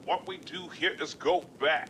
What we do here is go back.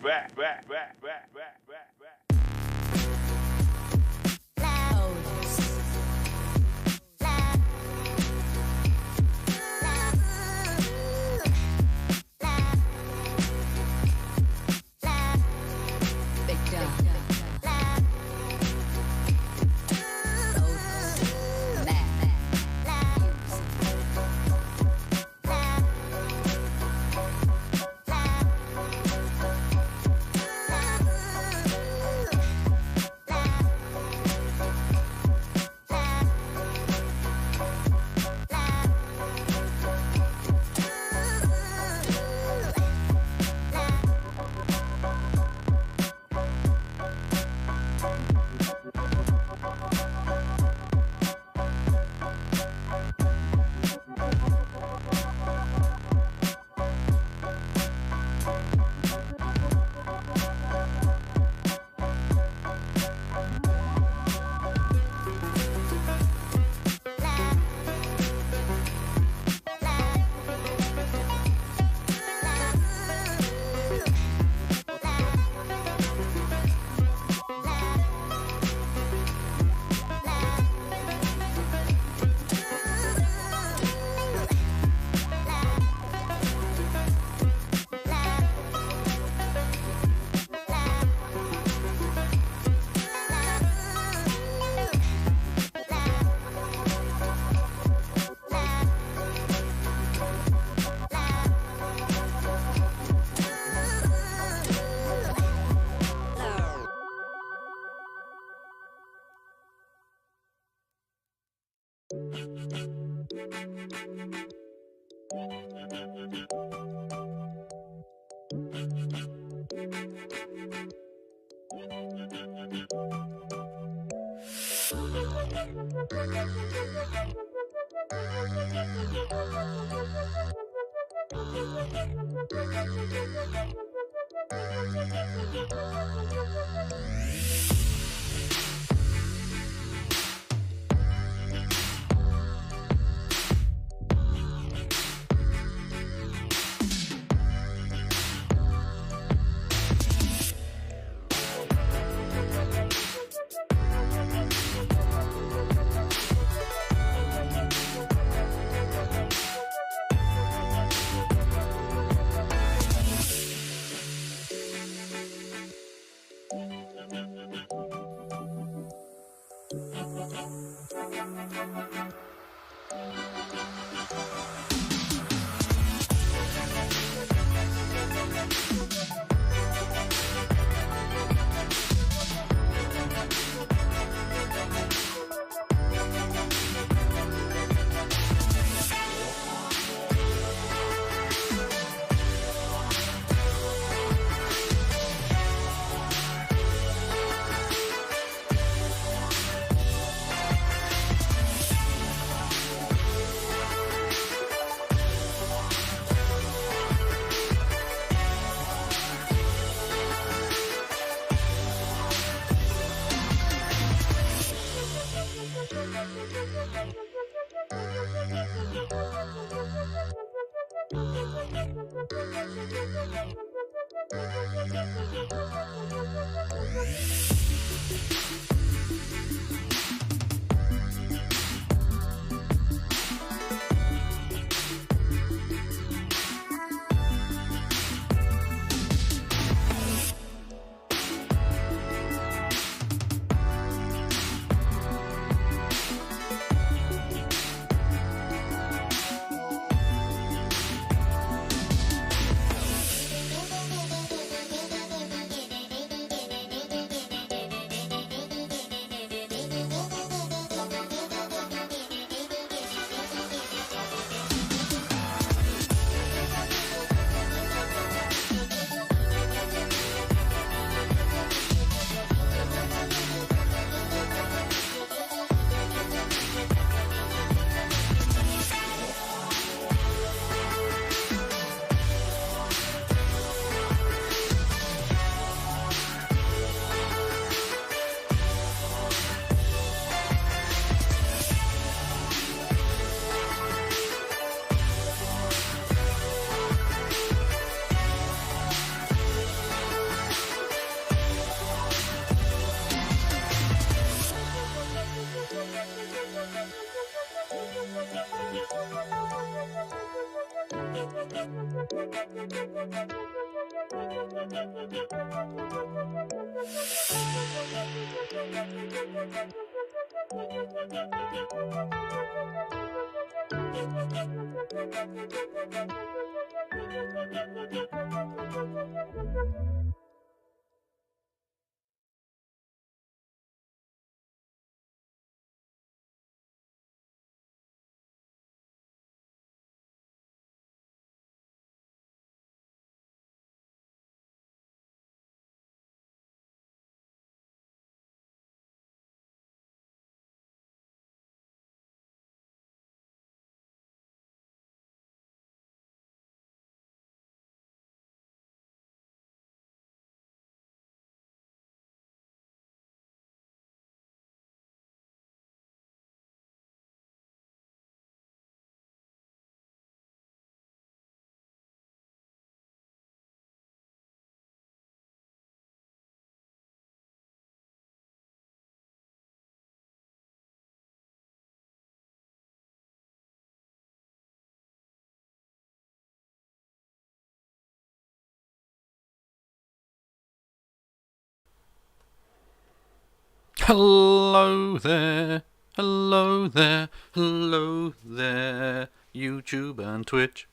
Hello there, hello there, hello there, YouTube and Twitch.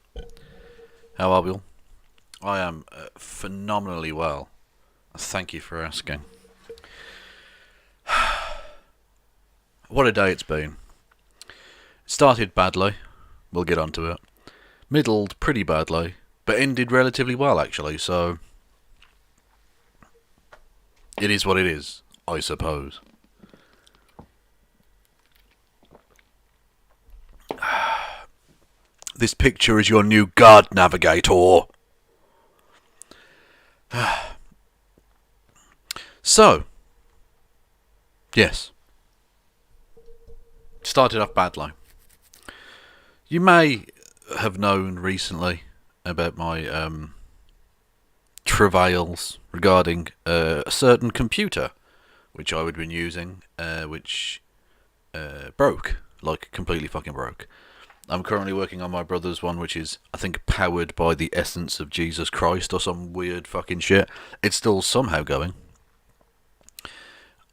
How are we all? I am phenomenally well. Thank you for asking. What a day it's been. Started badly, we'll get onto it. Middled pretty badly, but ended relatively well actually, so it is what it is, I suppose. This picture is your new guard navigator. So, yes. Started off badly. You may have known recently about my travails regarding a certain computer which I would have been using, which broke, like completely fucking broke. I'm currently working on my brother's one, which is, I think, powered by the essence of Jesus Christ or some weird fucking shit. It's still somehow going.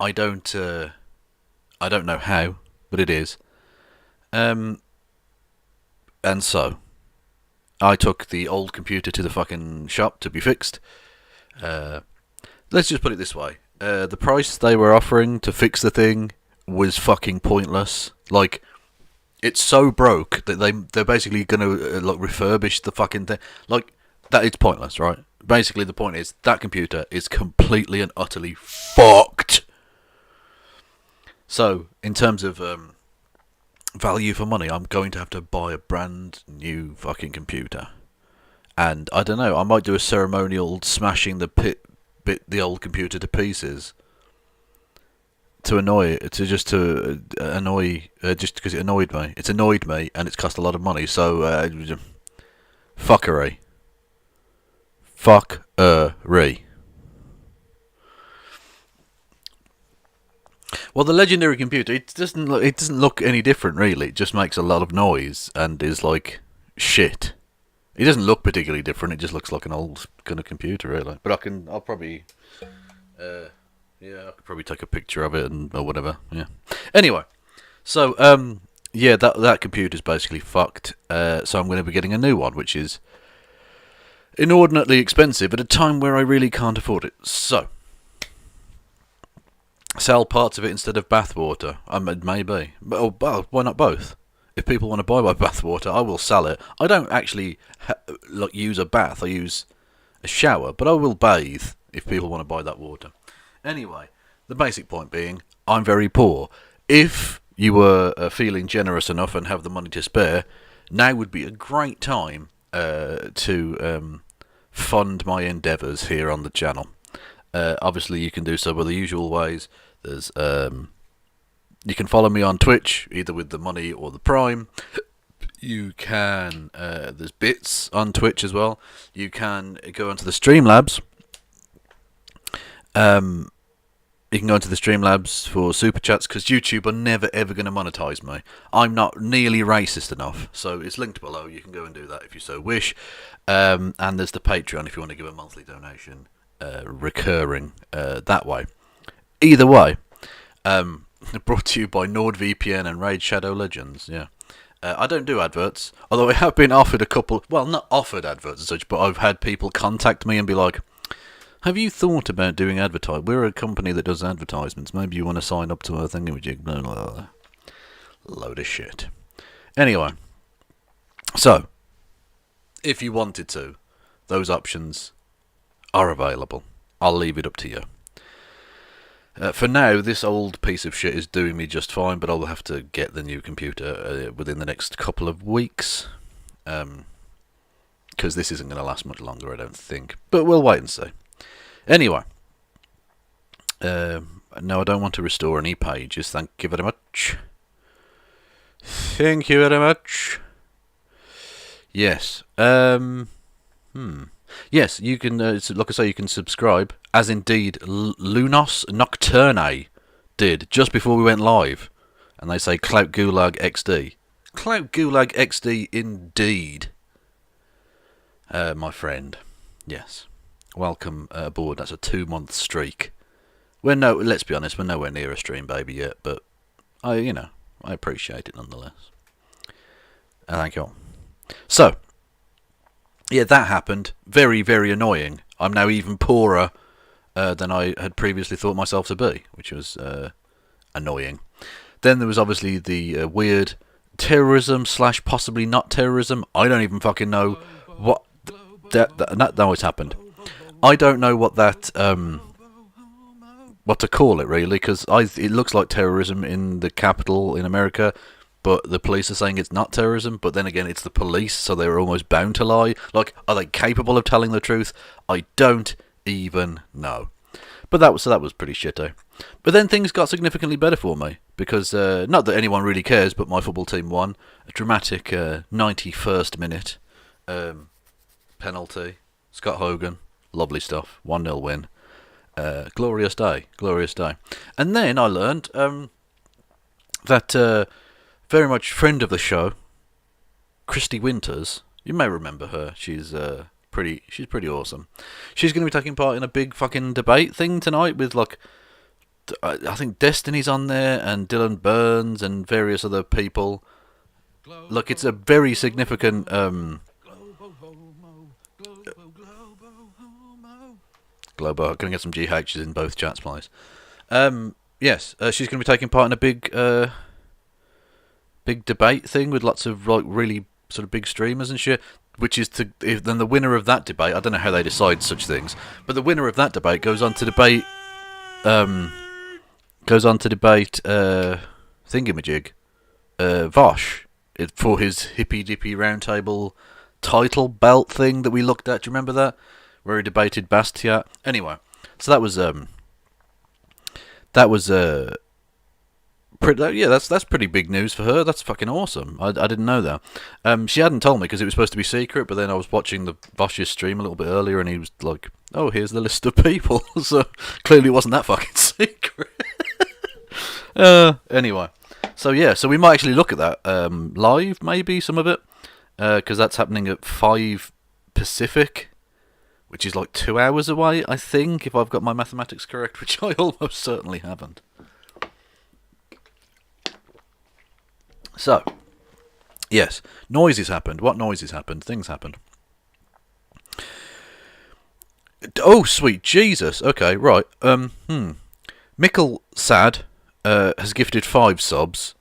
I don't know how, but it is. And so, I took the old computer to the fucking shop to be fixed. Let's just put it this way. The price they were offering to fix the thing was fucking pointless. Like, it's so broke that they're basically going to like refurbish the fucking thing. Like, that it's pointless, right? Basically, the point is that computer is completely and utterly fucked. So, in terms of value for money, I'm going to have to buy a brand new fucking computer. And I don't know, I might do a ceremonial smashing the old computer to pieces. Just because it annoyed me. It's annoyed me, and it's cost a lot of money. So fuckery. Fuckery. Well, the legendary computer, it doesn't look any different really. It just makes a lot of noise and is like shit. It doesn't look particularly different. It just looks like an old kind of computer, really. But I'll probably, I could probably take a picture of it or whatever. Yeah. Anyway, so yeah, that computer's basically fucked. So I'm going to be getting a new one, which is inordinately expensive at a time where I really can't afford it. So, sell parts of it instead of bathwater. Maybe. Well, why not both? If people want to buy my bathwater, I will sell it. I don't actually use a bath. I use a shower, but I will bathe if people want to buy that water. Anyway, the basic point being, I'm very poor. If you were feeling generous enough and have the money to spare, now would be a great time to fund my endeavours here on the channel. Obviously, you can do so by the usual ways. There's you can follow me on Twitch, either with the money or the Prime. You can, there's bits on Twitch as well. You can go onto the Streamlabs. You can go into the Streamlabs for Super Chats, because YouTube are never ever going to monetize me. I'm not nearly racist enough, so it's linked below. You can go and do that if you so wish. And there's the Patreon if you want to give a monthly donation, recurring that way. Either way, brought to you by NordVPN and Raid Shadow Legends, yeah. I don't do adverts, although I have been offered a couple, well, not offered adverts as such, but I've had people contact me and be like, have you thought about doing advertising? We're a company that does advertisements, maybe you want to sign up to our thingamajig, blah, blah, blah. Load of shit. Anyway, so, if you wanted to, those options are available. I'll leave it up to you. For now, this old piece of shit is doing me just fine, but I'll have to get the new computer within the next couple of weeks. Because this isn't going to last much longer, I don't think. But we'll wait and see. Anyway. No, I don't want to restore any pages. Thank you very much. Thank you very much. Yes. Yes, you can, like I say, you can subscribe, as indeed Lunos Nocturne did, just before we went live. And they say Clout Gulag XD. Clout Gulag XD indeed. My friend. Yes. Welcome aboard. That's a 2-month streak. Let's be honest, we're nowhere near a stream baby yet, but I appreciate it nonetheless. Thank you all. So, yeah, that happened. Very, very annoying. I'm now even poorer than I had previously thought myself to be, which was annoying. Then there was obviously the weird terrorism / possibly not terrorism. I don't even fucking know what that always happened. I don't know what that what to call it really, because it looks like terrorism in the capital in America. But the police are saying it's not terrorism, but then again, it's the police, so they're almost bound to lie. Like, are they capable of telling the truth? I don't even know. But that was pretty shitty. But then things got significantly better for me, because, not that anyone really cares, but my football team won. A dramatic 91st minute penalty. Scott Hogan, lovely stuff. 1-0 win. Glorious day, glorious day. And then I learned that... very much friend of the show, Christy Winters. You may remember her. She's pretty awesome. She's going to be taking part in a big fucking debate thing tonight with, like, I think Destiny's on there and Dylan Burns and various other people. Look, it's a very significant Globo. I'm going to get some GHs in both chats, please. Yes, she's going to be taking part in a big debate thing with lots of like really sort of big streamers and shit, which is then the winner of that debate, I don't know how they decide such things, but the winner of that debate goes on to debate thingamajig Vosh for his hippy dippy roundtable title belt thing that we looked at. Do you remember that, where he debated Bastiat? Anyway, so that was Yeah, that's pretty big news for her. That's fucking awesome. I didn't know that. She hadn't told me because it was supposed to be secret. But then I was watching the Bosch's stream a little bit earlier, and he was like, "Oh, here's the list of people." So clearly, it wasn't that fucking secret. Anyway, so yeah, so we might actually look at that live, maybe some of it, because that's happening at 5 Pacific, which is like 2 hours away, I think, if I've got my mathematics correct, which I almost certainly haven't. So, yes, noises happened. What noises happened? Things happened. Oh, sweet Jesus. Okay, right. Mikkel Sad has gifted 5 subs.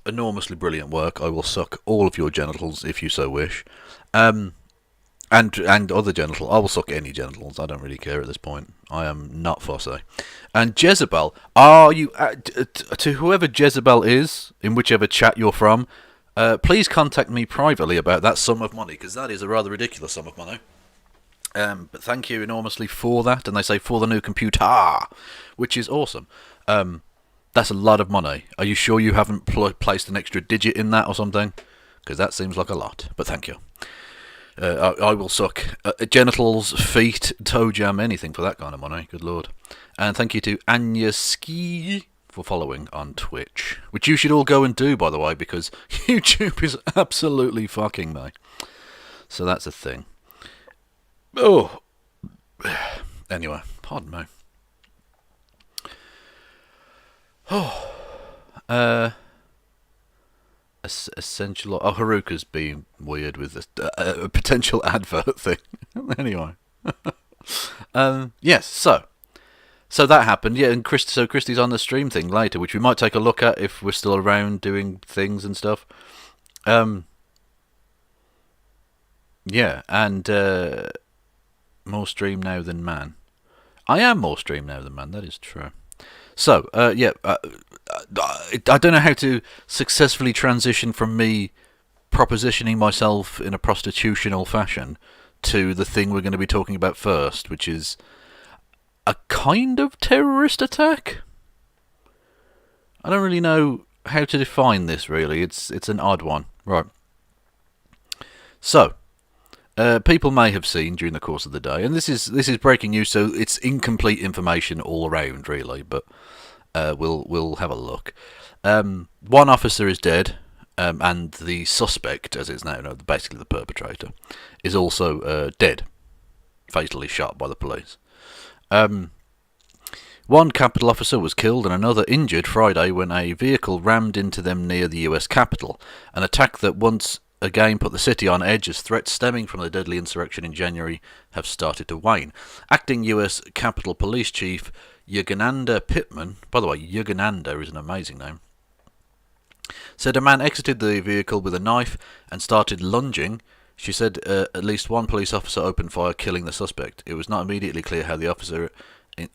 Enormously brilliant work. I will suck all of your genitals if you so wish. And other genital. I will suck any genitals. I don't really care at this point. I am not fussy. And Jezebel, are you to whoever Jezebel is in whichever chat you're from? Please contact me privately about that sum of money, because that is a rather ridiculous sum of money. But thank you enormously for that. And they say for the new computer, which is awesome. That's a lot of money. Are you sure you haven't placed an extra digit in that or something? Because that seems like a lot. But thank you. I will suck genitals, feet, toe jam, anything for that kind of money. Good lord. And thank you to Anya Ski for following on Twitch, which you should all go and do, by the way, because YouTube is absolutely fucking me. So that's a thing. Oh. Anyway, pardon me. Oh. Essential. Oh, Haruka's being weird with this a potential advert thing. Anyway, yes. So that happened. Yeah, and Christy's on the stream thing later, which we might take a look at if we're still around doing things and stuff. Yeah, and more stream now than man. I am more stream now than man. That is true. So, yeah, I don't know how to successfully transition from me propositioning myself in a prostitutional fashion to the thing we're going to be talking about first, which is a kind of terrorist attack. I don't really know how to define this, really. It's an odd one. Right. So, people may have seen during the course of the day, and this is breaking news, so it's incomplete information all around, really, but we'll have a look. One officer is dead, and the suspect, as it's now known, basically the perpetrator, is also dead, fatally shot by the police. One Capitol officer was killed and another injured Friday when a vehicle rammed into them near the US Capitol, an attack that once again put the city on edge as threats stemming from the deadly insurrection in January have started to wane. Acting US Capitol Police Chief Yogananda Pittman, by the way, Yogananda is an amazing name, said a man exited the vehicle with a knife and started lunging. She said at least one police officer opened fire, killing the suspect. It was not immediately clear how the officer,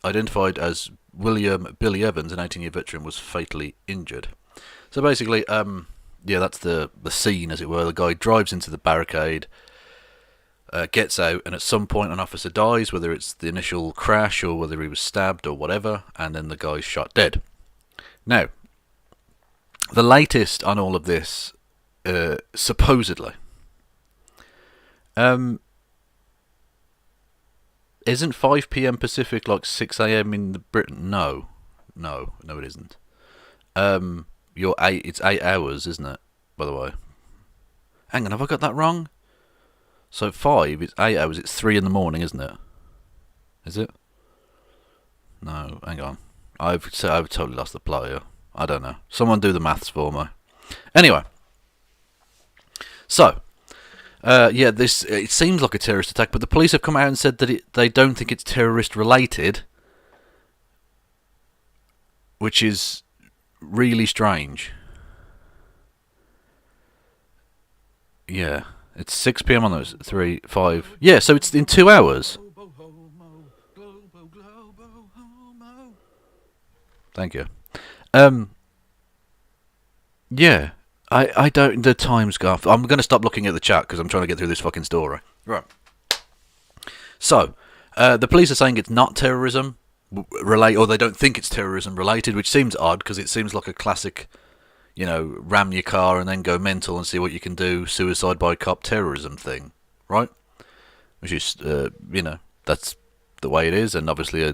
identified as William Billy Evans, an 18-year veteran, was fatally injured. So basically, yeah, that's the scene, as it were. The guy drives into the barricade, gets out, and at some point an officer dies, whether it's the initial crash or whether he was stabbed or whatever, and then the guy's shot dead. Now, the latest on all of this, supposedly, isn't 5 PM Pacific like 6 AM in Britain? No, it isn't. It's 8 hours, isn't it? By the way, hang on, have I got that wrong? So 5, it's 8 hours. It's 3 in the morning, isn't it? Is it? No, hang on. I've totally lost the plot here. I don't know. Someone do the maths for me. Anyway, so yeah, it seems like a terrorist attack, but the police have come out and said that they don't think it's terrorist related, which is really strange. Yeah, it's 6 PM on those 3, 5. Yeah, so it's in 2 hours. Thank you. Yeah, I don't. The time's gone. I'm going to stop looking at the chat because I'm trying to get through this fucking story. Right. So, the police are saying it's not terrorism. relate, or they don't think it's terrorism related, which seems odd because it seems like a classic, ram your car and then go mental and see what you can do, suicide by cop terrorism thing, right? Which is, that's the way it is, and obviously a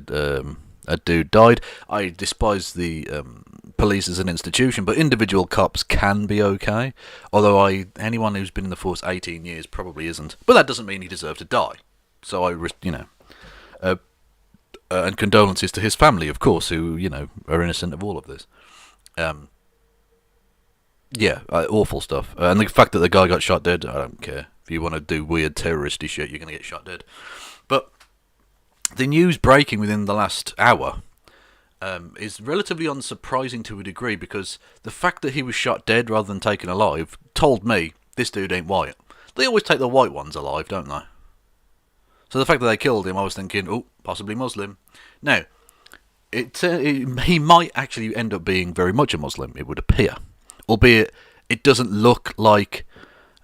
dude died. I despise the police as an institution, but individual cops can be okay. Although anyone who's been in the force 18 years probably isn't. But that doesn't mean he deserved to die. So and condolences to his family, of course, who are innocent of all of this. Awful stuff. And the fact that the guy got shot dead, I don't care. If you want to do weird terroristy shit, you're going to get shot dead. But the news breaking within the last hour is relatively unsurprising to a degree, because the fact that he was shot dead rather than taken alive told me this dude ain't white. They always take the white ones alive, don't they? So the fact that they killed him, I was thinking, oh, possibly Muslim. Now, he might actually end up being very much a Muslim, it would appear. Albeit, it doesn't look like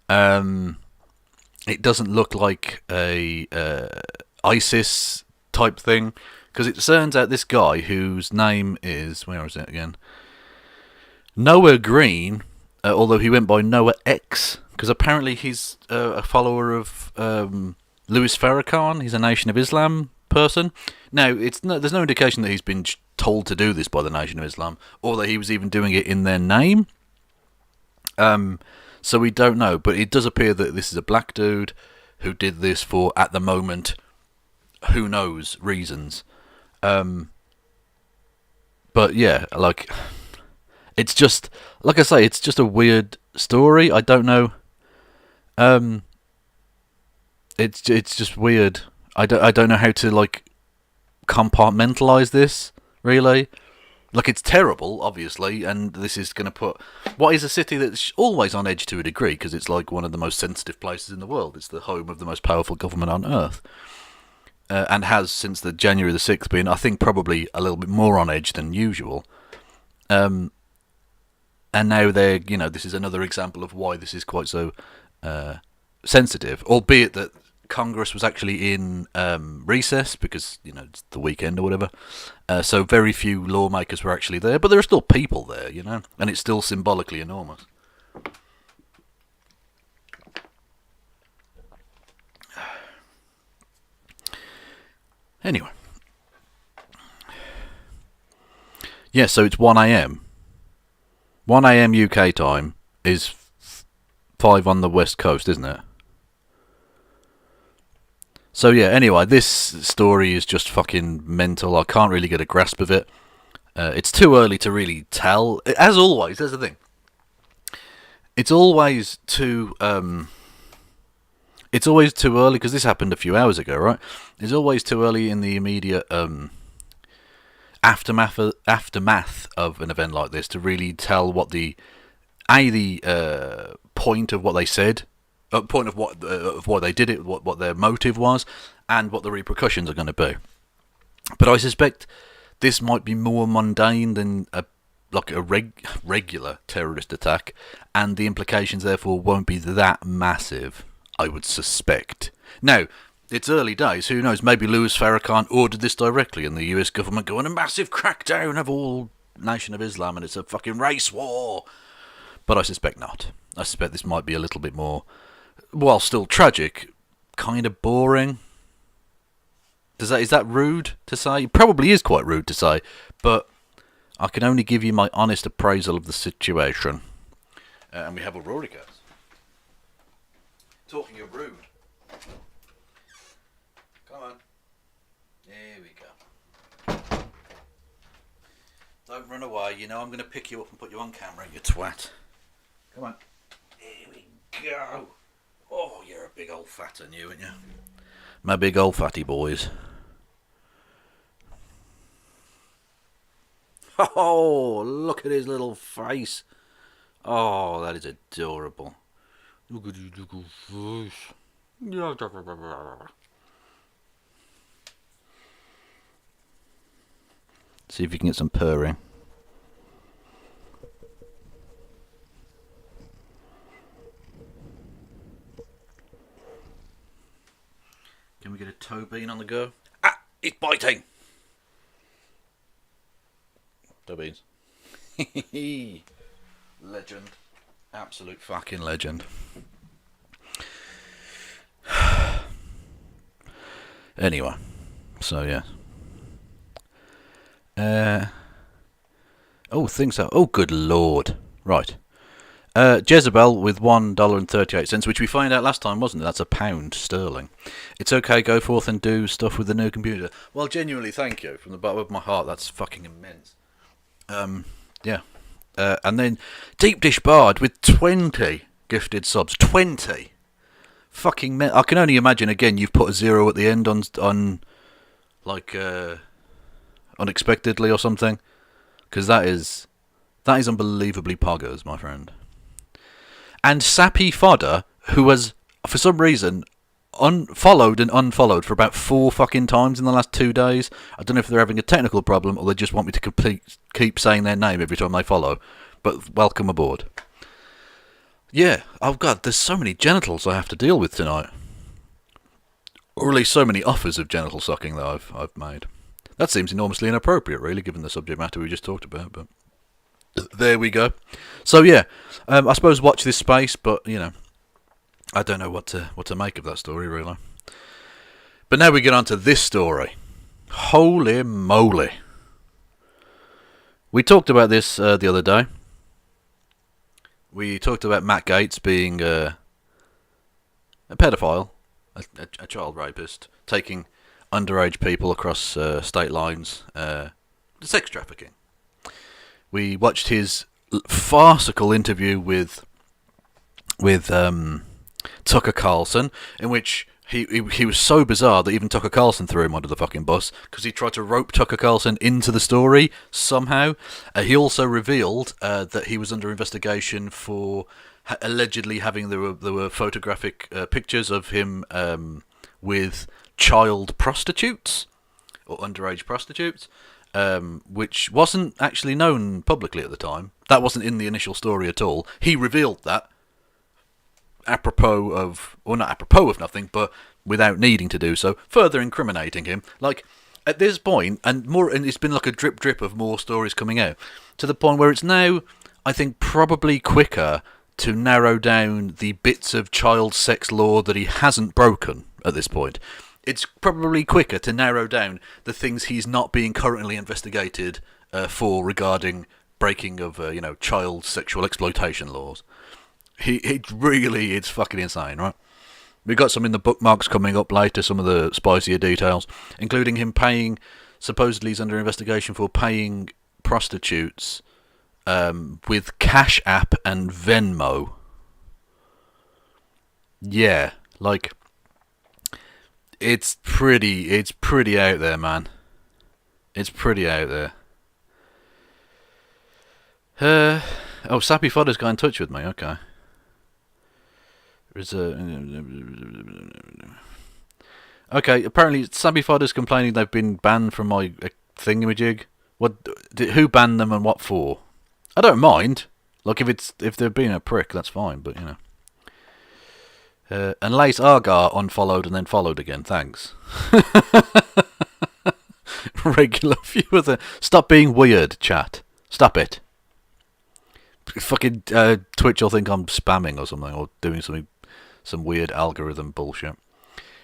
a ISIS type thing, because it turns out this guy, whose name is, where is it again? Noah Green, although he went by Noah X, because apparently he's a follower of Louis Farrakhan. He's a Nation of Islam person. Now, there's no indication that he's been told to do this by the Nation of Islam, or that he was even doing it in their name. So we don't know, but it does appear that this is a black dude who did this for, at the moment, who knows, reasons. But yeah, it's just, like I say, it's just a weird story. I don't know. It's just weird. I don't know how to compartmentalize this, really. It's terrible, obviously, and this is going to put what is a city that's always on edge to a degree, because it's one of the most sensitive places in the world. It's the home of the most powerful government on earth, and has since the January the 6th been, I think, probably a little bit more on edge than usual. And now this is another example of why this is quite so sensitive, albeit that Congress was actually in recess because it's the weekend or whatever, so very few lawmakers were actually there, but there are still people there, and it's still symbolically enormous. Anyway, yeah, so it's 1 a.m. 1 a.m. UK time is 5 on the West Coast, isn't it? So yeah, anyway, this story is just fucking mental. I can't really get a grasp of it. It's too early to really tell. As always, there's the thing. It's always too early, because this happened a few hours ago, right? It's always too early in the immediate aftermath of an event like this to really tell what the point of what they said. Point of why they did it, what their motive was, and what the repercussions are going to be. But I suspect this might be more mundane than a regular terrorist attack, and the implications therefore won't be that massive, I would suspect. Now, it's early days, who knows, maybe Louis Farrakhan ordered this directly and the US government go on a massive crackdown of all Nation of Islam and it's a fucking race war. But I suspect not. I suspect this might be a little bit more, while still tragic, kind of boring. Is that rude to say? It probably is quite rude to say, but I can only give you my honest appraisal of the situation. And we have Aurora Gaetz. Talking of rude. Come on. There we go. Don't run away, I'm going to pick you up and put you on camera, you twat. Come on. Here we go. Oh, you're a big old fat one, you, aren't you? My big old fatty boys. Oh, look at his little face. Oh, that is adorable. Look at his little face. See if you can get some purring. Can we get a toe bean on the go? Ah, it's biting. Dubbies. Legend. Absolute fucking legend. Anyway, so yeah. Things are. Oh, good lord. Right. Jezebel with $1.38, which we found out last time, wasn't it? That's £1 sterling. It's okay, go forth and do stuff with the new computer. Well, genuinely, thank you. From the bottom of my heart, that's fucking immense. Yeah. And then Deep Dish Bard with 20 gifted subs. 20! Fucking I can only imagine, again, you've put a 0 at the end on like, unexpectedly or something. Because that is unbelievably poggers, my friend. And Sappy Fodder, who has, for some reason, followed and unfollowed for about 4 fucking times in the last 2 days. I don't know if they're having a technical problem or they just want me to keep saying their name every time they follow. But welcome aboard. Yeah, oh god, there's so many genitals I have to deal with tonight. Or at least so many offers of genital sucking that I've made. That seems enormously inappropriate, really, given the subject matter we just talked about, but there we go. So yeah, I suppose watch this space, but you know, I don't know what to make of that story, really. But now we get on to this story. Holy moly! We talked about this the other day. We talked about Matt Gaetz being a pedophile, a child rapist, taking underage people across state lines, sex trafficking. We watched his farcical interview with Tucker Carlson, in which he was so bizarre that even Tucker Carlson threw him under the fucking bus because he tried to rope Tucker Carlson into the story somehow. He also revealed that he was under investigation for allegedly having there were photographic pictures of him with child prostitutes or underage prostitutes, which wasn't actually known publicly at the time. That wasn't in the initial story at all. He revealed that not apropos of nothing, but without needing to do so, further incriminating him. Like, at this point, and it's been like a drip of more stories coming out, to the point where it's now, I think, probably quicker to narrow down the bits of child sex law that he hasn't broken at this point. It's probably quicker to narrow down the things he's not being currently investigated for regarding breaking of child sexual exploitation laws. It's fucking insane, right? We got some in the bookmarks coming up later, some of the spicier details, including him paying, supposedly he's under investigation for paying prostitutes with Cash App and Venmo. Yeah, like, it's pretty out there, man. It's pretty out there. Sappy Fodder's got in touch with me, okay. Okay, apparently Sappy Fodder's complaining they've been banned from my thingamajig. Who banned them and what for? I don't mind. Like, if they're being a prick, that's fine, but you know. And Lace Argar unfollowed and then followed again, thanks. Regular viewer. Stop being weird, chat. Stop it. Fucking Twitch will think I'm spamming or something, or doing some weird algorithm bullshit.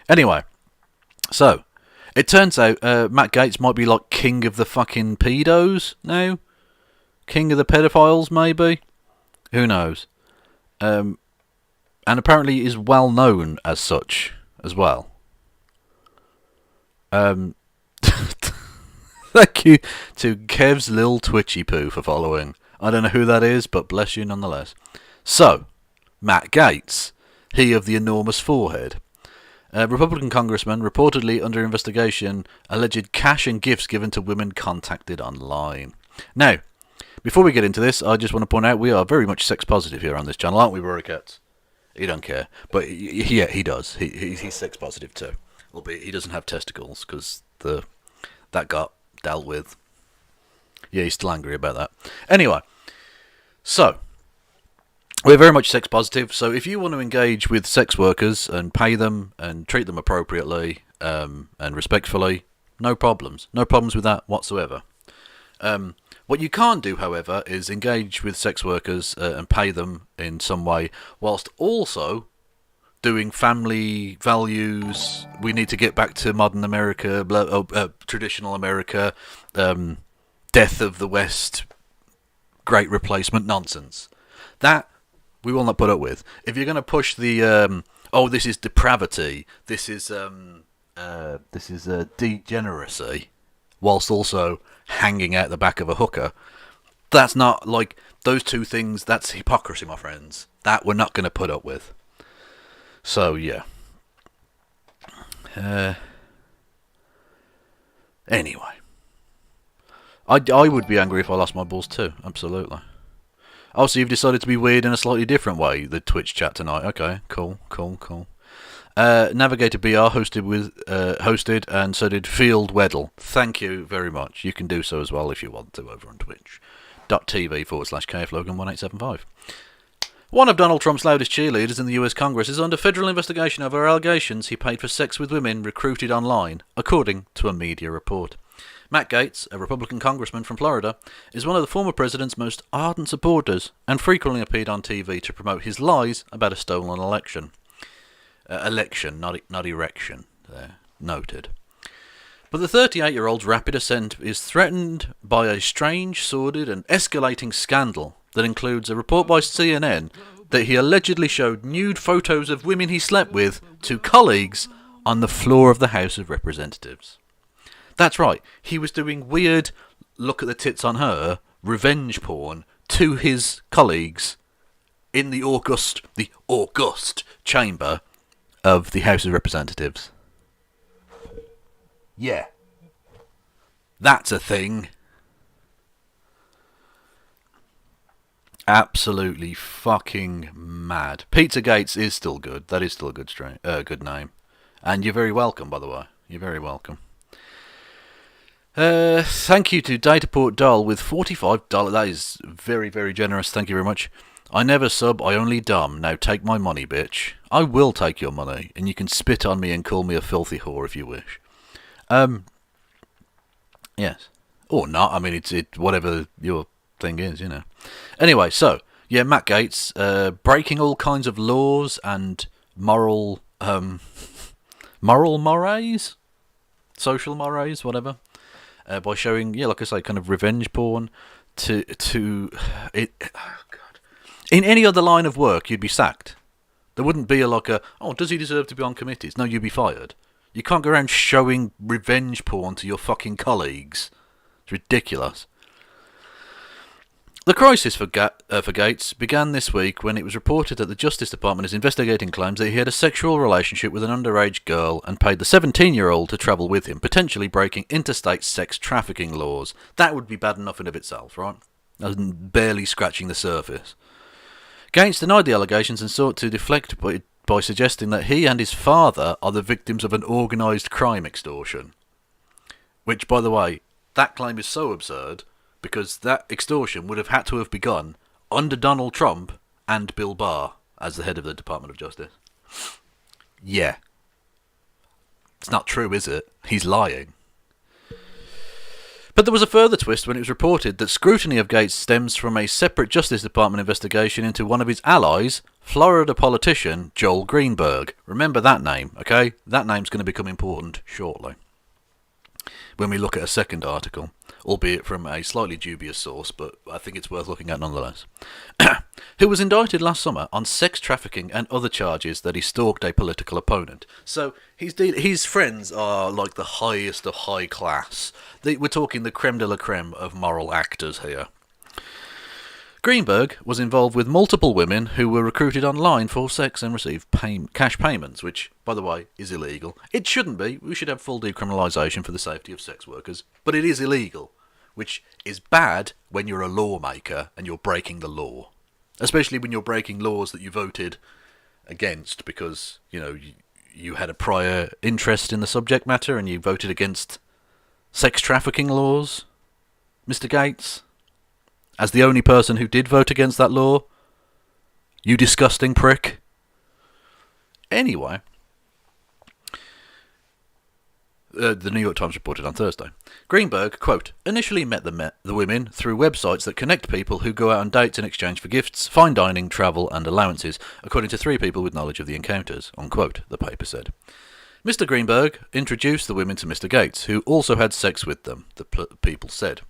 Anyway, so it turns out Matt Gaetz might be like king of the fucking pedos now. King of the pedophiles, maybe. Who knows? And apparently is well known as such as well. Thank you to Kev's Lil Twitchy Poo for following. I don't know who that is, but bless you nonetheless. So, Matt Gaetz, he of the enormous forehead. Republican congressman reportedly under investigation, alleged cash and gifts given to women contacted online. Now, before we get into this, I just want to point out we are very much sex positive here on this channel, aren't we, Rory Cats? He don't care, but yeah, he does. He's sex positive too, albeit he doesn't have testicles because that got dealt with. Yeah, he's still angry about that. Anyway, so we're very much sex positive. So if you want to engage with sex workers and pay them and treat them appropriately and respectfully, no problems. No problems with that whatsoever. What you can't do, however, is engage with sex workers and pay them in some way, whilst also doing family values. We need to get back to modern America, traditional America, death of the West, great replacement nonsense. That we will not put up with. If you're going to push the this is depravity, this is degeneracy, whilst also hanging out the back of a hooker, that's not like those two things. That's hypocrisy, my friends. That we're not going to put up with. So yeah. Anyway, I would be angry if I lost my balls too. Absolutely. Also, you've decided to be weird in a slightly different way. The Twitch chat tonight. Okay, cool. Navigator BR hosted, and so did Field Weddle. Thank you very much. You can do so as well if you want to over on twitch.tv/KFLogan1875. One of Donald Trump's loudest cheerleaders in the US Congress is under federal investigation over allegations he paid for sex with women recruited online, according to a media report. Matt Gaetz, a Republican congressman from Florida, is one of the former president's most ardent supporters and frequently appeared on TV to promote his lies about a stolen election. Election, not erection. There, noted. But the 38-year-old's rapid ascent is threatened by a strange, sordid and escalating scandal that includes a report by CNN that he allegedly showed nude photos of women he slept with to colleagues on the floor of the House of Representatives. That's right, he was doing weird look at the tits on her, revenge porn, to his colleagues in the august chamber of the House of Representatives. Yeah. That's a thing. Absolutely fucking mad. Pizza Gates is still good. That is still a good name. And you're very welcome, by the way. You're very welcome. Thank you to Dataport Doll with $45. That is very, very generous. Thank you very much. I never sub, I only dumb. Now take my money, bitch. I will take your money, and you can spit on me and call me a filthy whore if you wish. Yes. Or not. I mean, it's whatever your thing is, you know. Anyway, so, yeah, Matt Gaetz, breaking all kinds of laws and moral mores? Social mores, whatever. By showing, yeah, like I say, kind of revenge porn to it. Oh God! In any other line of work, you'd be sacked. There wouldn't be does he deserve to be on committees? No, you'd be fired. You can't go around showing revenge porn to your fucking colleagues. It's ridiculous. The crisis for Gaetz began this week when it was reported that the Justice Department is investigating claims that he had a sexual relationship with an underage girl and paid the 17-year-old to travel with him, potentially breaking interstate sex trafficking laws. That would be bad enough in of itself, right? Barely scratching the surface. Gaetz denied the allegations and sought to deflect by suggesting that he and his father are the victims of an organised crime extortion. Which, by the way, that claim is so absurd because that extortion would have had to have begun under Donald Trump and Bill Barr as the head of the Department of Justice. Yeah. It's not true, is it? He's lying. But there was a further twist when it was reported that scrutiny of Gaetz stems from a separate Justice Department investigation into one of his allies, Florida politician Joel Greenberg. Remember that name, okay? That name's going to become important shortly when we look at a second article, albeit from a slightly dubious source, but I think it's worth looking at nonetheless, who was indicted last summer on sex trafficking and other charges that he stalked a political opponent. So his friends are like the highest of high class. We're talking the creme de la creme of moral actors here. Greenberg was involved with multiple women who were recruited online for sex and received cash payments, which, by the way, is illegal. It shouldn't be. We should have full decriminalisation for the safety of sex workers. But it is illegal, which is bad when you're a lawmaker and you're breaking the law. Especially when you're breaking laws that you voted against because, you know, you had a prior interest in the subject matter and you voted against sex trafficking laws, Mr. Gaetz. As the only person who did vote against that law. You disgusting prick. Anyway. The New York Times reported on Thursday. Greenberg, quote, initially met the women through websites that connect people who go out on dates in exchange for gifts, fine dining, travel and allowances, according to 3 people with knowledge of the encounters, unquote, the paper said. Mr. Greenberg introduced the women to Mr. Gaetz, who also had sex with them, the people said.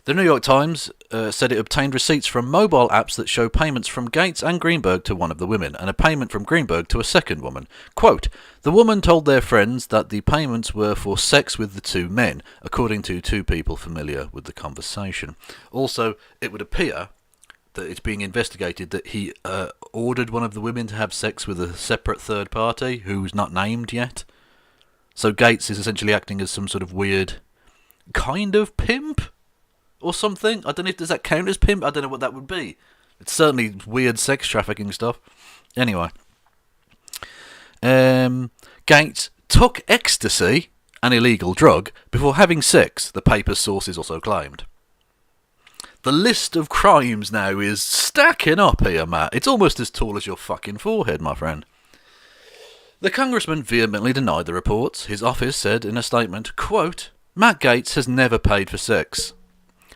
The New York Times said it obtained receipts from mobile apps that show payments from Gaetz and Greenberg to one of the women, and a payment from Greenberg to a second woman. Quote, the woman told their friends that the payments were for sex with the 2 men, according to 2 people familiar with the conversation. Also, it would appear that it's being investigated that he ordered one of the women to have sex with a separate third party who's not named yet. So Gaetz is essentially acting as some sort of weird kind of pimp or something. I don't know if does that count as pimp. I don't know what that would be. It's certainly weird sex trafficking stuff. Anyway, Gaetz took ecstasy, an illegal drug, before having sex, the paper's sources also claimed. The list of crimes now is stacking up here, Matt. It's almost as tall as your fucking forehead, my friend. The congressman vehemently denied the reports. His office said in a statement, quote, Matt Gaetz has never paid for sex.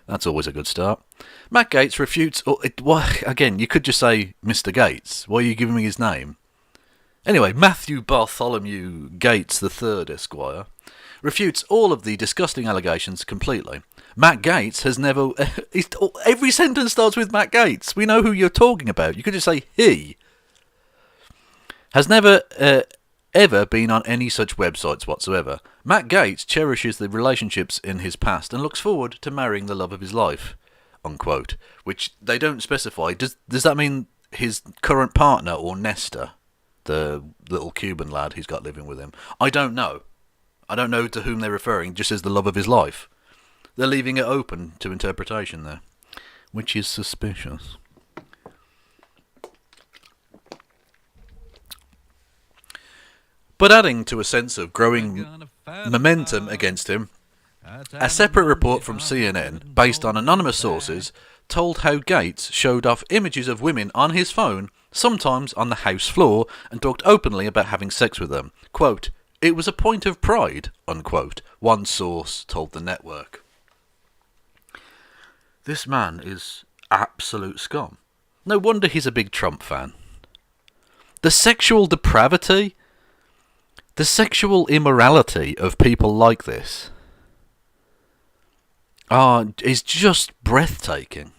That's always a good start. Matt Gaetz refutes... again, you could just say Mr. Gaetz. Why are you giving me his name? Anyway, Matthew Bartholomew Gaetz III, Esquire, refutes all of the disgusting allegations completely. Matt Gaetz has never... every sentence starts with Matt Gaetz. We know who you're talking about. You could just say he. Has never ever been on any such websites whatsoever. Matt Gaetz cherishes the relationships in his past and looks forward to marrying the love of his life, unquote. Which they don't specify. Does that mean his current partner or Nestor, the little Cuban lad he's got living with him? I don't know. I don't know to whom they're referring, just as the love of his life. They're leaving it open to interpretation there, which is suspicious. But adding to a sense of growing momentum against him, a separate report from CNN, based on anonymous sources, told how Gaetz showed off images of women on his phone, sometimes on the house floor, and talked openly about having sex with them. Quote, it was a point of pride, unquote, one source told the network. This man is absolute scum. No wonder he's a big Trump fan. The sexual depravity, the sexual immorality of people like this is just breathtaking.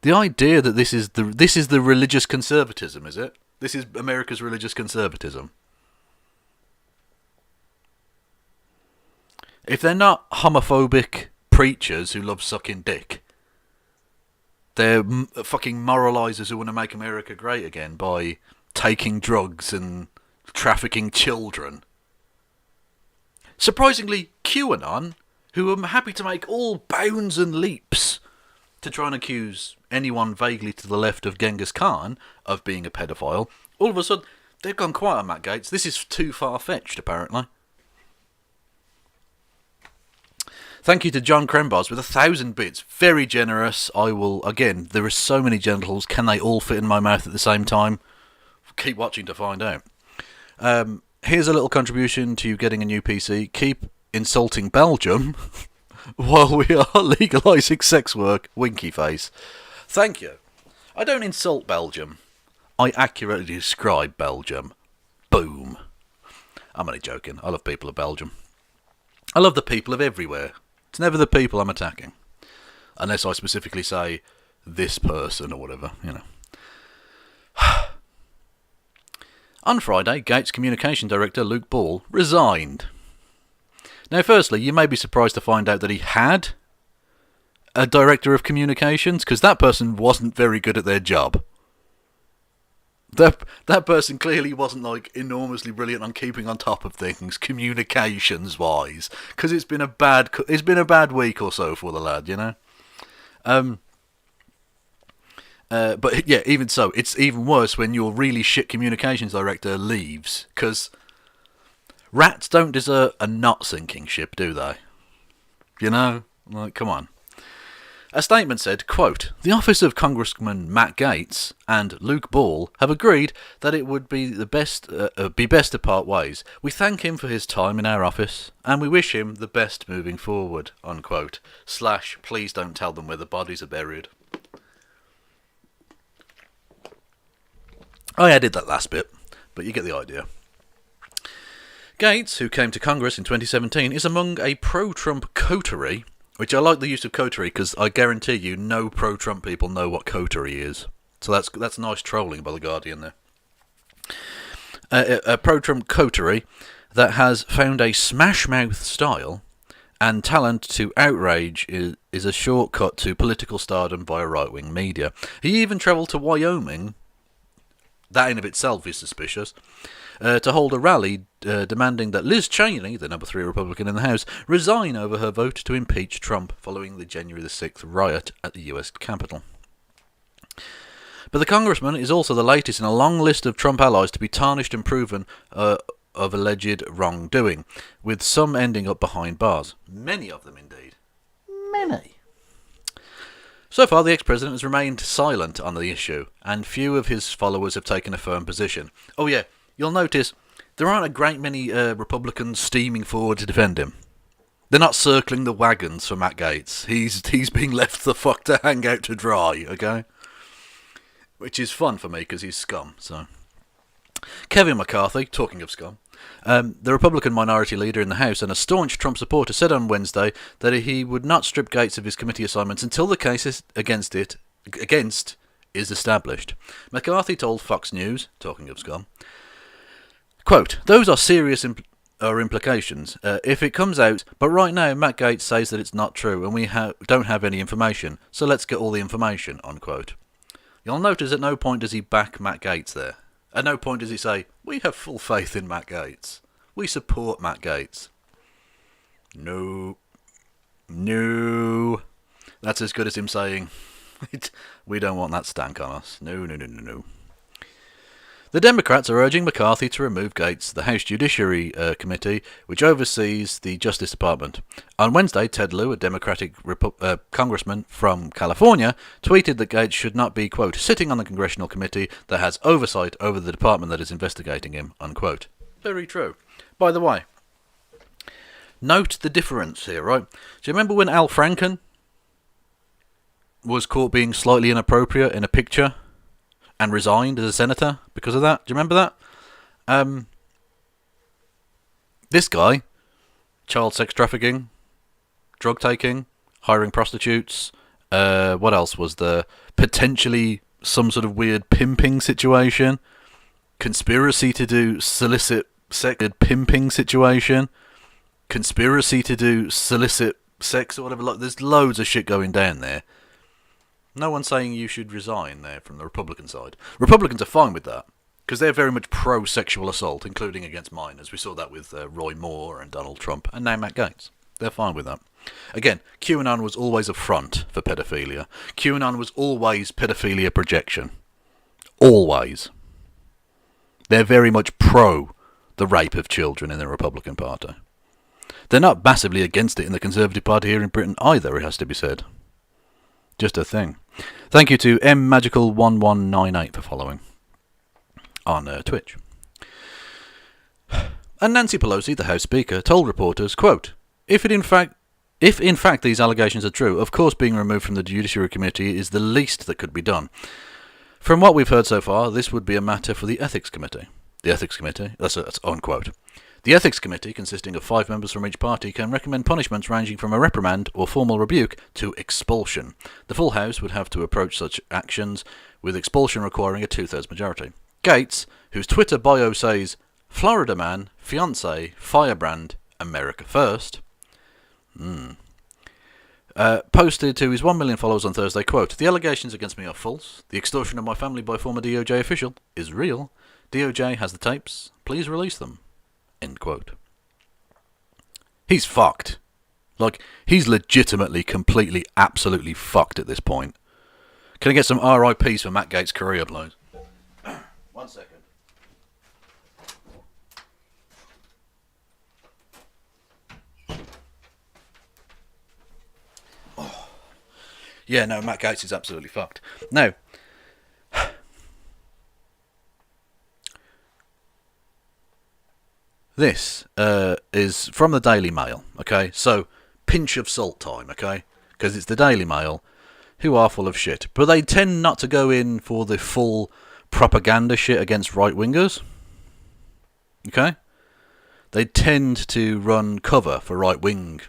The idea that this is the religious conservatism, is it? This is America's religious conservatism. If they're not homophobic preachers who love sucking dick, they're fucking moralisers who want to make America great again by taking drugs and trafficking children. Surprisingly, QAnon, who are happy to make all bounds and leaps to try and accuse anyone vaguely to the left of Genghis Khan of being a pedophile, all of a sudden, they've gone quiet on Matt Gaetz. This is too far-fetched, apparently. Thank you to John Krembars with 1,000 bits. Very generous. I will, again, there are so many genitals. Can they all fit in my mouth at the same time? Keep watching to find out. Here's a little contribution to you getting a new PC. Keep insulting Belgium while we are legalising sex work. Winky face. Thank you. I don't insult Belgium. I accurately describe Belgium. Boom. I'm only joking. I love people of Belgium. I love the people of everywhere. It's never the people I'm attacking. Unless I specifically say, this person or whatever, you know. On Friday, Gaetz Communication Director Luke Ball resigned. Now, firstly, you may be surprised to find out that he had a Director of Communications, because that person wasn't very good at their job. That person clearly wasn't like enormously brilliant on keeping on top of things communications wise, because it's been a bad week or so for the lad, you know. But yeah, even so, it's even worse when your really shit communications director leaves, because rats don't deserve a not sinking ship, do they? You know, like, come on. A statement said, quote, "The office of Congressman Matt Gaetz and Luke Ball have agreed that it would be best to part ways. We thank him for his time in our office, and we wish him the best moving forward," unquote. / please don't tell them where the bodies are buried. I added that last bit, but you get the idea. Gaetz, who came to Congress in 2017, is among a pro-Trump coterie, which I like the use of coterie because I guarantee you no pro-Trump people know what coterie is. So that's nice trolling by The Guardian there. A pro-Trump coterie that has found a smash-mouth style and talent to outrage is a shortcut to political stardom via right-wing media. He even travelled to Wyoming. That in of itself is suspicious. To hold a rally demanding that Liz Cheney, the number 3 Republican in the House, resign over her vote to impeach Trump following the January the 6th riot at the US Capitol. But the congressman is also the latest in a long list of Trump allies to be tarnished and proven of alleged wrongdoing, with some ending up behind bars. Many of them, indeed. Many. So far, the ex-president has remained silent on the issue, and few of his followers have taken a firm position. Oh yeah, you'll notice there aren't a great many Republicans steaming forward to defend him. They're not circling the wagons for Matt Gaetz. He's being left the fuck to hang out to dry, okay? Which is fun for me because he's scum, so... Kevin McCarthy, talking of scum, the Republican minority leader in the House and a staunch Trump supporter, said on Wednesday that he would not strip Gaetz of his committee assignments until the case against is established. McCarthy told Fox News, talking of scum, quote, "Those are serious implications if it comes out, but right now Matt Gaetz says that it's not true and we don't have any information, so let's get all the information," unquote. You'll notice at no point does he back Matt Gaetz there. At no point does he say, "We have full faith in Matt Gaetz. We support Matt Gaetz." No. That's as good as him saying, "We don't want that stank on us." No. The Democrats are urging McCarthy to remove Gaetz, the House Judiciary Committee, which oversees the Justice Department. On Wednesday, Ted Lieu, a Democratic congressman from California, tweeted that Gaetz should not be, quote, "sitting on the congressional committee that has oversight over the department that is investigating him," unquote. Very true. By the way, note the difference here, right? Do you remember when Al Franken was caught being slightly inappropriate in a picture and resigned as a senator because of that? Do you remember that? This guy, child sex trafficking, drug taking, hiring prostitutes, what else was there? Potentially some sort of weird pimping situation, conspiracy to do solicit sex, pimping situation, conspiracy to do solicit sex or whatever. Like, there's loads of shit going down there. No one's saying you should resign there from the Republican side. Republicans are fine with that, because they're very much pro-sexual assault, including against minors. We saw that with Roy Moore and Donald Trump, and now Matt Gaetz. They're fine with that. Again, QAnon was always a front for pedophilia. QAnon was always pedophilia projection. Always. They're very much pro the rape of children in the Republican Party. They're not massively against it in the Conservative Party here in Britain either, it has to be said. Just a thing. Thank you to mmagical1198 for following on Twitch. And Nancy Pelosi, the House Speaker, told reporters, quote, If in fact these allegations are true, of course being removed from the Judiciary Committee is the least that could be done. From what we've heard so far, this would be a matter for the Ethics Committee. The Ethics Committee, that's unquote. The Ethics Committee, consisting of 5 members from each party, can recommend punishments ranging from a reprimand or formal rebuke to expulsion. The full House would have to approach such actions, with expulsion requiring a 2/3 majority. Gaetz, whose Twitter bio says, Florida man, fiancé, firebrand, America first, posted to his 1 million followers on Thursday, quote, "The allegations against me are false. The extortion of my family by a former DOJ official is real. DOJ has the tapes. Please release them." End quote. He's fucked. Like, he's legitimately, completely, absolutely fucked at this point. Can I get some RIPs for Matt Gaetz' career, please? 1 second. Yeah, no, Matt Gaetz is absolutely fucked. Now, this is from the Daily Mail, okay? So, pinch of salt time, okay? Because it's the Daily Mail, who are full of shit. But they tend not to go in for the full propaganda shit against right-wingers, okay? They tend to run cover for right-wing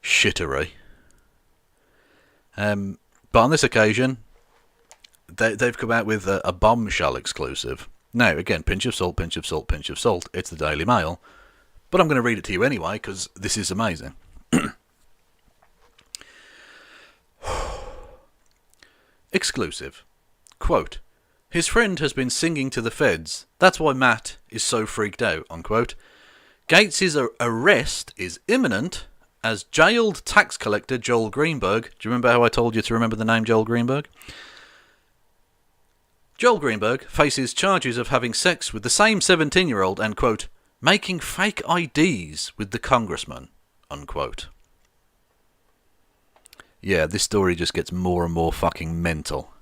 shittery. But on this occasion, they've come out with a bombshell exclusive. Now, again, pinch of salt, pinch of salt, pinch of salt. It's the Daily Mail. But I'm going to read it to you anyway, because this is amazing. Exclusive. Quote, his friend has been singing to the feds. That's why Matt is so freaked out, unquote. Gaetz' arrest is imminent as jailed tax collector Joel Greenberg. Do you remember how I told you to remember the name Joel Greenberg? Joel Greenberg faces charges of having sex with the same 17-year-old and, quote, making fake IDs with the congressman, unquote. Yeah, this story just gets more and more fucking mental.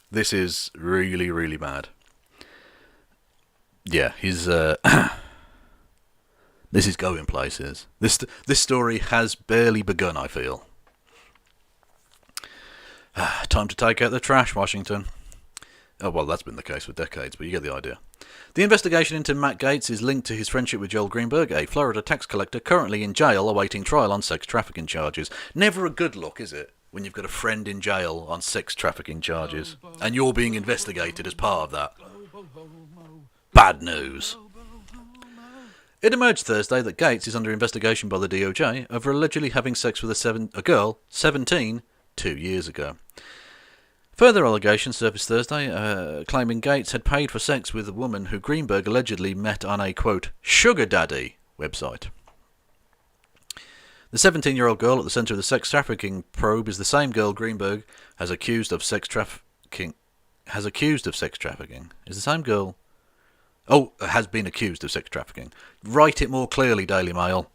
This is really, really bad. Yeah, he's this is going places. This story has barely begun, I feel. Time to take out the trash, Washington. Oh, well, that's been the case for decades, but you get the idea. The investigation into Matt Gaetz is linked to his friendship with Joel Greenberg, a Florida tax collector currently in jail awaiting trial on sex trafficking charges. Never a good look, is it, when you've got a friend in jail on sex trafficking charges, and you're being investigated as part of that? Bad news. It emerged Thursday that Gaetz is under investigation by the DOJ over allegedly having sex with a girl, 17, 2 years ago. Further allegations surfaced Thursday, claiming Gaetz had paid for sex with a woman who Greenberg allegedly met on a, quote, sugar daddy website. The 17-year-old girl at the centre of the sex trafficking probe is the same girl Greenberg has accused of sex trafficking. Is the same girl... Oh, has been accused of sex trafficking. Write it more clearly, Daily Mail.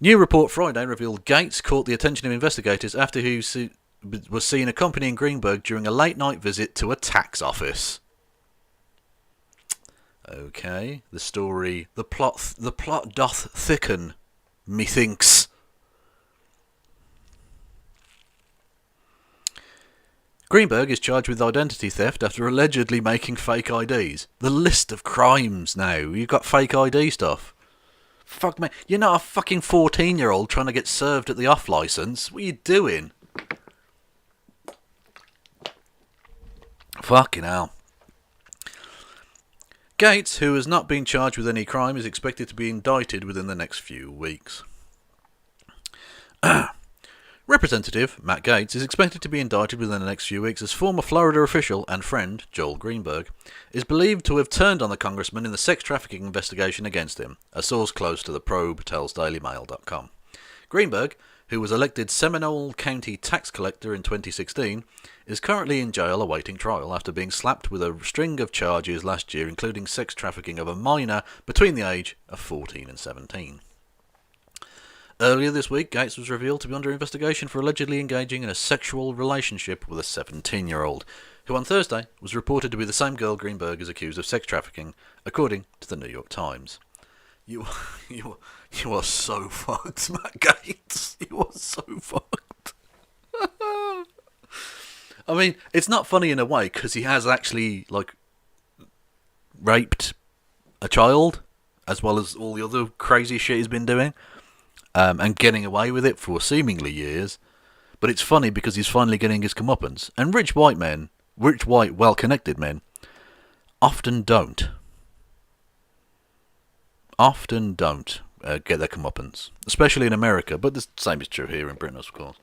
New report Friday revealed Gaetz caught the attention of investigators after he was seen accompanying Greenberg during a late-night visit to a tax office. Okay, the story... The plot doth thicken, methinks. Greenberg is charged with identity theft after allegedly making fake IDs. The list of crimes now. You've got fake ID stuff. Fuck me. You're not a fucking 14-year-old trying to get served at the off licence. What are you doing? Fucking hell. Gaetz, who has not been charged with any crime, is expected to be indicted within the next few weeks. Representative Matt Gaetz is expected to be indicted within the next few weeks as former Florida official and friend Joel Greenberg is believed to have turned on the congressman in the sex trafficking investigation against him, a source close to the probe tells DailyMail.com. Greenberg, who was elected Seminole County tax collector in 2016, is currently in jail awaiting trial after being slapped with a string of charges last year, including sex trafficking of a minor between the age of 14 and 17. Earlier this week, Gaetz was revealed to be under investigation for allegedly engaging in a sexual relationship with a 17-year-old, who on Thursday was reported to be the same girl Greenberg is accused of sex trafficking, according to the New York Times. You are so fucked, Matt Gaetz. You are so fucked. I mean, it's not funny in a way, because he has actually, raped a child, as well as all the other crazy shit he's been doing. And getting away with it for seemingly years. But it's funny because he's finally getting his comeuppance. And rich white, well-connected men, often don't. Get their comeuppance. Especially in America, but the same is true here in Britain, of course.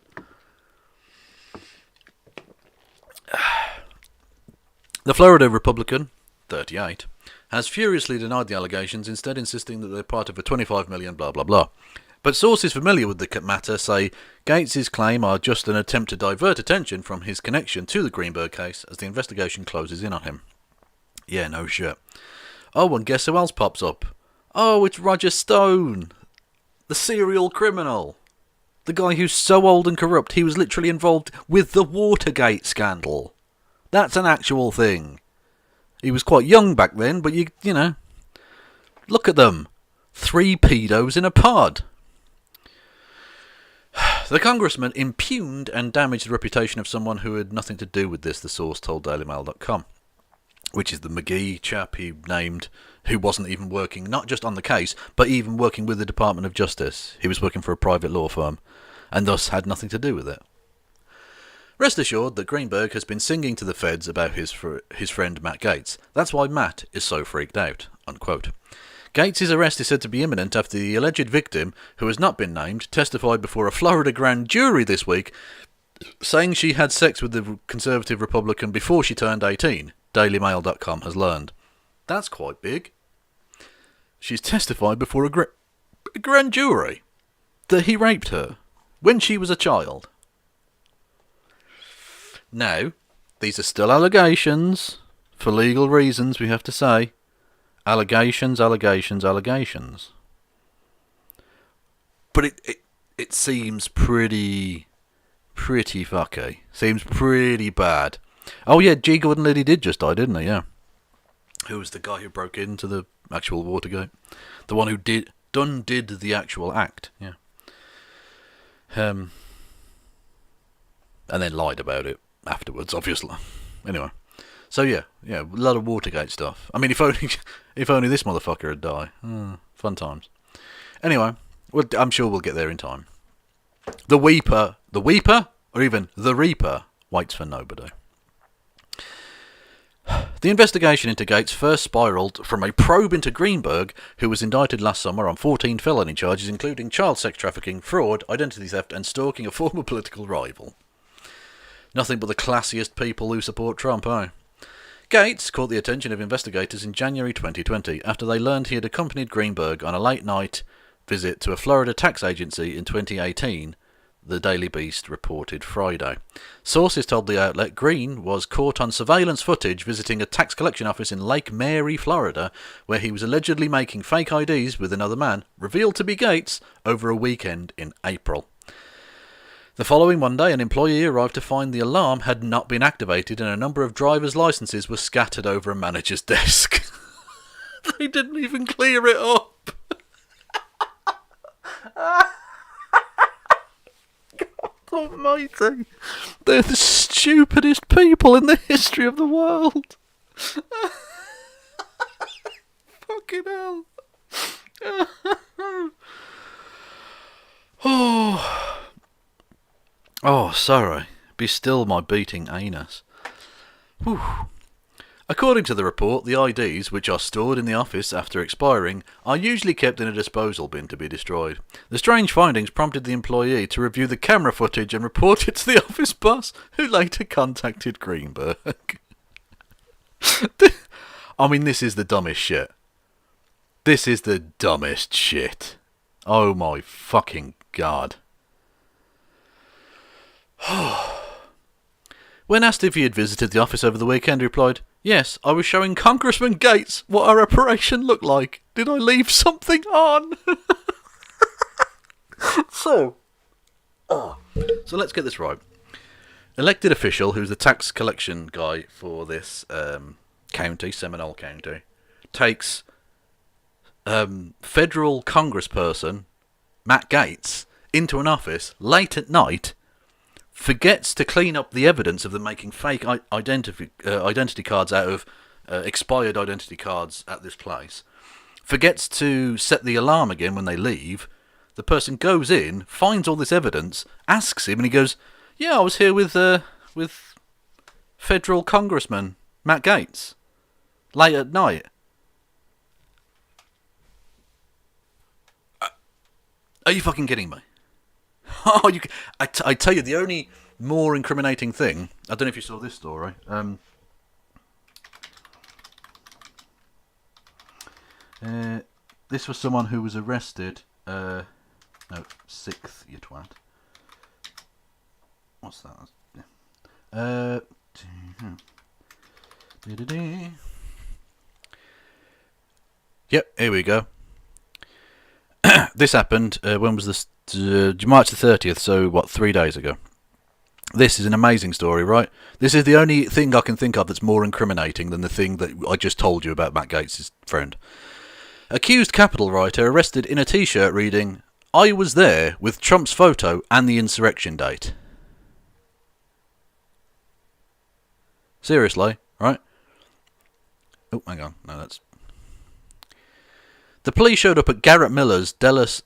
The Florida Republican, 38, has furiously denied the allegations, instead insisting that they're part of a $25 million blah blah blah. But sources familiar with the matter say Gaetz' claim are just an attempt to divert attention from his connection to the Greenberg case as the investigation closes in on him. Yeah, no shit. Oh, and guess who else pops up? Oh, it's Roger Stone, the serial criminal. The guy who's so old and corrupt, he was literally involved with the Watergate scandal. That's an actual thing. He was quite young back then, but you know, look at them. 3 pedos in a pod. The congressman impugned and damaged the reputation of someone who had nothing to do with this, the source told DailyMail.com, which is the McGee chap he named, who wasn't even working, not just on the case, but even working with the Department of Justice. He was working for a private law firm, and thus had nothing to do with it. Rest assured that Greenberg has been singing to the feds about his friend Matt Gaetz. That's why Matt is so freaked out, unquote. Gaetz' arrest is said to be imminent after the alleged victim, who has not been named, testified before a Florida grand jury this week, saying she had sex with the conservative Republican before she turned 18, DailyMail.com has learned. That's quite big. She's testified before a grand jury that he raped her when she was a child. Now, these are still allegations, for legal reasons we have to say. Allegations. But it seems pretty fucky. Seems pretty bad. Oh yeah, G. Gordon Liddy did just die, didn't he? Yeah. Who was the guy who broke into the actual Watergate? The one who did the actual act. Yeah. And then lied about it afterwards, obviously. Anyway. So yeah, a lot of Watergate stuff. I mean, if only this motherfucker had died. Fun times. Anyway, I'm sure we'll get there in time. The Weeper, or even the Reaper, waits for nobody. The investigation into Gaetz first spiralled from a probe into Greenberg, who was indicted last summer on 14 felony charges, including child sex trafficking, fraud, identity theft, and stalking a former political rival. Nothing but the classiest people who support Trump, eh? Gaetz caught the attention of investigators in January 2020 after they learned he had accompanied Greenberg on a late-night visit to a Florida tax agency in 2018, the Daily Beast reported Friday. Sources told the outlet Green was caught on surveillance footage visiting a tax collection office in Lake Mary, Florida, where he was allegedly making fake IDs with another man, revealed to be Gaetz, over a weekend in April. The following Monday, an employee arrived to find the alarm had not been activated and a number of driver's licenses were scattered over a manager's desk. They didn't even clear it up. God almighty. They're the stupidest people in the history of the world. Fucking hell. Oh, sorry. Be still my beating anus. Whew. According to the report, the IDs, which are stored in the office after expiring, are usually kept in a disposal bin to be destroyed. The strange findings prompted the employee to review the camera footage and report it to the office boss, who later contacted Greenberg. I mean, this is the dumbest shit. This is the dumbest shit. Oh my fucking god. When asked if he had visited the office over the weekend, he replied, "Yes, I was showing Congressman Gaetz what our operation looked like. Did I leave something on?" So let's get this right. Elected official, who's the tax collection guy for this county, Seminole County, takes federal congressperson Matt Gaetz into an office late at night, forgets to clean up the evidence of them making fake identity cards out of expired identity cards at this place, forgets to set the alarm again when they leave. The person goes in, finds all this evidence, asks him, and he goes, "Yeah, I was here with federal congressman Matt Gaetz late at night." Are you fucking kidding me? Oh, I tell you, the only more incriminating thing, I don't know if you saw this story. This was someone who was arrested. No, 6th, you twat. What's that? Yep, here we go. This happened, when was this? March the 30th, so what, 3 days ago. This is an amazing story, right? This is the only thing I can think of that's more incriminating than the thing that I just told you about Matt Gaetz' friend. Accused Capitol writer arrested in a t-shirt reading, "I was there," with Trump's photo and the insurrection date. Seriously, right? Oh, hang on. No, that's... The police showed up at Garrett Miller's Dallas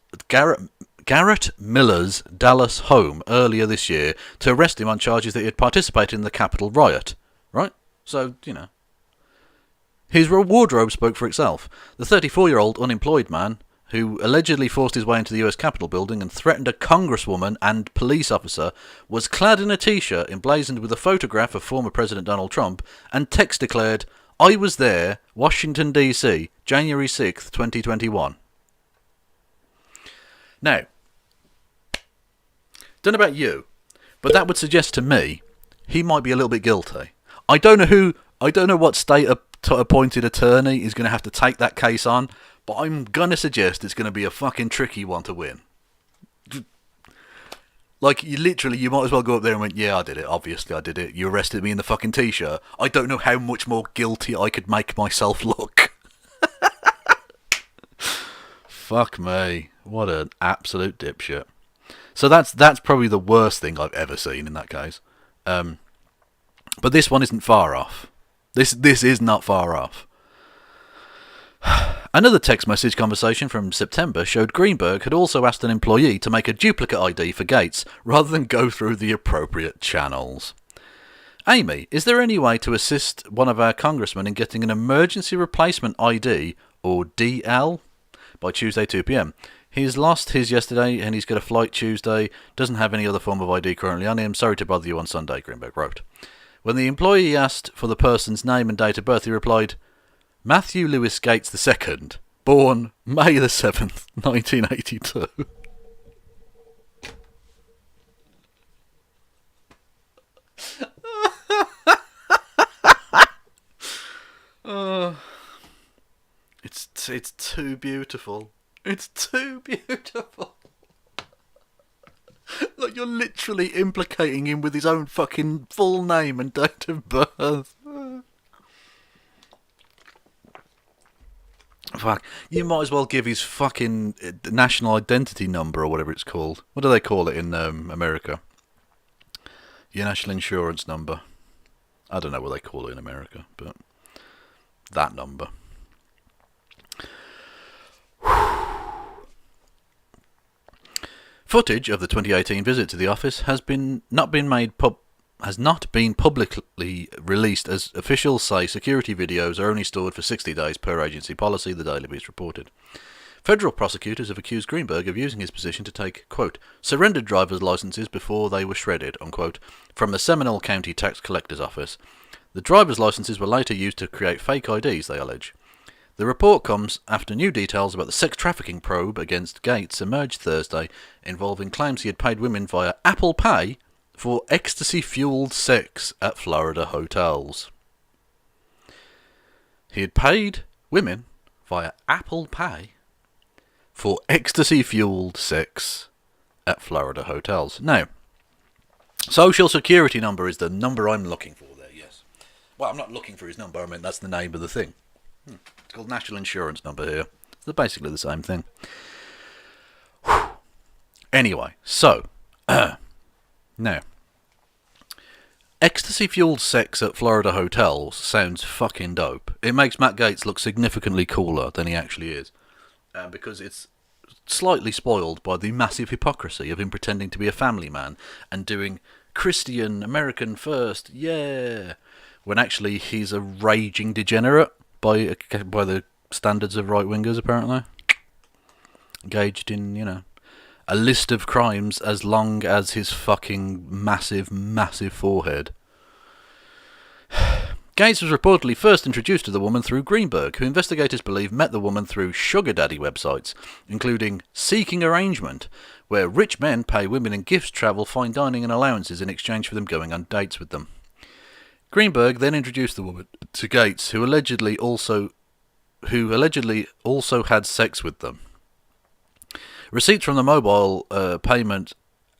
home earlier this year to arrest him on charges that he had participated in the Capitol riot. Right? So, you know. His wardrobe spoke for itself. The 34-year-old unemployed man, who allegedly forced his way into the US Capitol building and threatened a congresswoman and police officer, was clad in a t-shirt emblazoned with a photograph of former President Donald Trump, and text declared, "I was there, Washington, D.C., January 6th, 2021. Now, don't know about you, but that would suggest to me he might be a little bit guilty. I don't know what state-appointed attorney is going to have to take that case on, but I'm going to suggest it's going to be a fucking tricky one to win. Like, you might as well go up there and went, "Yeah, I did it. Obviously, I did it. You arrested me in the fucking t-shirt." I don't know how much more guilty I could make myself look. Fuck me. What an absolute dipshit. So that's probably the worst thing I've ever seen in that case. But this one isn't far off. This is not far off. Another text message conversation from September showed Greenberg had also asked an employee to make a duplicate ID for Gaetz rather than go through the appropriate channels. "Amy, is there any way to assist one of our congressmen in getting an emergency replacement ID, or DL, by Tuesday 2 p.m? He's lost his yesterday and he's got a flight Tuesday, doesn't have any other form of ID currently on him. Sorry to bother you on Sunday," Greenberg wrote. When the employee asked for the person's name and date of birth, he replied, "Matthew Lewis Gaetz II, born May the 7th, 1982. It's too beautiful. It's too beautiful. Like, you're literally implicating him with his own fucking full name and date of birth. Fuck. You might as well give his fucking national identity number or whatever it's called. What do they call it in America? Your national insurance number. I don't know what they call it in America, but that number. Footage of the 2018 visit to the office has not been publicly released, as officials say security videos are only stored for 60 days per agency policy, the Daily Beast reported. Federal prosecutors have accused Greenberg of using his position to take, quote, "surrendered driver's licenses before they were shredded," unquote, from the Seminole County Tax Collector's Office. The driver's licenses were later used to create fake IDs, they allege. The report comes after new details about the sex trafficking probe against Gaetz emerged Thursday, involving claims he had paid women via Apple Pay for ecstasy-fueled sex at Florida hotels. He had paid women via Apple Pay for ecstasy-fueled sex at Florida hotels. Now, Social Security number is the number I'm looking for there, yes. Well, I'm not looking for his number, I mean that's the name of the thing. It's called National Insurance Number here. They're basically the same thing. Anyway, so, now, ecstasy-fueled sex at Florida hotels sounds fucking dope. It makes Matt Gaetz look significantly cooler than he actually is, because it's slightly spoiled by the massive hypocrisy of him pretending to be a family man and doing Christian American first, yeah, when actually he's a raging degenerate by the standards of right-wingers, apparently. Engaged in, a list of crimes as long as his fucking massive, massive forehead. Gaetz was reportedly first introduced to the woman through Greenberg, who investigators believe met the woman through sugar daddy websites, including Seeking Arrangement, where rich men pay women in gifts, travel, fine dining and allowances in exchange for them going on dates with them. Greenberg then introduced the woman to Gaetz, who allegedly also had sex with them. Receipts from the mobile payment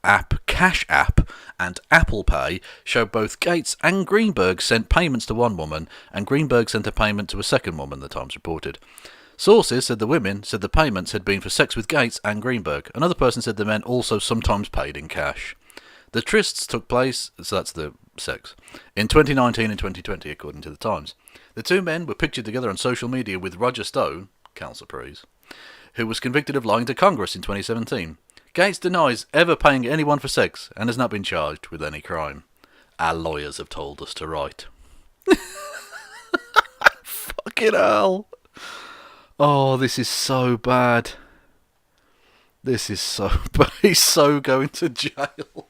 app Cash App and Apple Pay show both Gaetz and Greenberg sent payments to one woman, and Greenberg sent a payment to a second woman, the Times reported. Sources said the women said the payments had been for sex with Gaetz and Greenberg. Another person said the men also sometimes paid in cash. The trysts took place, so that's the sex, in 2019 and 2020, according to the Times. The two men were pictured together on social media with Roger Stone, Council Priest, who was convicted of lying to Congress in 2017. Gaetz denies ever paying anyone for sex and has not been charged with any crime. Our lawyers have told us to write. Fucking hell. Oh, this is so bad. This is so bad. He's so going to jail.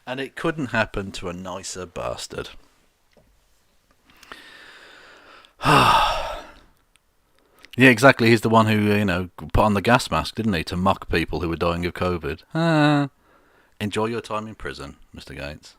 And it couldn't happen to a nicer bastard. Yeah, exactly. He's the one who, put on the gas mask, didn't he, to mock people who were dying of COVID. Enjoy your time in prison, Mr. Gaetz.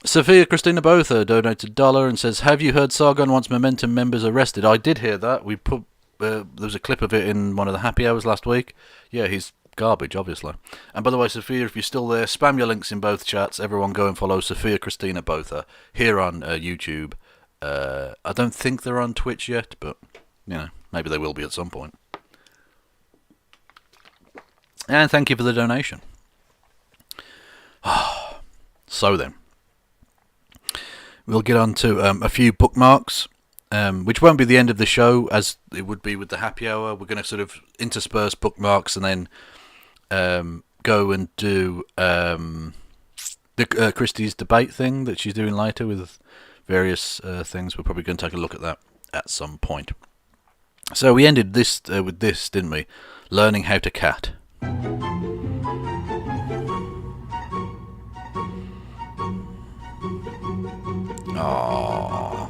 Sophia Christina Botha donated $1 and says, have you heard Sargon wants Momentum members arrested? I did hear that. We put there was a clip of it in one of the happy hours last week. Yeah, he's garbage, obviously. And by the way, Sophia, if you're still there, spam your links in both chats. Everyone go and follow Sophia Christina Botha here on YouTube. I don't think they're on Twitch yet, but, maybe they will be at some point. And thank you for the donation. So then, we'll get on to a few bookmarks, which won't be the end of the show, as it would be with the happy hour. We're going to sort of intersperse bookmarks and then go and do the Christie's debate thing that she's doing later with various things. We're probably going to take a look at that at some point. So we ended this with this, didn't we? Learning how to cat. Aww.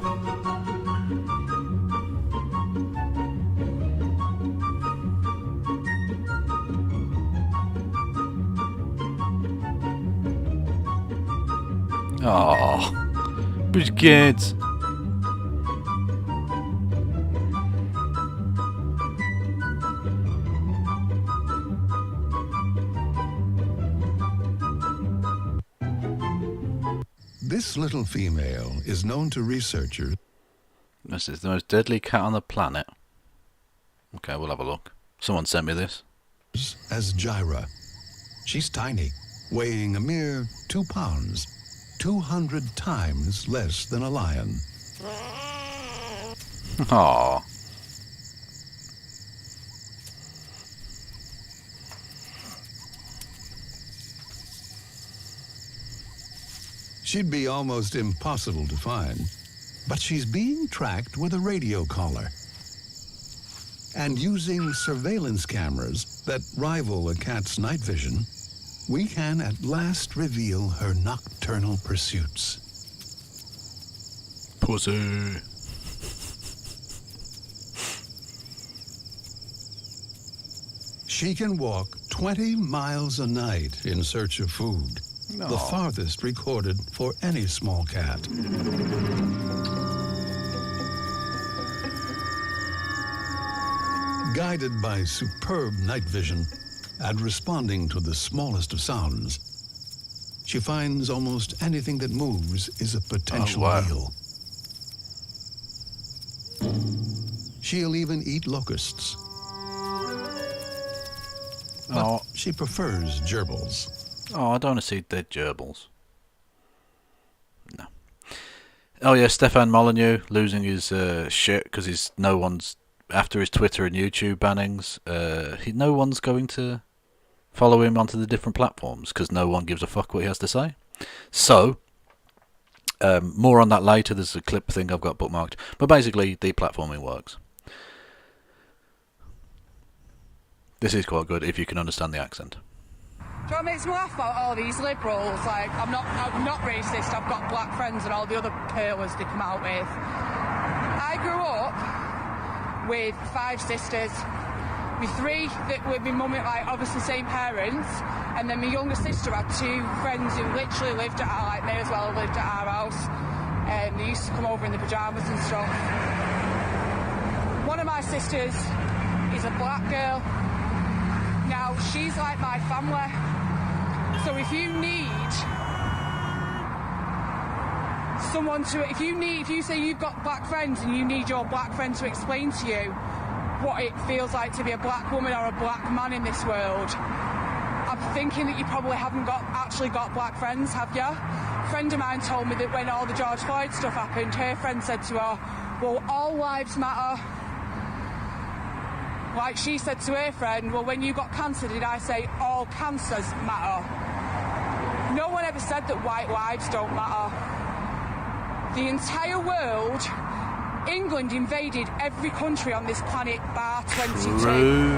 Aww. But kids. This little female is known to researchers. This is the most deadly cat on the planet. Okay, we'll have a look. Someone sent me this. As Gyra. She's tiny, weighing a mere 2 pounds, 200 times less than a lion. Aww. She'd be almost impossible to find, but she's being tracked with a radio collar. And using surveillance cameras that rival a cat's night vision, we can at last reveal her nocturnal pursuits. Pussy. She can walk 20 miles a night in search of food. No. The farthest recorded for any small cat. Guided by superb night vision and responding to the smallest of sounds, she finds almost anything that moves is a potential meal. She'll even eat locusts. But she prefers gerbils. Oh, I don't want to see dead gerbils. No. Oh yeah, Stefan Molyneux losing his shit because no one's after his Twitter and YouTube bannings. No one's going to follow him onto the different platforms because no one gives a fuck what he has to say. So, more on that later. There's a clip thing I've got bookmarked, but basically, deplatforming works. This is quite good if you can understand the accent. Do you know what makes me laugh about all these liberals? Like, I'm not racist, I've got black friends and all the other pillars they come out with. I grew up with 5 sisters, with 3 that were my mum, like, obviously same parents, and then my younger sister had 2 friends who literally lived at our, like, may as well have lived at our house, and they used to come over in the pyjamas and stuff. one of my sisters is a black girl. Now, she's like my family. So if you need someone to, if you say you've got black friends and you need your black friend to explain to you what it feels like to be a black woman or a black man in this world, I'm thinking that you probably haven't actually got black friends, have you? A friend of mine told me that when all the George Floyd stuff happened, her friend said to her, well, all lives matter. Like she said to her friend, well, when you got cancer, did I say all cancers matter? No one ever said that white lives don't matter. The entire world, England invaded every country on this planet bar 22.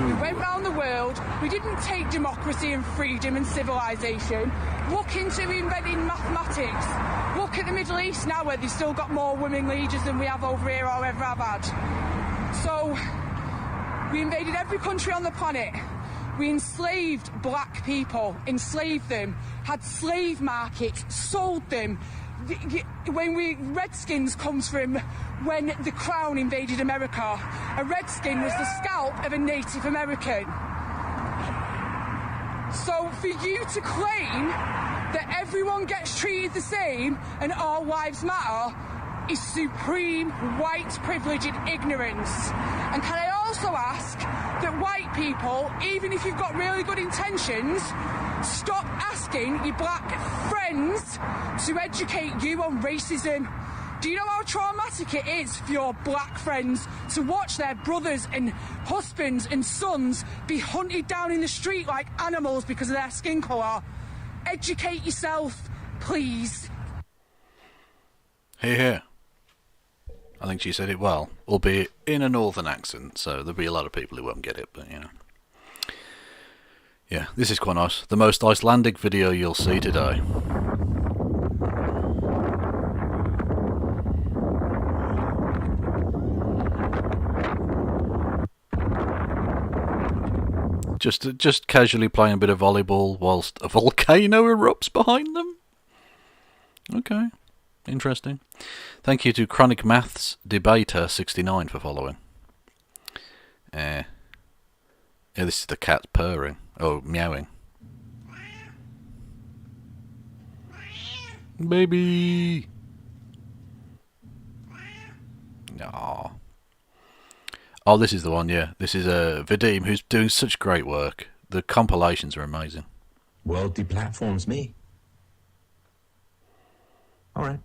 We went round the world. We didn't take democracy and freedom and civilization. Look into inventing mathematics. Look at the Middle East now, where they've still got more women leaders than we have over here or ever have had. So we invaded every country on the planet. We enslaved black people, enslaved them, had slave markets, sold them. Redskins comes from when the Crown invaded America. A redskin was the scalp of a Native American. So for you to claim that everyone gets treated the same and all lives matter is supreme white privilege and ignorance. And can I also ask that white people, even if you've got really good intentions, stop asking your black friends to educate you on racism. Do you know how traumatic it is for your black friends to watch their brothers and husbands and sons be hunted down in the street like animals because of their skin colour? Educate yourself, please. Hear, hear. I think she said it well, albeit in a northern accent, so there'll be a lot of people who won't get it, but you know. Yeah, this is quite nice. The most Icelandic video you'll see today. Just casually playing a bit of volleyball whilst a volcano erupts behind them. Okay, interesting. Thank you to Chronic Maths Debater 69 for following. Yeah, this is the cat purring. Oh, meowing. Baby! Aww. Oh, this is the one, yeah. This is Vadim, who's doing such great work. The compilations are amazing. World deplatforms me. All right.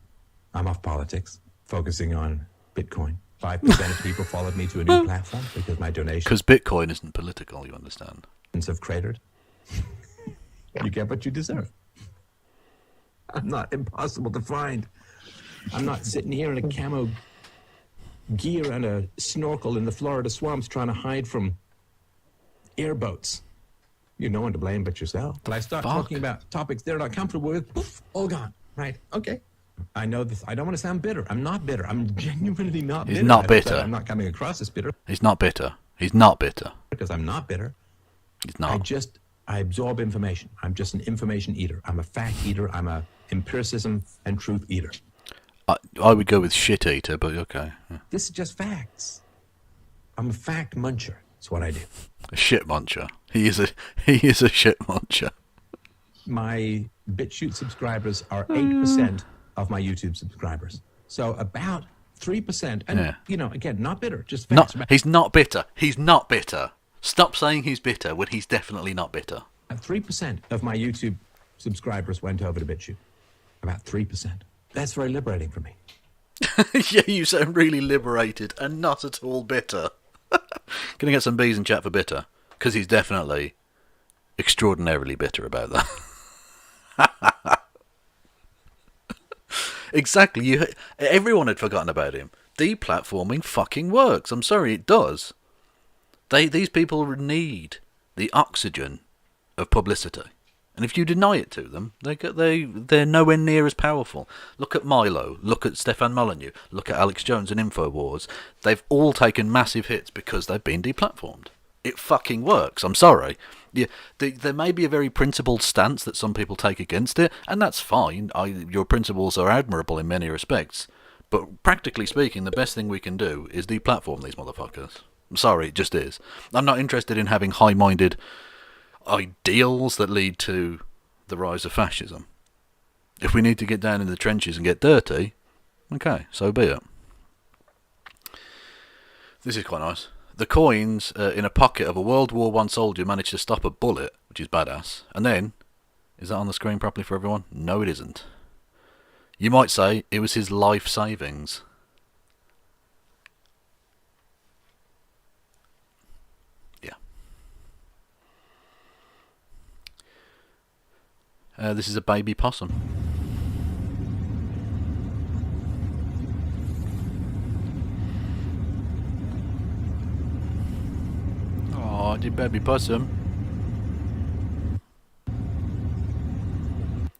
I'm off politics, focusing on Bitcoin. 5% of people followed me to a new platform because my donations... Because Bitcoin isn't political, you understand. ...have cratered. You get what you deserve. I'm not impossible to find. I'm not sitting here in a camo gear and a snorkel in the Florida swamps trying to hide from airboats. You're no one to blame but yourself. But I start talking about topics they're not comfortable with, poof, all gone. Right, okay. I know this. I don't want to sound bitter. I'm not bitter. I'm genuinely not bitter. He's not bitter. I'm not coming across as bitter. He's not bitter. He's not bitter. Because I'm not bitter. He's not. I absorb information. I'm just an information eater. I'm a fact eater. I'm a empiricism and truth eater. I would go with shit eater, but okay. Yeah. This is just facts. I'm a fact muncher. That's what I do. A shit muncher. He is a shit muncher. My BitChute subscribers are 8% of my YouTube subscribers. So about 3%. And, you know, again, not bitter, just facts. He's not bitter. He's not bitter. Stop saying he's bitter when he's definitely not bitter. 3% of my YouTube subscribers went over to BitChute. About 3%. That's very liberating for me. Yeah, you sound really liberated and not at all bitter. Gonna get some bees in chat for bitter, because he's definitely extraordinarily bitter about that. Exactly. Everyone had forgotten about him. Deplatforming fucking works. I'm sorry, it does. These people need the oxygen of publicity. And if you deny it to them, they're nowhere near as powerful. Look at Milo, look at Stefan Molyneux, look at Alex Jones and InfoWars. They've all taken massive hits because they've been deplatformed. It fucking works, I'm sorry. Yeah, there may be a very principled stance that some people take against it, and that's fine. Your principles are admirable in many respects. But practically speaking, the best thing we can do is deplatform these motherfuckers. I'm sorry, it just is. I'm not interested in having high-minded ideals that lead to the rise of fascism. If we need to get down in the trenches and get dirty, okay, so be it. This is quite nice. The coins in a pocket of a World War I soldier managed to stop a bullet, which is badass. And then, is that on the screen properly for everyone? No, it isn't. You might say it was his life savings. Yeah. This is a baby possum. Oh, the baby possum.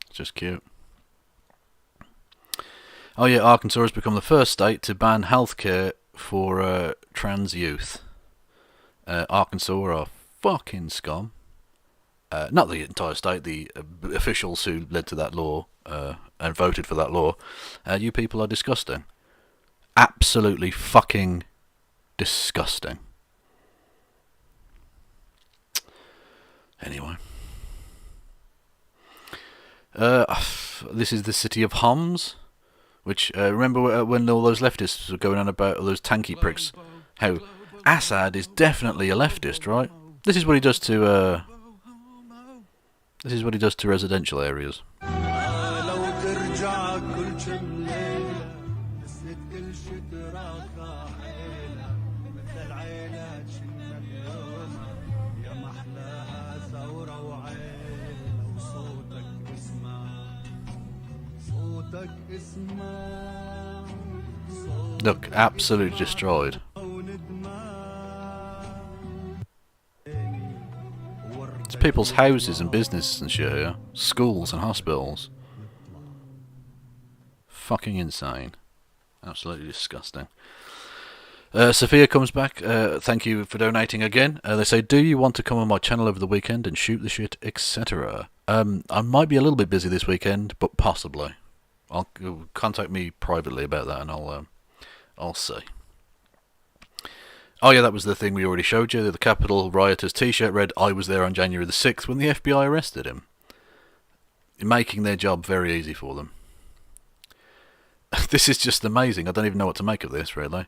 It's just cute. Oh yeah, Arkansas has become the first state to ban healthcare for trans youth. Arkansas are fucking scum. Not the entire state, the officials who led to that law and voted for that law. You people are disgusting. Absolutely fucking disgusting. Anyway. This is the city of Homs. Which, remember when all those leftists were going on about all those tanky pricks? How Assad is definitely a leftist, right? This is what he does to, residential areas. Look, absolutely destroyed. It's people's houses and businesses and shit here. Schools and hospitals. Fucking insane. Absolutely disgusting. Sophia comes back. Thank you for donating again. They say, do you want to come on my channel over the weekend and shoot the shit, etc.? I might be a little bit busy this weekend, but possibly. I'll contact me privately about that and I'll see. Oh yeah, that was the thing we already showed you. The Capitol rioters t-shirt read, I was there on January the 6th when the FBI arrested him. Making their job very easy for them. This is just amazing. I don't even know what to make of this, really.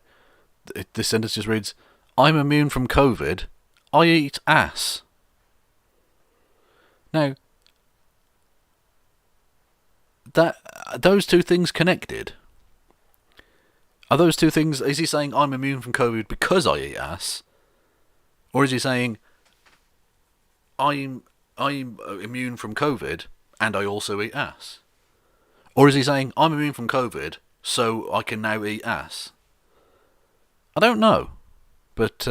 This sentence just reads, I'm immune from COVID. I eat ass. Now, those two things connected? Are those two things... Is he saying I'm immune from COVID because I eat ass? Or is he saying I'm immune from COVID and I also eat ass? Or is he saying I'm immune from COVID so I can now eat ass? I don't know. But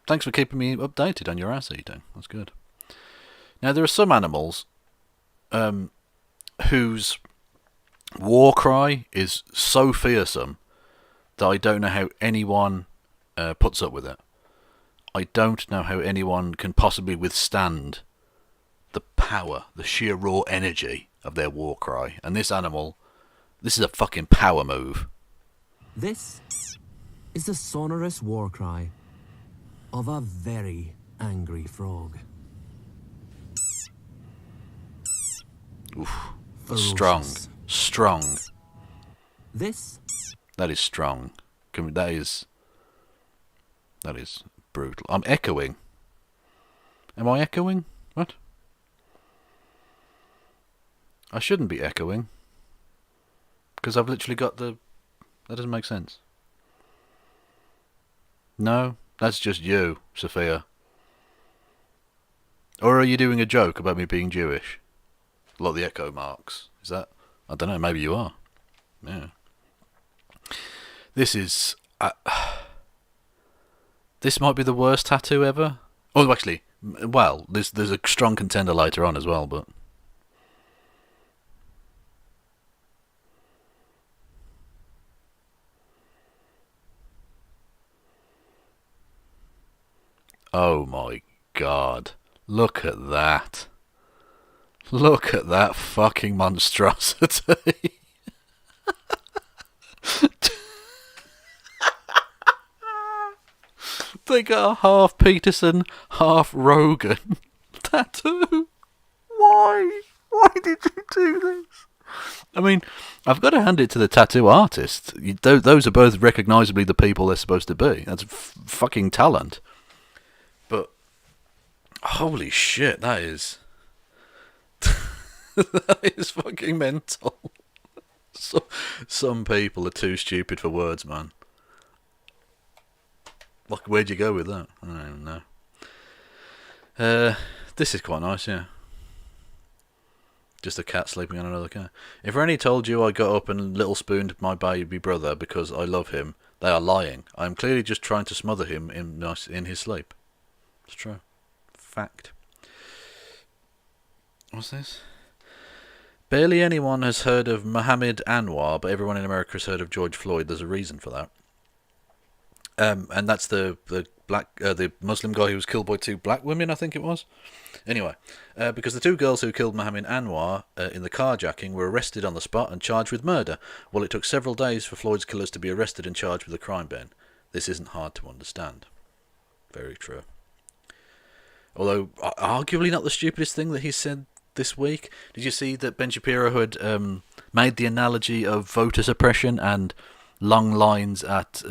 thanks for keeping me updated on your ass eating. That's good. Now there are some animals whose war cry is so fearsome that I don't know how anyone puts up with it. I don't know how anyone can possibly withstand the power, the sheer raw energy of their war cry. And this animal, this is a fucking power move. This is the sonorous war cry of a very angry frog. Oof. Ferocious. Strong. This? That is strong. That is brutal. I'm echoing. Am I echoing? What? I shouldn't be echoing. Because I've literally got the... That doesn't make sense. No, that's just you, Sophia. Or are you doing a joke about me being Jewish? Like the echo marks. Is that... I don't know, maybe you are. Yeah. This is... this might be the worst tattoo ever. Oh, actually, well, there's a strong contender later on as well, but... Oh my god. Look at that. Look at that fucking monstrosity. They got a half Peterson, half Rogan tattoo. Why? Why did you do this? I mean, I've got to hand it to the tattoo artist. Those are both recognisably the people they're supposed to be. That's fucking talent. But holy shit, that is that is fucking mental. Some people are too stupid for words, man. Like, where'd you go with that? I don't even know. This is quite nice, yeah. Just a cat sleeping on another cat. If Rennie told you I got up and little spooned my baby brother because I love him, they are lying. I am clearly just trying to smother him in his sleep. It's true. Fact. What's this? Barely anyone has heard of Mohammed Anwar, but everyone in America has heard of George Floyd. There's a reason for that. And that's the Muslim guy who was killed by two black women, I think it was. Anyway, because the two girls who killed Mohammed Anwar in the carjacking were arrested on the spot and charged with murder, while it took several days for Floyd's killers to be arrested and charged with a crime ban. This isn't hard to understand. Very true. Although, arguably not the stupidest thing that he said this week. Did you see that Ben Shapiro had made the analogy of voter suppression and long lines at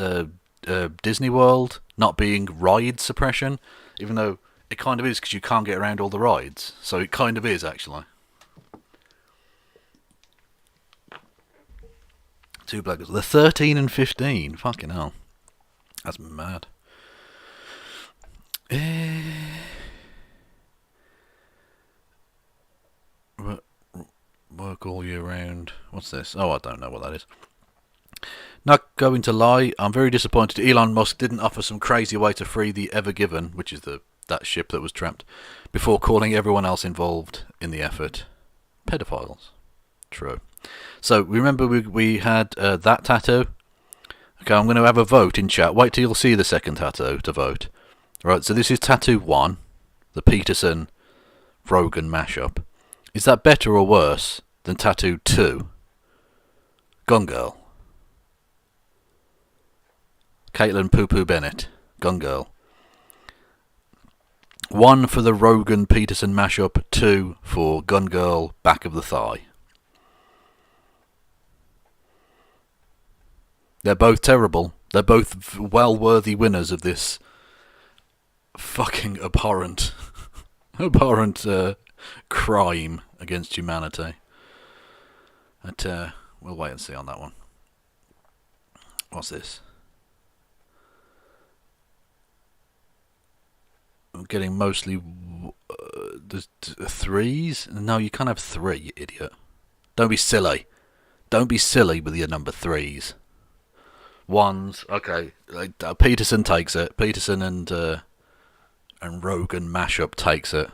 Disney World not being ride suppression, even though it kind of is because you can't get around all the rides. So it kind of is, actually. Two black girls. They're 13 and 15. Fucking hell. That's mad. Work all year round. What's this? Oh, I don't know what that is. Not going to lie, I'm very disappointed Elon Musk didn't offer some crazy way to free the Ever Given, which is that ship that was trapped, before calling everyone else involved in the effort pedophiles. True. So, remember we had that tattoo? Okay, I'm going to have a vote in chat. Wait till you'll see the second tattoo to vote. Right, so this is tattoo 1, the Peterson Rogan mashup. Is that better or worse than tattoo 2, Gun Girl? Caitlin Poo Poo Bennett, Gun Girl. 1 for the Rogan Peterson mashup, 2 for Gun Girl Back of the Thigh. They're both terrible. They're both well worthy winners of this fucking abhorrent crime against humanity. But we'll wait and see on that one. What's this? I'm getting mostly there's 3s. No, you can't have 3, you idiot. Don't be silly. Don't be silly with your number 3s. 1s, okay. Peterson takes it. Peterson and Rogan mashup takes it.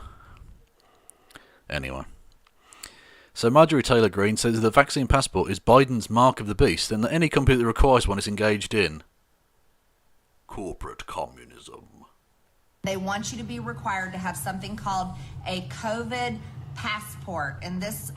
Anyway. So Marjorie Taylor Greene says the vaccine passport is Biden's mark of the beast, and that any company that requires one is engaged in corporate communism. They want you to be required to have something called a COVID passport, and this.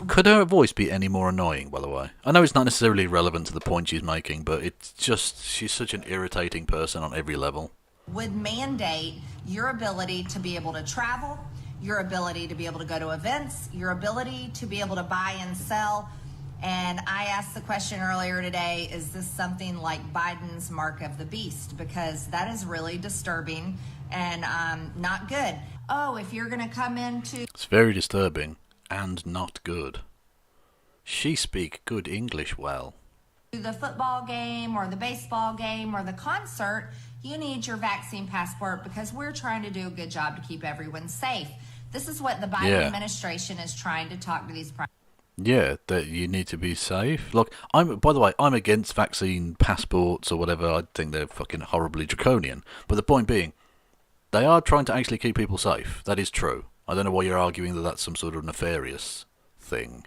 Could her voice be any more annoying, by the way? I know it's not necessarily relevant to the point she's making, but it's just, she's such an irritating person on every level. Would mandate your ability to be able to travel, your ability to be able to go to events, your ability to be able to buy and sell. And I asked the question earlier today, is this something like Biden's mark of the beast? Because that is really disturbing and not good. Oh, if you're going to come into... It's very disturbing and not good. She speak good English well. The football game or the baseball game or the concert, you need your vaccine passport because we're trying to do a good job to keep everyone safe. This is what the Biden administration is trying to talk to these... Yeah, that you need to be safe. Look, by the way, I'm against vaccine passports or whatever. I think they're fucking horribly draconian. But the point being, they are trying to actually keep people safe. That is true. I don't know why you're arguing that that's some sort of nefarious thing.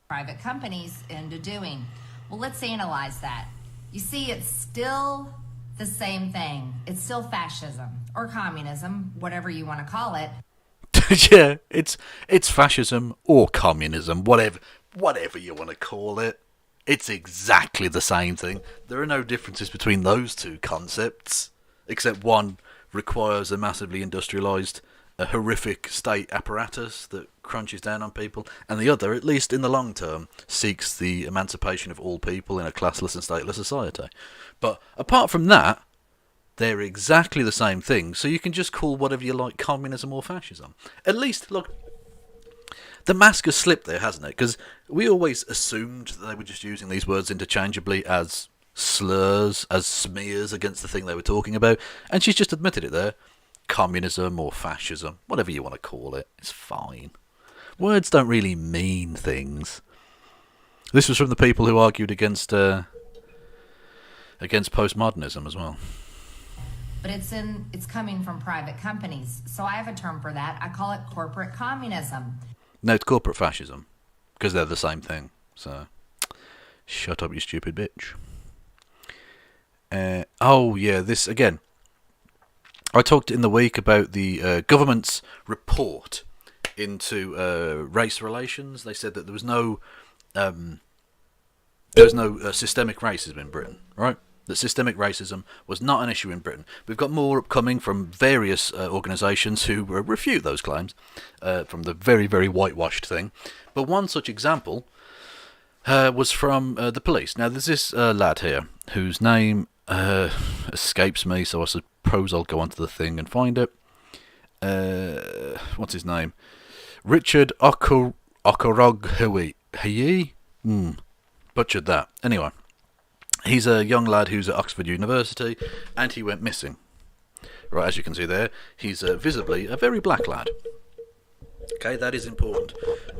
Private companies into doing. Well, let's analyze that. You see, it's still the same thing. It's still fascism or communism, whatever you want to call it. Yeah, it's fascism or communism, whatever you want to call it. It's exactly the same thing. There are no differences between those two concepts. except one requires a massively industrialised, horrific state apparatus that crunches down on people, and the other, at least in the long term, seeks the emancipation of all people in a classless and stateless society. But apart from that, they're exactly the same thing, so you can just call whatever you like communism or fascism. At least, look, the mask has slipped there, hasn't it? Because we always assumed that they were just using these words interchangeably as slurs, as smears against the thing they were talking about, and she's just admitted it there. Communism or fascism, whatever you want to call it, it's fine. Words don't really mean things. This was from the people who argued against postmodernism as well. But it's coming from private companies. So I have a term for that. I call it corporate communism. No, it's corporate fascism, because they're the same thing. So, shut up, you stupid bitch. Oh yeah, this again. I talked in the week about the government's report into race relations. They said that there was no systemic racism in Britain, right? That systemic racism was not an issue in Britain. We've got more upcoming from various organisations who refute those claims from the very, very whitewashed thing. But one such example was from the police. Now, there's this lad here whose name escapes me, so I suppose I'll go onto the thing and find it. What's his name? Richard Okoroghiyi. Butchered that. Anyway. He's a young lad who's at Oxford University, and he went missing. Right, as you can see there, he's visibly a very black lad. Okay, that is important.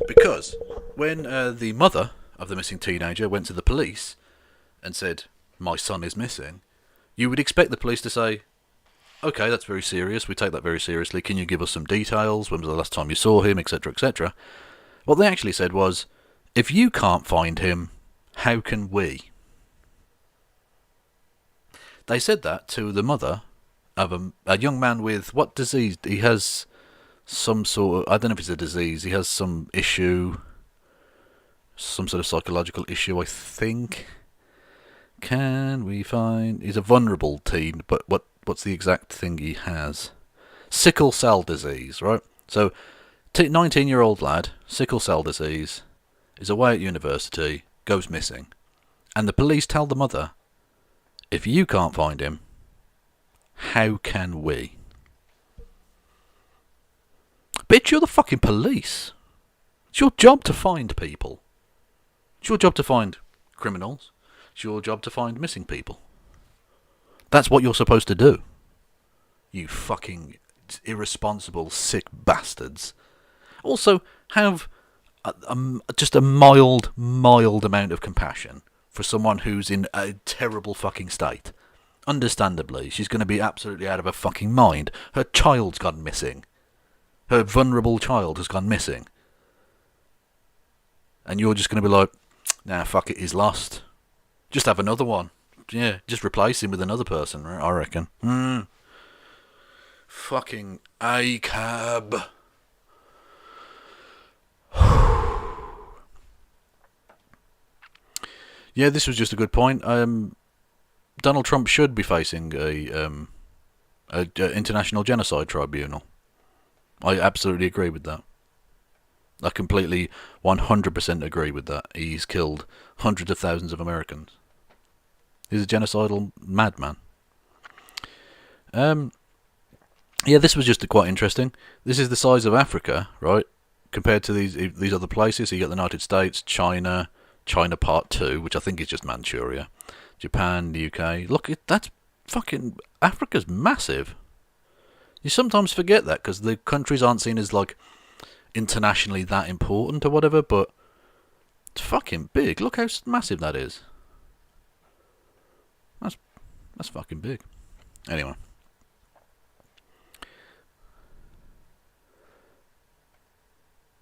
Because when the mother of the missing teenager went to the police and said, "My son is missing," you would expect the police to say, "Okay, that's very serious, we take that very seriously, can you give us some details, when was the last time you saw him, etc, etc." What they actually said was, "If you can't find him, how can we?" They said that to the mother of a young man with what disease? He has some sort of, I don't know if it's a disease, he has some issue, some sort of psychological issue, I think. Can we find, he's a vulnerable teen, but what's the exact thing he has? Sickle cell disease, right? So, 19-year-old lad, sickle cell disease, is away at university, goes missing. And the police tell the mother, "If you can't find him, how can we?" Bitch, you're the fucking police. It's your job to find people. It's your job to find criminals. It's your job to find missing people. That's what you're supposed to do. You fucking irresponsible, sick bastards. Also, have just a mild amount of compassion for someone who's in a terrible fucking state. Understandably, she's going to be absolutely out of her fucking mind. Her child's gone missing. Her vulnerable child has gone missing. And you're just going to be like, "Nah, fuck it, he's lost. Just have another one. Yeah, just replace him with another person, I reckon." Fucking ACAB. Yeah, this was just a good point. Donald Trump should be facing a international genocide tribunal. I absolutely agree with that. I completely 100% agree with that. He's killed hundreds of thousands of Americans. He's a genocidal madman. Yeah, this was just quite interesting. This is the size of Africa, right? Compared to these other places. So you got the United States, China Part 2, which I think is just Manchuria, Japan, the UK. Look, that's fucking... Africa's massive. You sometimes forget that because the countries aren't seen as, like, internationally that important or whatever, but it's fucking big. Look how massive that is. That's fucking big. Anyway.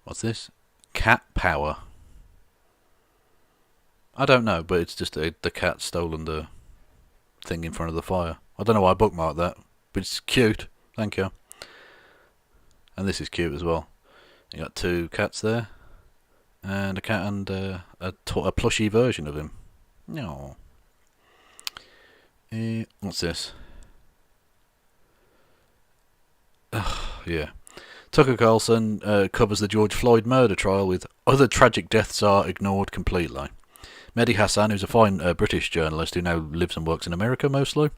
What's this? Cat power. I don't know, but it's just the cat stolen the thing in front of the fire. I don't know why I bookmarked that, but it's cute. Thank you. And this is cute as well. You got two cats there, and a cat and a plushy version of him. No. What's this? Yeah. Tucker Carlson covers the George Floyd murder trial with other tragic deaths are ignored completely. Mehdi Hassan, who's a fine British journalist who now lives and works in America mostly,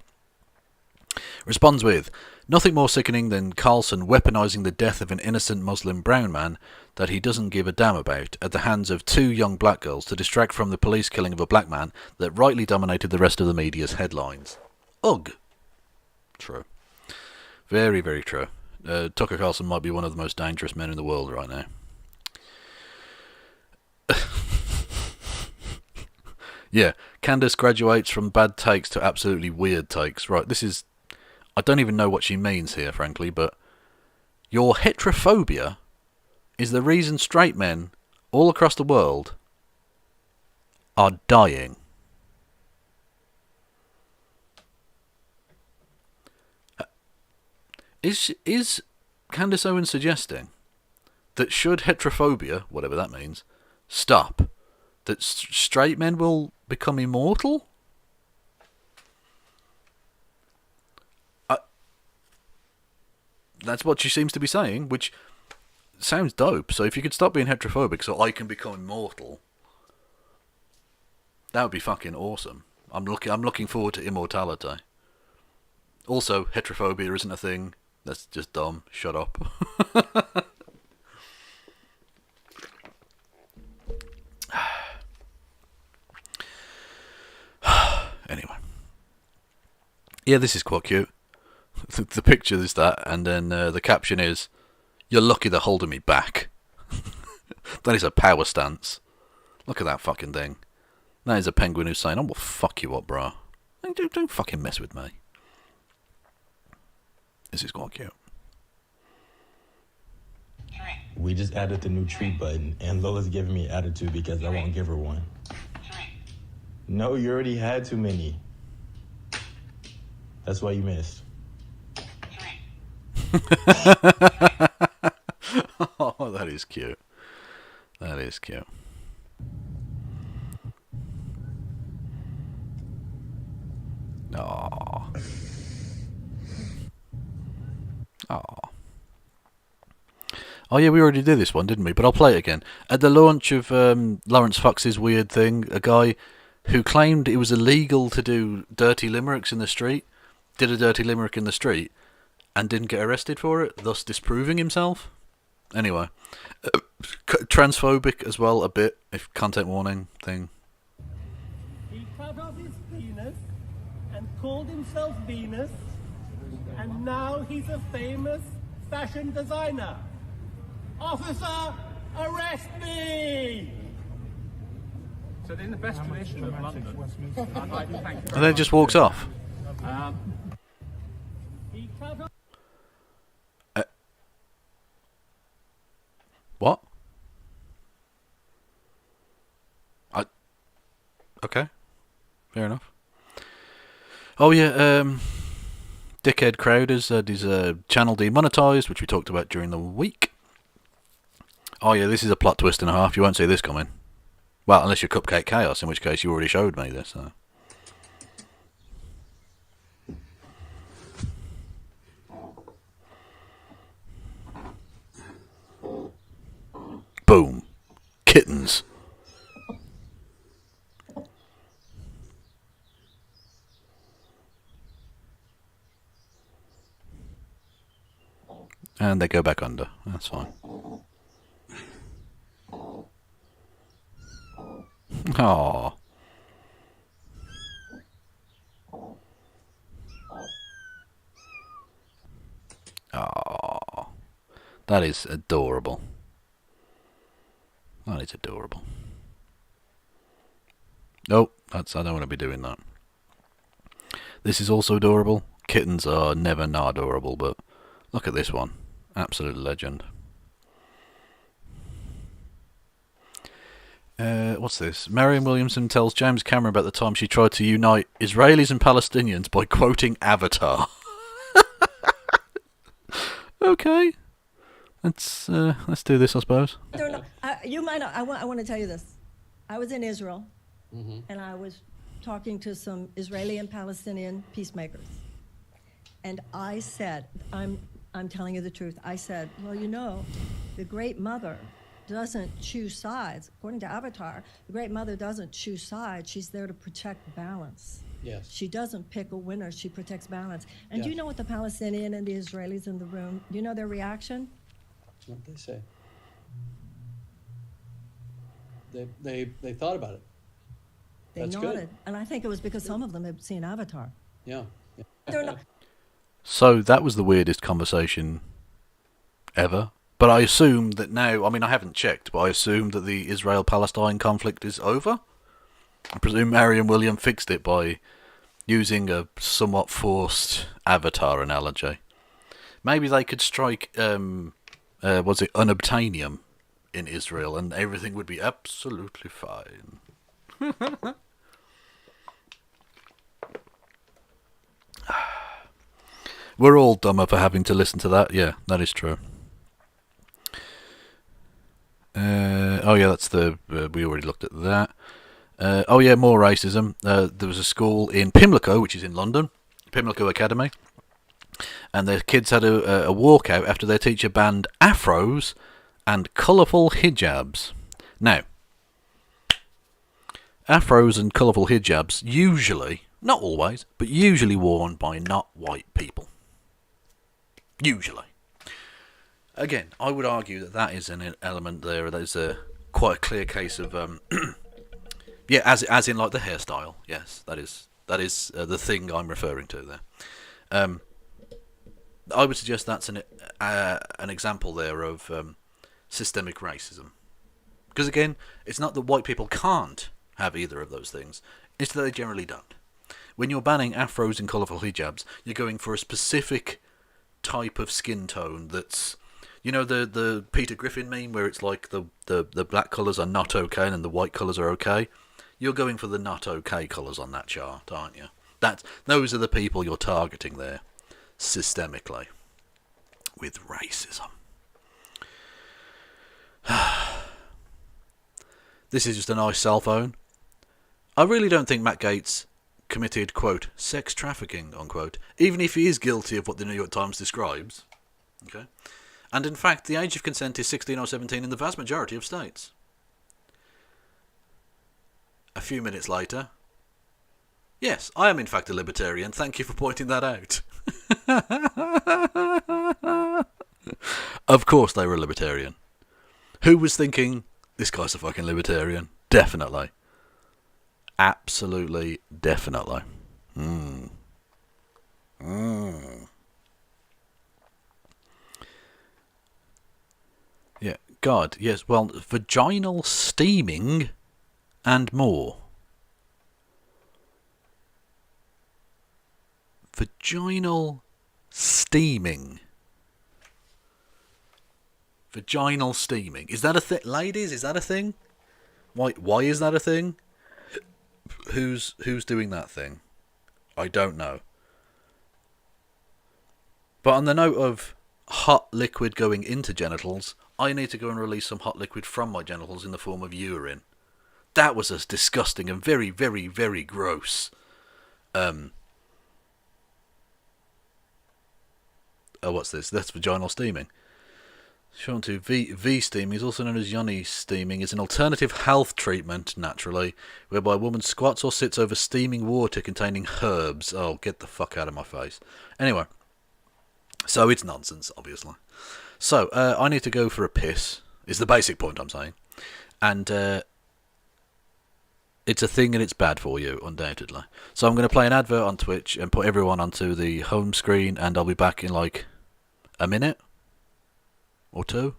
responds with, nothing more sickening than Carlson weaponising the death of an innocent Muslim brown man that he doesn't give a damn about at the hands of two young black girls to distract from the police killing of a black man that rightly dominated the rest of the media's headlines. Ugh. True. Very, very true. Tucker Carlson might be one of the most dangerous men in the world right now. Yeah, Candace graduates from bad takes to absolutely weird takes. Right, this is... I don't even know what she means here, frankly, but... Your heterophobia is the reason straight men all across the world are dying. Is Candace Owens suggesting that should heterophobia, whatever that means, stop, that straight men will become immortal? That's what she seems to be saying, which sounds dope. So if you could stop being heterophobic so I can become immortal, that would be fucking awesome. I'm looking forward to immortality. Also, heterophobia isn't a thing. That's just dumb. Shut up. Anyway. Yeah, this is quite cute. The picture is that, and then the caption is, "You're lucky they're holding me back." That is a power stance. Look at that fucking thing. That is a penguin who's saying, "I will fuck you up, bro. Don't fucking mess with me." This is quite cute. We just added the new treat button, and Lola's giving me attitude because I won't give her one. No, you already had too many. That's why you missed. Oh, that is cute. That is cute. Aww. Aww. Oh yeah, we already did this one, didn't we? But I'll play it again. At the launch of Lawrence Fox's Weird Thing, a guy who claimed it was illegal to do dirty limericks in the street, did a dirty limerick in the street, and didn't get arrested for it, thus disproving himself. Anyway, transphobic as well, a bit, if content warning thing. He cut off his penis and called himself Venus, and now he's a famous fashion designer. Officer, arrest me! So in the best tradition of London, I'd like to thank you. And then it just walks off. He cut off. What? Okay. Fair enough. Oh yeah, Dickhead Crowder's had his channel demonetized, which we talked about during the week. Oh yeah, this is a plot twist and a half. You won't see this coming. Well, unless you're Cupcake Chaos, in which case you already showed me this. So. Boom. Kittens. And they go back under. That's fine. Aww. Aww. That is adorable. That is adorable. Nope, I don't want to be doing that. This is also adorable. Kittens are never not adorable, but look at this one. Absolute legend. What's this? Marianne Williamson tells James Cameron about the time she tried to unite Israelis and Palestinians by quoting Avatar. Okay. Let's do this, I suppose. You might not. I want to tell you this. I was in Israel, and I was talking to some Israeli and Palestinian peacemakers. And I said, I'm I'm telling you the truth. I said, well, you know, the Great Mother doesn't choose sides. According to Avatar, the Great Mother doesn't choose sides. She's there to protect balance. Yes. She doesn't pick a winner. She protects balance. And Yes. do you know what the Palestinian and the Israelis in the room, do you know their reaction? What did they say? They thought about it. They That's nodded. good. And I think it was because some of them had seen Avatar. Yeah. They're not. So that was the weirdest conversation ever. But I assume that now, I mean, I haven't checked, but I assume that the Israel-Palestine conflict is over. I presume Mariam William fixed it by using a somewhat forced Avatar analogy. Maybe they could strike, unobtainium in Israel, and everything would be absolutely fine. We're all dumber for having to listen to that. Yeah, that is true. Oh yeah, that's the we already looked at that. Oh yeah, more racism. There was a school in Pimlico, which is in London, Pimlico Academy, and the kids had a walkout after their teacher banned afros and colourful hijabs. Now, afros and colourful hijabs usually, not always, but usually worn by not white people. Usually. Again, I would argue that that is an element there. That is quite a clear case of, yeah, as in like the hairstyle. Yes, that is the thing I'm referring to there. I would suggest that's an example there of systemic racism. Because again, it's not that white people can't have either of those things; it's that they generally don't. When you're banning afros and colourful hijabs, you're going for a specific type of skin tone that's, you know, the Peter Griffin meme where it's like the black colours are not okay and the white colours are okay. You're going for the not okay colours on that chart, aren't you? Those are the people you're targeting there, systemically, with racism. This is just a nice cell phone. I really don't think Matt Gaetz committed, quote, sex trafficking, unquote, even if he is guilty of what the New York Times describes. Okay? And in fact, the age of consent is 16 or 17 in the vast majority of states. A few minutes later, yes, I am in fact a libertarian, thank you for pointing that out. Of course they were a libertarian. Who was thinking, this guy's a fucking libertarian? Definitely. Absolutely, definitely. Yeah, God, yes, well, vaginal steaming and more. Vaginal steaming. Vaginal steaming. Is that a thing? Ladies, is that a thing? Why is that a thing? Who's doing that thing? I don't know. But on the note of hot liquid going into genitals, I need to go and release some hot liquid from my genitals in the form of urine. That was a disgusting and very, very, very gross. What's this? That's vaginal steaming. Sean 2, V-steaming is also known as yoni steaming, is an alternative health treatment, naturally, whereby a woman squats or sits over steaming water containing herbs. Oh, get the fuck out of my face. Anyway, so it's nonsense, obviously. So, I need to go for a piss, is the basic point I'm saying. And it's a thing and it's bad for you, undoubtedly. So I'm going to play an advert on Twitch and put everyone onto the home screen, and I'll be back in like a minute or two.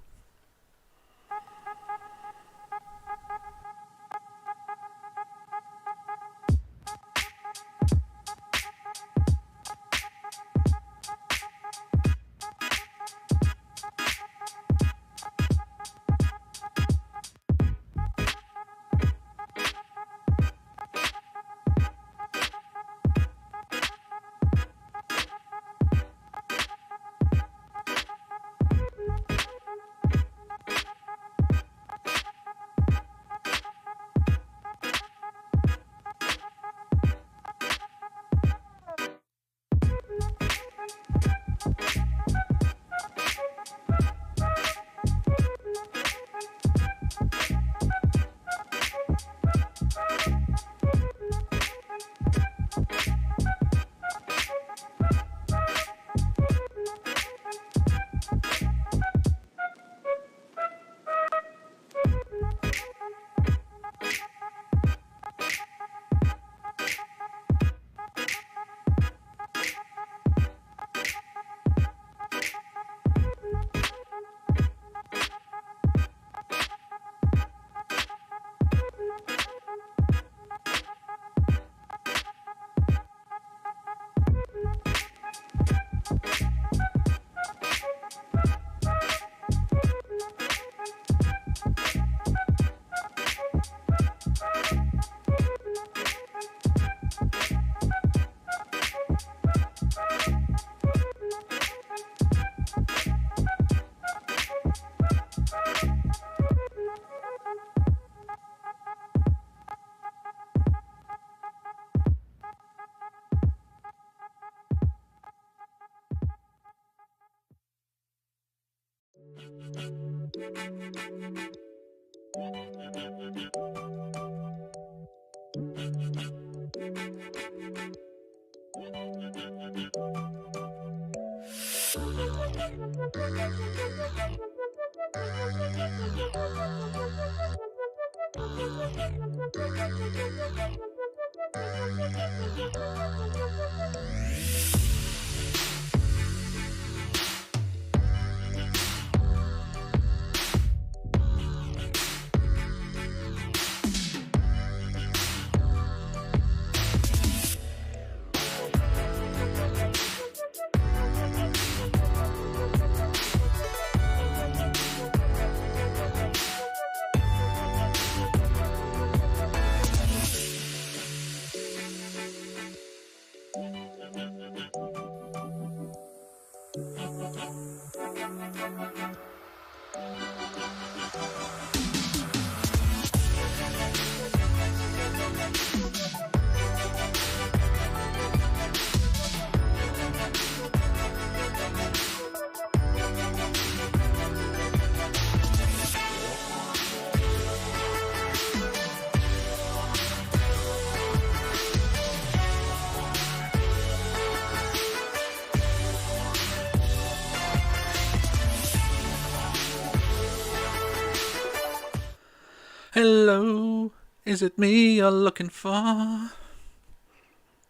Hello, is it me you're looking for?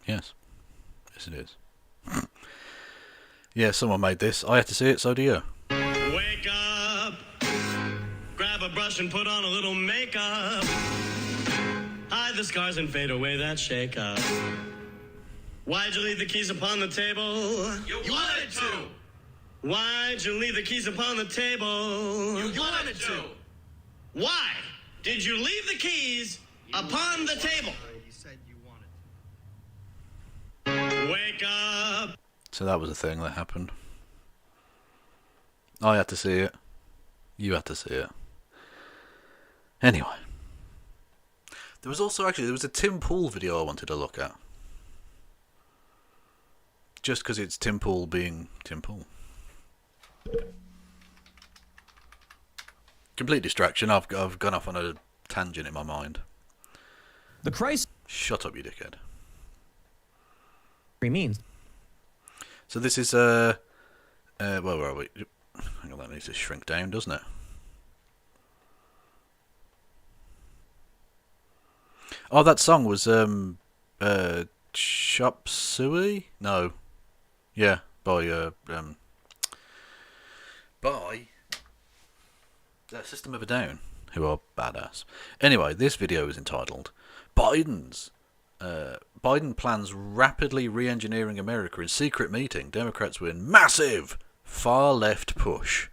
Yes. Yes, it is. Yeah, someone made this. I had to see it, so do you. Wake up, grab a brush and put on a little makeup. Hide the scars and fade away that shake-up. Why'd you leave the keys upon the table? You wanted to. Why'd you leave the keys upon the table? You wanted to. Why did you leave the keys upon the table? You said you wanted to. Wake up. So that was a thing that happened. I had to see it. You had to see it. Anyway. There was a Tim Pool video I wanted to look at. Just because it's Tim Pool being Tim Pool. Complete distraction. I've gone off on a tangent in my mind. The Christ. Shut up, you dickhead. Means. So this is well, where are we? Hang on, that needs to shrink down, doesn't it? Oh, that song was Chop Suey? No. Yeah, by System of a Down, who are badass. Anyway, this video is entitled Biden plans rapidly re-engineering America in secret meeting. Democrats win massive far left push.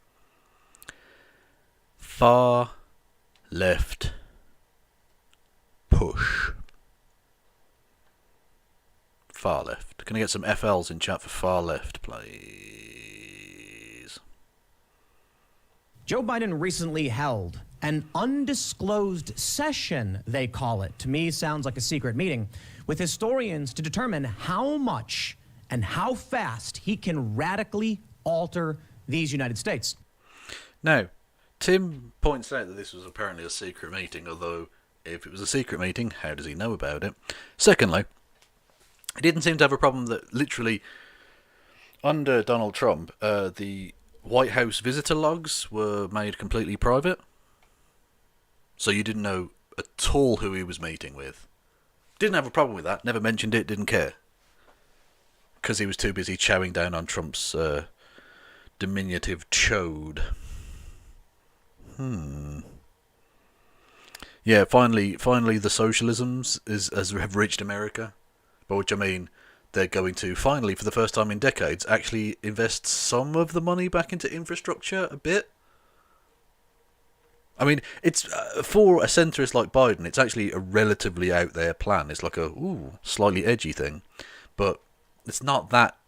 Far left push. Far left. Can I get some FLs in chat for far left, please? Joe Biden recently held an undisclosed session, they call it. To me, sounds like a secret meeting with historians to determine how much and how fast he can radically alter these United States. Now, Tim points out that this was apparently a secret meeting, although if it was a secret meeting, how does he know about it? Secondly, he didn't seem to have a problem that literally, under Donald Trump, the White House visitor logs were made completely private. So you didn't know at all who he was meeting with. Didn't have a problem with that, never mentioned it, didn't care. Because he was too busy chowing down on Trump's diminutive chode. Yeah, finally the socialisms have reached America. By which I mean, they're going to finally, for the first time in decades, actually invest some of the money back into infrastructure a bit. I mean, it's for a centrist like Biden, it's actually a relatively out there plan. It's like a slightly edgy thing, but it's not that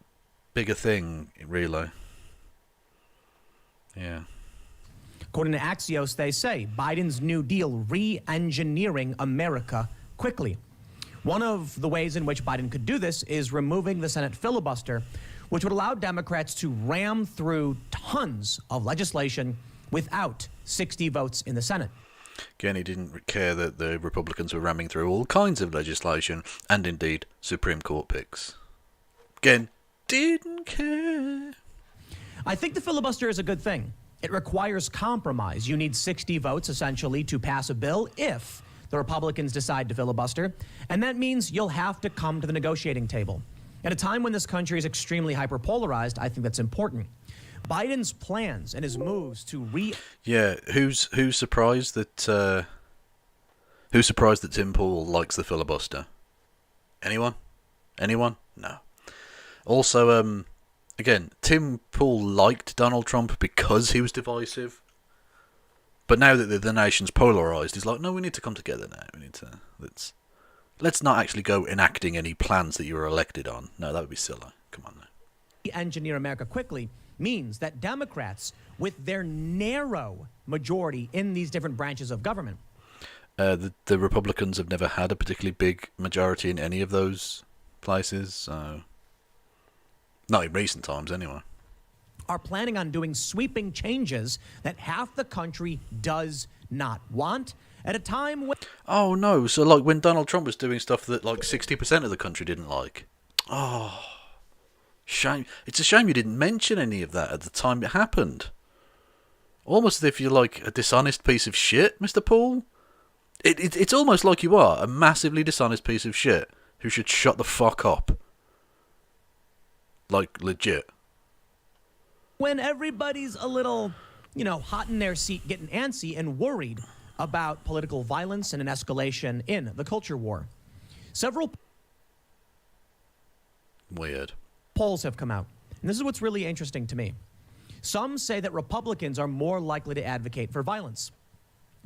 big a thing, really. Yeah. According to Axios, they say Biden's New Deal re-engineering America quickly. One of the ways in which Biden could do this is removing the Senate filibuster, which would allow Democrats to ram through tons of legislation without 60 votes in the Senate. Again, he didn't care that the Republicans were ramming through all kinds of legislation, and indeed Supreme Court picks. Again, didn't care. I think the filibuster is a good thing. It requires compromise. You need 60 votes, essentially, to pass a bill if the Republicans decide to filibuster, and that means you'll have to come to the negotiating table. At a time when this country is extremely hyperpolarized, I think that's important. Biden's plans and his moves to Yeah, who's surprised that Tim Pool likes the filibuster? Anyone? No. Also, again, Tim Pool liked Donald Trump because he was divisive. But now that the nation's polarized, he's like, no, we need to come together now. We need to let's not actually go enacting any plans that you were elected on. No, that would be silly. Come on now. Engineer America quickly means that Democrats, with their narrow majority in these different branches of government, the Republicans have never had a particularly big majority in any of those places, so not in recent times anyway, are planning on doing sweeping changes that half the country does not want at a time when... Oh no, so like when Donald Trump was doing stuff that like 60% of the country didn't like. Oh, shame. It's a shame you didn't mention any of that at the time it happened. Almost as if you're like a dishonest piece of shit, Mr. Paul. It's almost like you are a massively dishonest piece of shit who should shut the fuck up. Like, legit. When everybody's a little, hot in their seat, getting antsy and worried about political violence and an escalation in the culture war. Several weird polls have come out, and this is what's really interesting to me. Some say that Republicans are more likely to advocate for violence.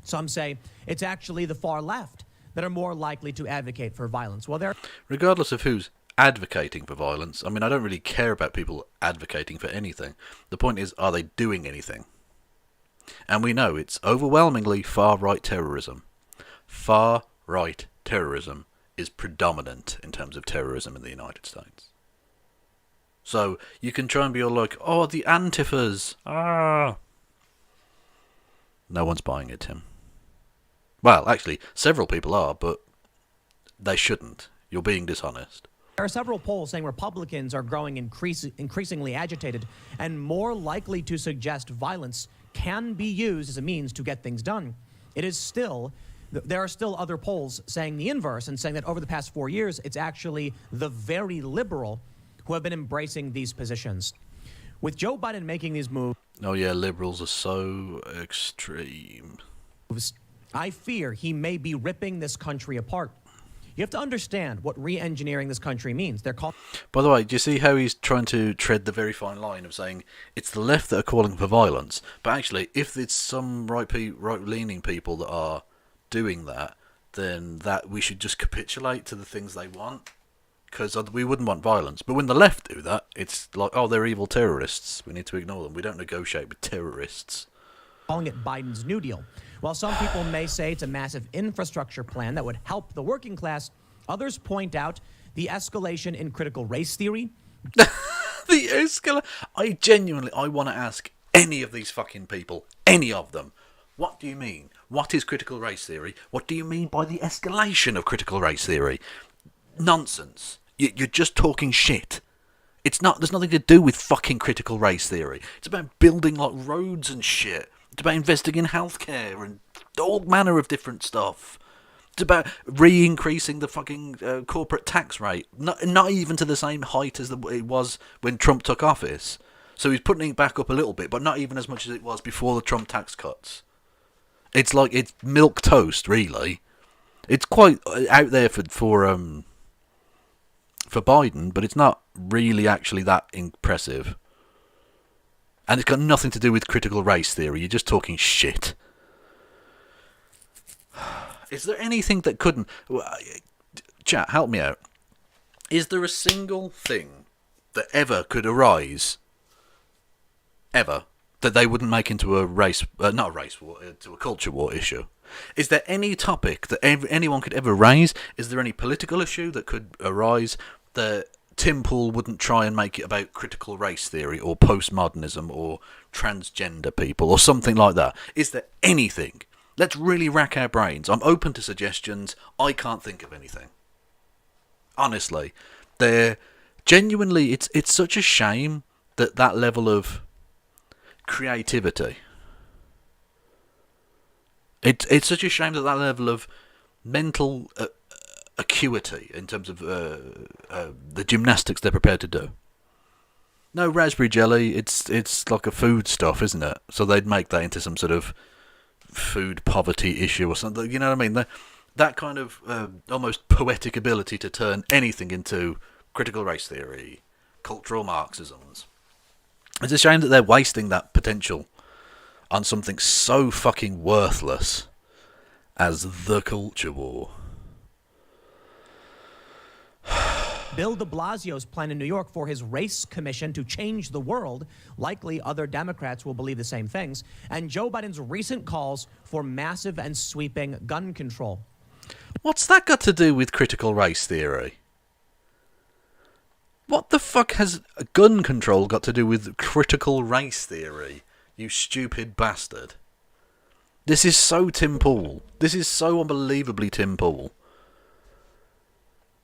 Some say it's actually the far left that are more likely to advocate for violence. Well, regardless of who's advocating for violence, I mean, I don't really care about people advocating for anything. The point is, are they doing anything? And we know it's overwhelmingly far-right terrorism. Far-right terrorism is predominant in terms of terrorism in the United States. So you can try and be all like, oh, the Antifas. Ah. No one's buying it, Tim. Well, actually, several people are, but they shouldn't. You're being dishonest. There are several polls saying Republicans are growing increasingly agitated and more likely to suggest violence can be used as a means to get things done. There are still other polls saying the inverse and saying that over the past 4 years, it's actually the very liberal who have been embracing these positions. With Joe Biden making these moves... Oh yeah, liberals are so extreme. I fear he may be ripping this country apart. You have to understand what re-engineering this country means. They're called... By the way, do you see how he's trying to tread the very fine line of saying it's the left that are calling for violence, but actually, if it's some right-leaning people that are doing that, then that we should just capitulate to the things they want, because we wouldn't want violence. But when the left do that, it's like, oh, they're evil terrorists. We need to ignore them. We don't negotiate with terrorists. Calling it Biden's New Deal. While some people may say it's a massive infrastructure plan that would help the working class, others point out the escalation in critical race theory. I genuinely want to ask any of these fucking people, any of them, what do you mean? What is critical race theory? What do you mean by the escalation of critical race theory? Nonsense. You're just talking shit. There's nothing to do with fucking critical race theory. It's about building like roads and shit. It's about investing in healthcare and all manner of different stuff. It's about re-increasing the fucking corporate tax rate. Not even to the same height as it was when Trump took office. So he's putting it back up a little bit, but not even as much as it was before the Trump tax cuts. It's like it's milk toast, really. It's quite out there for Biden, but it's not really actually that impressive. And it's got nothing to do with critical race theory. You're just talking shit. Is there anything that couldn't... Chat, help me out. Is there a single thing that ever could arise, ever, that they wouldn't make into a race... not a race war, into a culture war issue? Is there any topic that anyone could ever raise? Is there any political issue that could arise that Tim Pool wouldn't try and make it about critical race theory or postmodernism or transgender people or something like that? Is there anything? Let's really rack our brains. I'm open to suggestions. I can't think of anything. Honestly. It's such a shame that level of creativity... It's such a shame that level of mental acuity in terms of the gymnastics they're prepared to do. No raspberry jelly, it's like a food stuff, isn't it? So they'd make that into some sort of food poverty issue or something. You know what I mean? That kind of almost poetic ability to turn anything into critical race theory, cultural Marxisms. It's a shame that they're wasting that potential on something so fucking worthless as the culture war. Bill de Blasio's plan in New York for his race commission to change the world. Likely other Democrats will believe the same things. And Joe Biden's recent calls for massive and sweeping gun control. What's that got to do with critical race theory? What the fuck has gun control got to do with critical race theory, you stupid bastard? This is so Tim Pool. This is so unbelievably Tim Pool.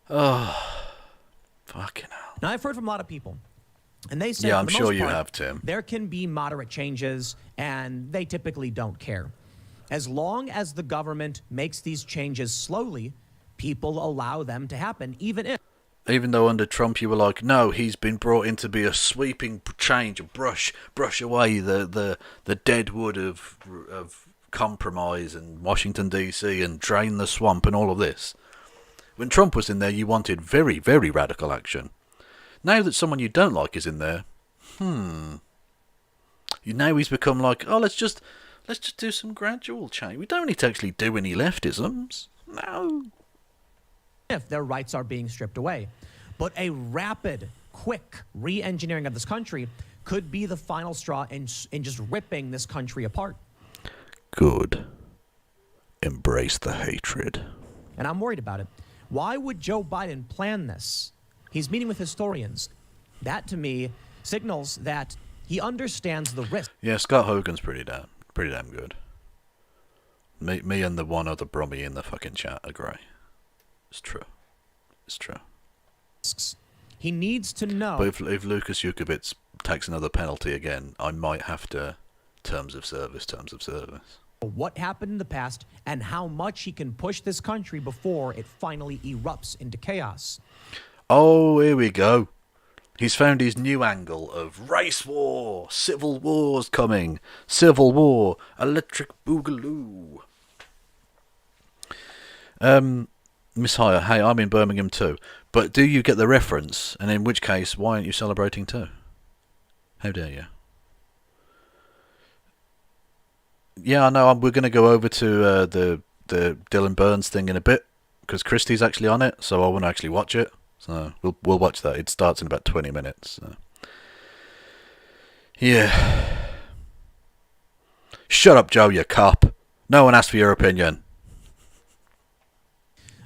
Oh, fucking hell. Now, I've heard from a lot of people, and they say, yeah, for I'm the sure most you part, have, Tim. there can be moderate changes, and they typically don't care. As long as the government makes these changes slowly, people allow them to happen, even though under Trump you were like, no, he's been brought in to be a sweeping change, brush away the dead wood of compromise in Washington D.C. and drain the swamp and all of this. When Trump was in there, you wanted very, very radical action. Now that someone you don't like is in there, now he's become like, oh, let's just do some gradual change. We don't need to actually do any leftisms. No. if their rights are being stripped away. But a rapid, quick re-engineering of this country could be the final straw in just ripping this country apart. Good. Embrace the hatred. And I'm worried about it. Why would Joe Biden plan this? He's meeting with historians. That, to me, signals that he understands the risk. Yeah, Scott Hogan's pretty damn good. Me and the one other Brummy in the fucking chat agree. It's true. He needs to know. But if Lucas Yukovitz takes another penalty again, I might have to terms of service. What happened in the past and how much he can push this country before it finally erupts into chaos. Oh, here we go. He's found his new angle of race war, civil war's coming, civil war, electric boogaloo. Miss Hire, hey, I'm in Birmingham too. But do you get the reference? And in which case, why aren't you celebrating too? How dare you? Yeah, I know. We're going to go over to the Dylan Burns thing in a bit because Christie's actually on it, so I want to actually watch it. So we'll watch that. It starts in about 20 minutes. So. Yeah. Shut up, Joe, you cop. No one asked for your opinion.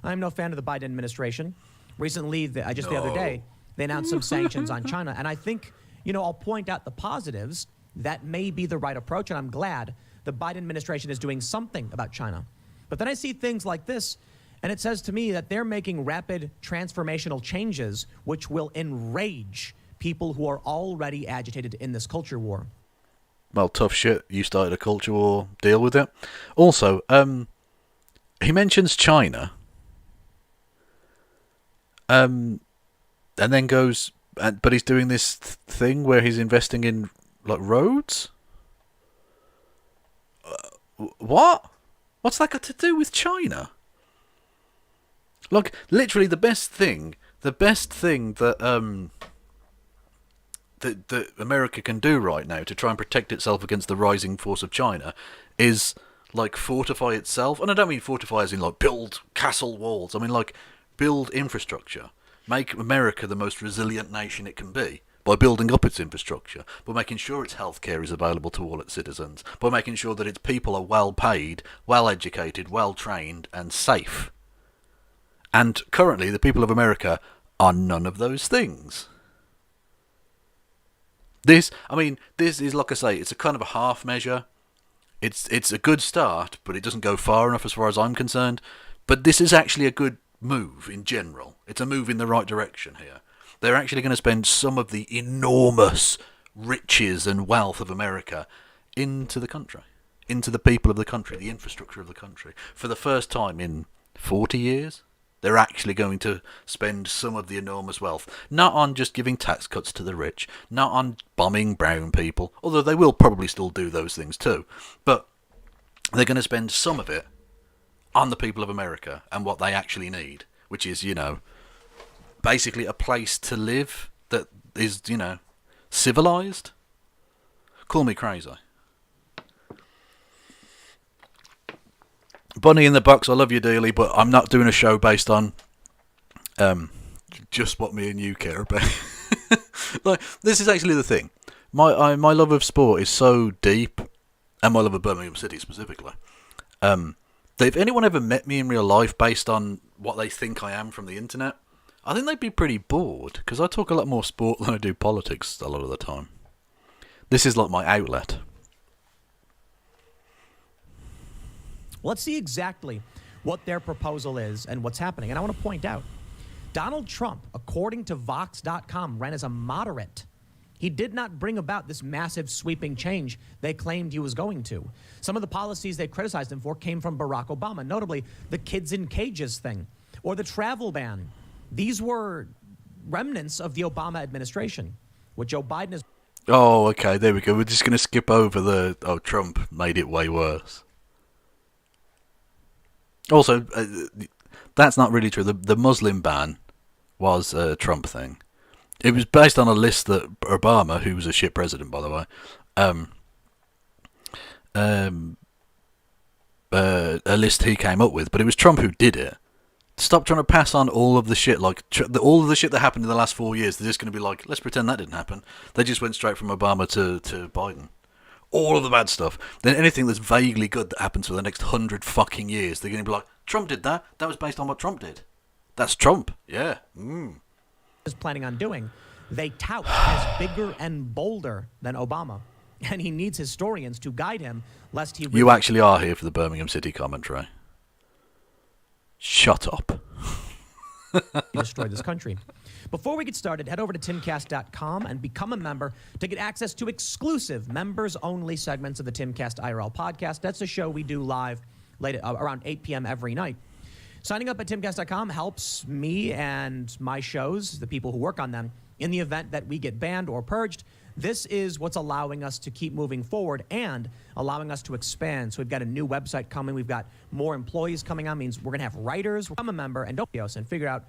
I'm no fan of the Biden administration. Recently, the other day, they announced some sanctions on China. And I think, I'll point out the positives. That may be the right approach, and I'm glad the Biden administration is doing something about China. But then I see things like this, and it says to me that they're making rapid transformational changes which will enrage people who are already agitated in this culture war. Well, tough shit. You started a culture war. Deal with it. Also, he mentions China. And then goes... but he's doing this thing where he's investing in, roads? What? What's that got to do with China? Literally the best thing that that America can do right now to try and protect itself against the rising force of China is, fortify itself. And I don't mean fortify as in, build castle walls. I mean, build infrastructure. Make America the most resilient nation it can be by building up its infrastructure, by making sure its healthcare is available to all its citizens, by making sure that its people are well paid, well educated, well trained, and safe. And currently, the people of America are none of those things. This is, like I say, it's a kind of a half measure. It's a good start, but it doesn't go far enough as far as I'm concerned. But this is actually a good move in general. It's a move in the right direction here. They're actually going to spend some of the enormous riches and wealth of America into the country, into the people of the country, the infrastructure of the country, for the first time in 40 years, they're actually going to spend some of the enormous wealth, not on just giving tax cuts to the rich, not on bombing brown people, although they will probably still do those things too, but they're going to spend some of it on the people of America and what they actually need, which is, basically a place to live that is, civilized. Call me crazy. Bunny in the box, I love you dearly, but I'm not doing a show based on just what me and you care about. Like, this is actually the thing. My love of sport is so deep, and my love of Birmingham City specifically, that if anyone ever met me in real life based on what they think I am from the internet, I think they'd be pretty bored, because I talk a lot more sport than I do politics a lot of the time. This is like my outlet. Let's see exactly what their proposal is and what's happening. And I want to point out, Donald Trump, according to Vox.com, ran as a moderate. He did not bring about this massive sweeping change they claimed he was going to. Some of the policies they criticized him for came from Barack Obama, notably the kids in cages thing or the travel ban. These were remnants of the Obama administration, what Joe Biden is... Oh, okay, there we go. We're just going to skip over Trump made it way worse. Also, that's not really true. The Muslim ban was a Trump thing. It was based on a list that Obama, who was a shit president, by the way, a list he came up with, but it was Trump who did it. Stop trying to pass on all of the shit, like all of the shit that happened in the last 4 years. They're just going to be like, let's pretend that didn't happen. They just went straight from Obama to Biden. All of the bad stuff. Then anything that's vaguely good that happens for the next 100 fucking years, they're going to be like, Trump did that. That was based on what Trump did. That's Trump. Yeah. Is planning on doing, they tout as bigger and bolder than Obama. And he needs historians to guide him, lest he... You actually are here for the Birmingham City commentary. Shut up. destroy this country. Before we get started, head over to timcast.com and become a member to get access to exclusive members-only segments of the Timcast IRL podcast. That's a show we do live late around 8 p.m. every night. Signing up at timcast.com helps me and my shows, the people who work on them, in the event that we get banned or purged. This is what's allowing us to keep moving forward and allowing us to expand. So we've got a new website coming. We've got more employees coming on. Means we're going to have writers. Become a member and don't and figure out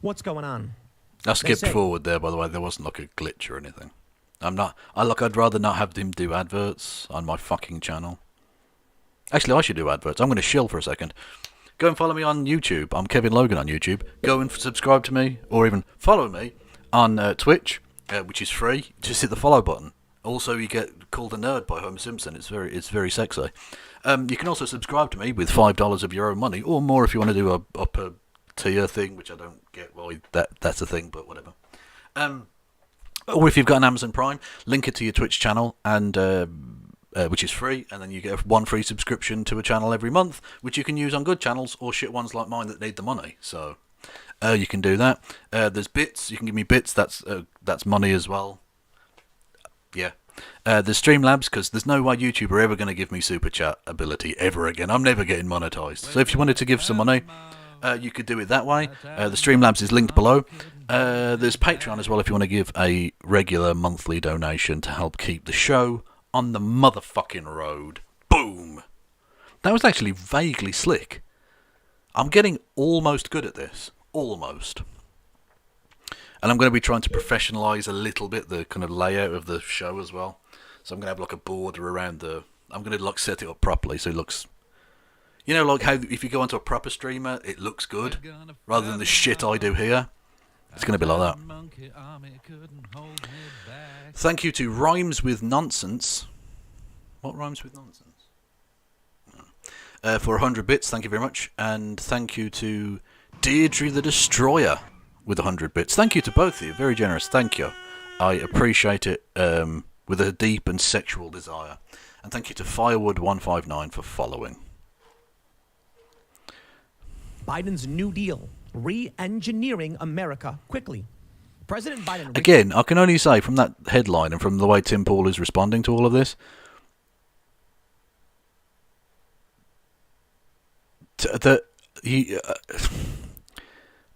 what's going on. I skipped forward there, by the way. There wasn't like a glitch or anything. I'd rather not have him do adverts on my fucking channel. Actually, I should do adverts. I'm going to shill for a second. Go and follow me on YouTube. I'm Kevin Logan on YouTube. Go and subscribe to me, or even follow me on Twitch, which is free. Just hit the follow button. Also, you get called a nerd by Homer Simpson. It's very sexy. You can also subscribe to me with $5 of your own money, or more if you want to do a upper tier thing, which I don't get why that's a thing, but whatever. Or if you've got an Amazon Prime, link it to your Twitch channel, and which is free, and then you get one free subscription to a channel every month, which you can use on good channels or shit ones like mine that need the money. So you can do that. There's bits. You can give me bits. That's money as well. Yeah. There's Streamlabs, because there's no way YouTube are ever going to give me super chat ability ever again. I'm never getting monetized. So if you wanted to give some money, you could do it that way. The Streamlabs is linked below. There's Patreon as well if you want to give a regular monthly donation to help keep the show on the motherfucking road. Boom! That was actually vaguely slick. I'm getting almost good at this. Almost. And I'm going to be trying to professionalise a little bit the kind of layout of the show as well. So I'm going to have like a border around I'm going to like set it up properly so it looks... You know, like how if you go onto a proper streamer, it looks good, rather than the shit I do here. It's going to be like that. Thank you to Rhymes with Nonces. What rhymes with nonsense? For 100 bits, thank you very much. And thank you to Deirdre the Destroyer with 100 bits. Thank you to both of you. Very generous. Thank you. I appreciate it with a deep and sexual desire. And thank you to Firewood159 for following. Biden's New Deal, re-engineering America quickly. President Biden... Again, I can only say from that headline and from the way Tim Pool is responding to all of this, that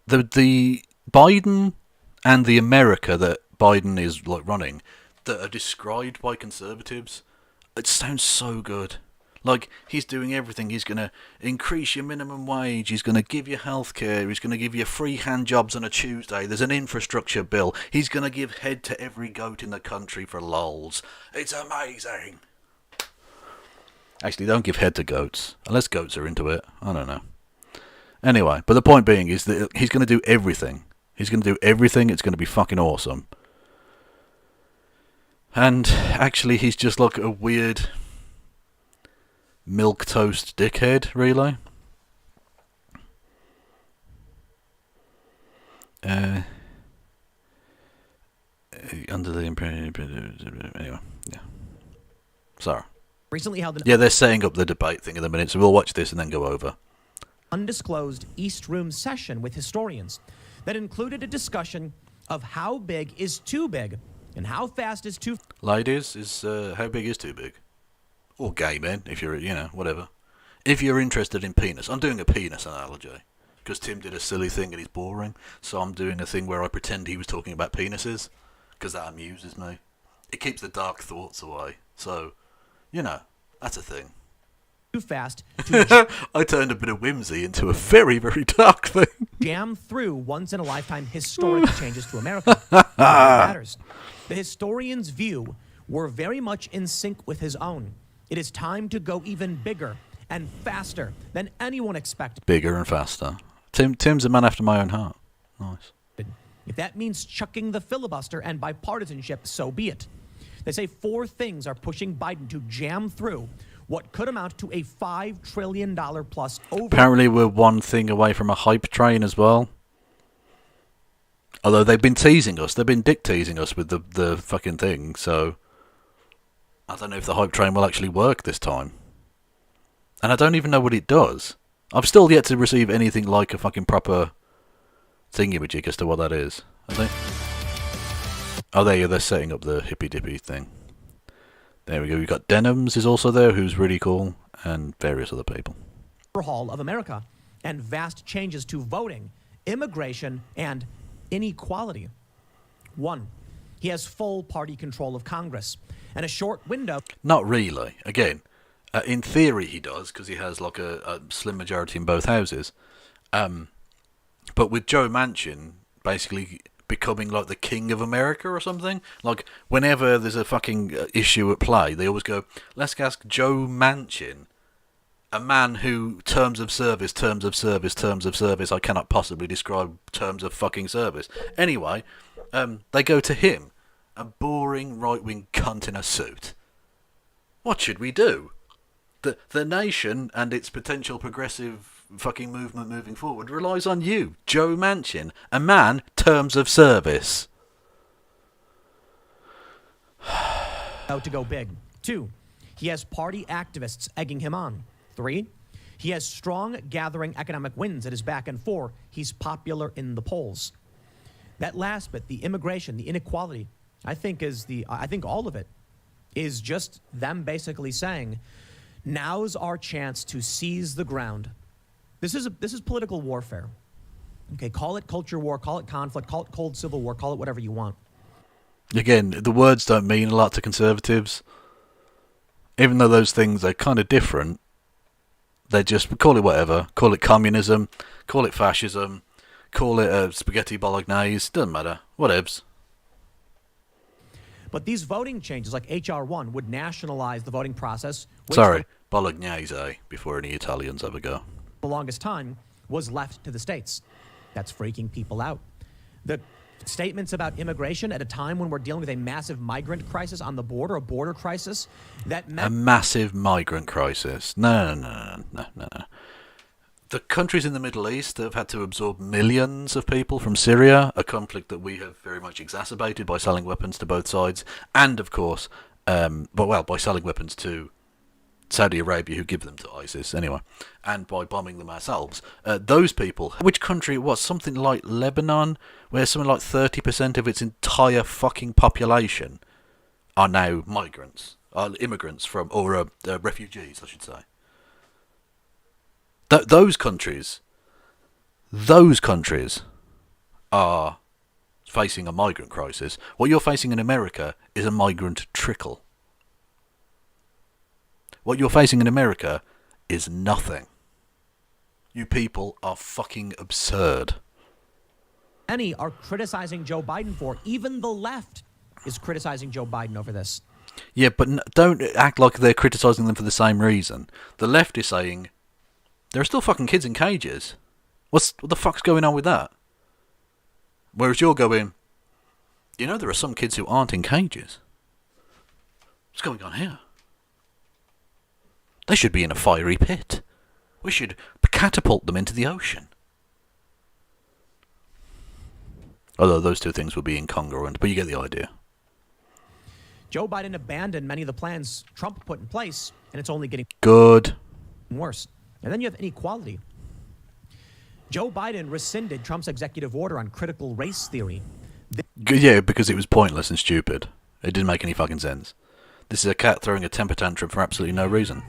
the Biden and the America that Biden is like running, that are described by conservatives, it sounds so good. Like, he's doing everything. He's going to increase your minimum wage. He's going to give you healthcare. He's going to give you free hand jobs on a Tuesday. There's an infrastructure bill. He's going to give head to every goat in the country for lols. It's amazing. Actually, don't give head to goats. Unless goats are into it. I don't know. Anyway, but the point being is that he's going to do everything. He's going to do everything. It's going to be fucking awesome. And actually, he's just like a weird milquetoast dickhead, really. Under the impression... Anyway, yeah. Sorry. Recently held an... Yeah, they're setting up the debate thing in a minute, so we'll watch this and then go over. Undisclosed East Room session with historians that included a discussion of how big is too big and how fast is too... Ladies, how big is too big? Or gay men, if you're, whatever. If you're interested in penis. I'm doing a penis analogy. Because Tim did a silly thing and he's boring. So I'm doing a thing where I pretend he was talking about penises. Because that amuses me. It keeps the dark thoughts away. So, that's a thing. Too fast. I turned a bit of whimsy into a very, very dark thing. Jam through once-in-a-lifetime historic changes to America. Matters. The historian's view were very much in sync with his own. It is time to go even bigger and faster than anyone expected. Bigger and faster. Tim's a man after my own heart. Nice. If that means chucking the filibuster and bipartisanship, so be it. They say 4 things are pushing Biden to jam through what could amount to a $5 trillion plus over... Apparently we're one thing away from a hype train as well. Although they've been teasing us. They've been dick teasing us with the fucking thing, so... I don't know if the hype train will actually work this time. And I don't even know what it does. I've still yet to receive anything like a fucking proper thingy-majig as to what that is. Are they? Oh, they're setting up the hippy-dippy thing. There we go. We've got Denims is also there, who's really cool, and various other people. Overhaul of America and vast changes to voting, immigration, and inequality. 1. He has full party control of Congress and a short window. Not really. Again, in theory he does, because he has like a slim majority in both houses. But with Joe Manchin basically becoming like the king of America or something, like whenever there's a fucking issue at play, they always go, let's ask Joe Manchin, a man who terms of service, I cannot possibly describe terms of fucking service. Anyway, they go to him, a boring right-wing cunt in a suit. What should we do? The nation and its potential progressive fucking movement moving forward relies on you, Joe Manchin, a man, terms of service. To go big. 2, he has party activists egging him on. 3, he has strong gathering economic wins at his back. And 4, he's popular in the polls. That last bit, the immigration, the inequality, I think all of it is just them basically saying, now's our chance to seize the ground. This is political warfare. Okay, call it culture war, call it conflict, call it cold civil war, call it whatever you want. Again, the words don't mean a lot to conservatives. Even though those things are kind of different, they just call it whatever. Call it communism, call it fascism, call it spaghetti bolognese, doesn't matter. Whatevs. But these voting changes, like H.R. 1, would nationalize the voting process. Sorry, bolognese, before any Italians ever go. The longest time was left to the states. That's freaking people out. The statements about immigration at a time when we're dealing with a massive migrant crisis on the border, a border crisis, that meant... A massive migrant crisis. No. The countries in the Middle East have had to absorb millions of people from Syria, a conflict that we have very much exacerbated by selling weapons to both sides, and of course, by selling weapons to Saudi Arabia, who give them to ISIS anyway, and by bombing them ourselves. Those people, which country it was, something like Lebanon, where something like 30% of its entire fucking population are now migrants, immigrants or refugees, I should say. Those countries those countries are facing a migrant crisis. What you're facing in America is a migrant trickle. What you're facing in America is nothing. You people are fucking absurd. Many are criticizing Joe Biden for. Even the left is criticizing Joe Biden over this. Yeah, but don't act like they're criticising them for the same reason. The left is saying, there are still fucking kids in cages. What the fuck's going on with that? Whereas you're going, you know, there are some kids who aren't in cages. What's going on here? They should be in a fiery pit. We should catapult them into the ocean. Although those two things would be incongruent, but you get the idea. Joe Biden abandoned many of the plans Trump put in place, and it's only getting good worse. And then you have inequality. Joe Biden rescinded Trump's executive order on critical race theory. Yeah, because it was pointless and stupid. It didn't make any fucking sense. This is a cat throwing a temper tantrum for absolutely no reason.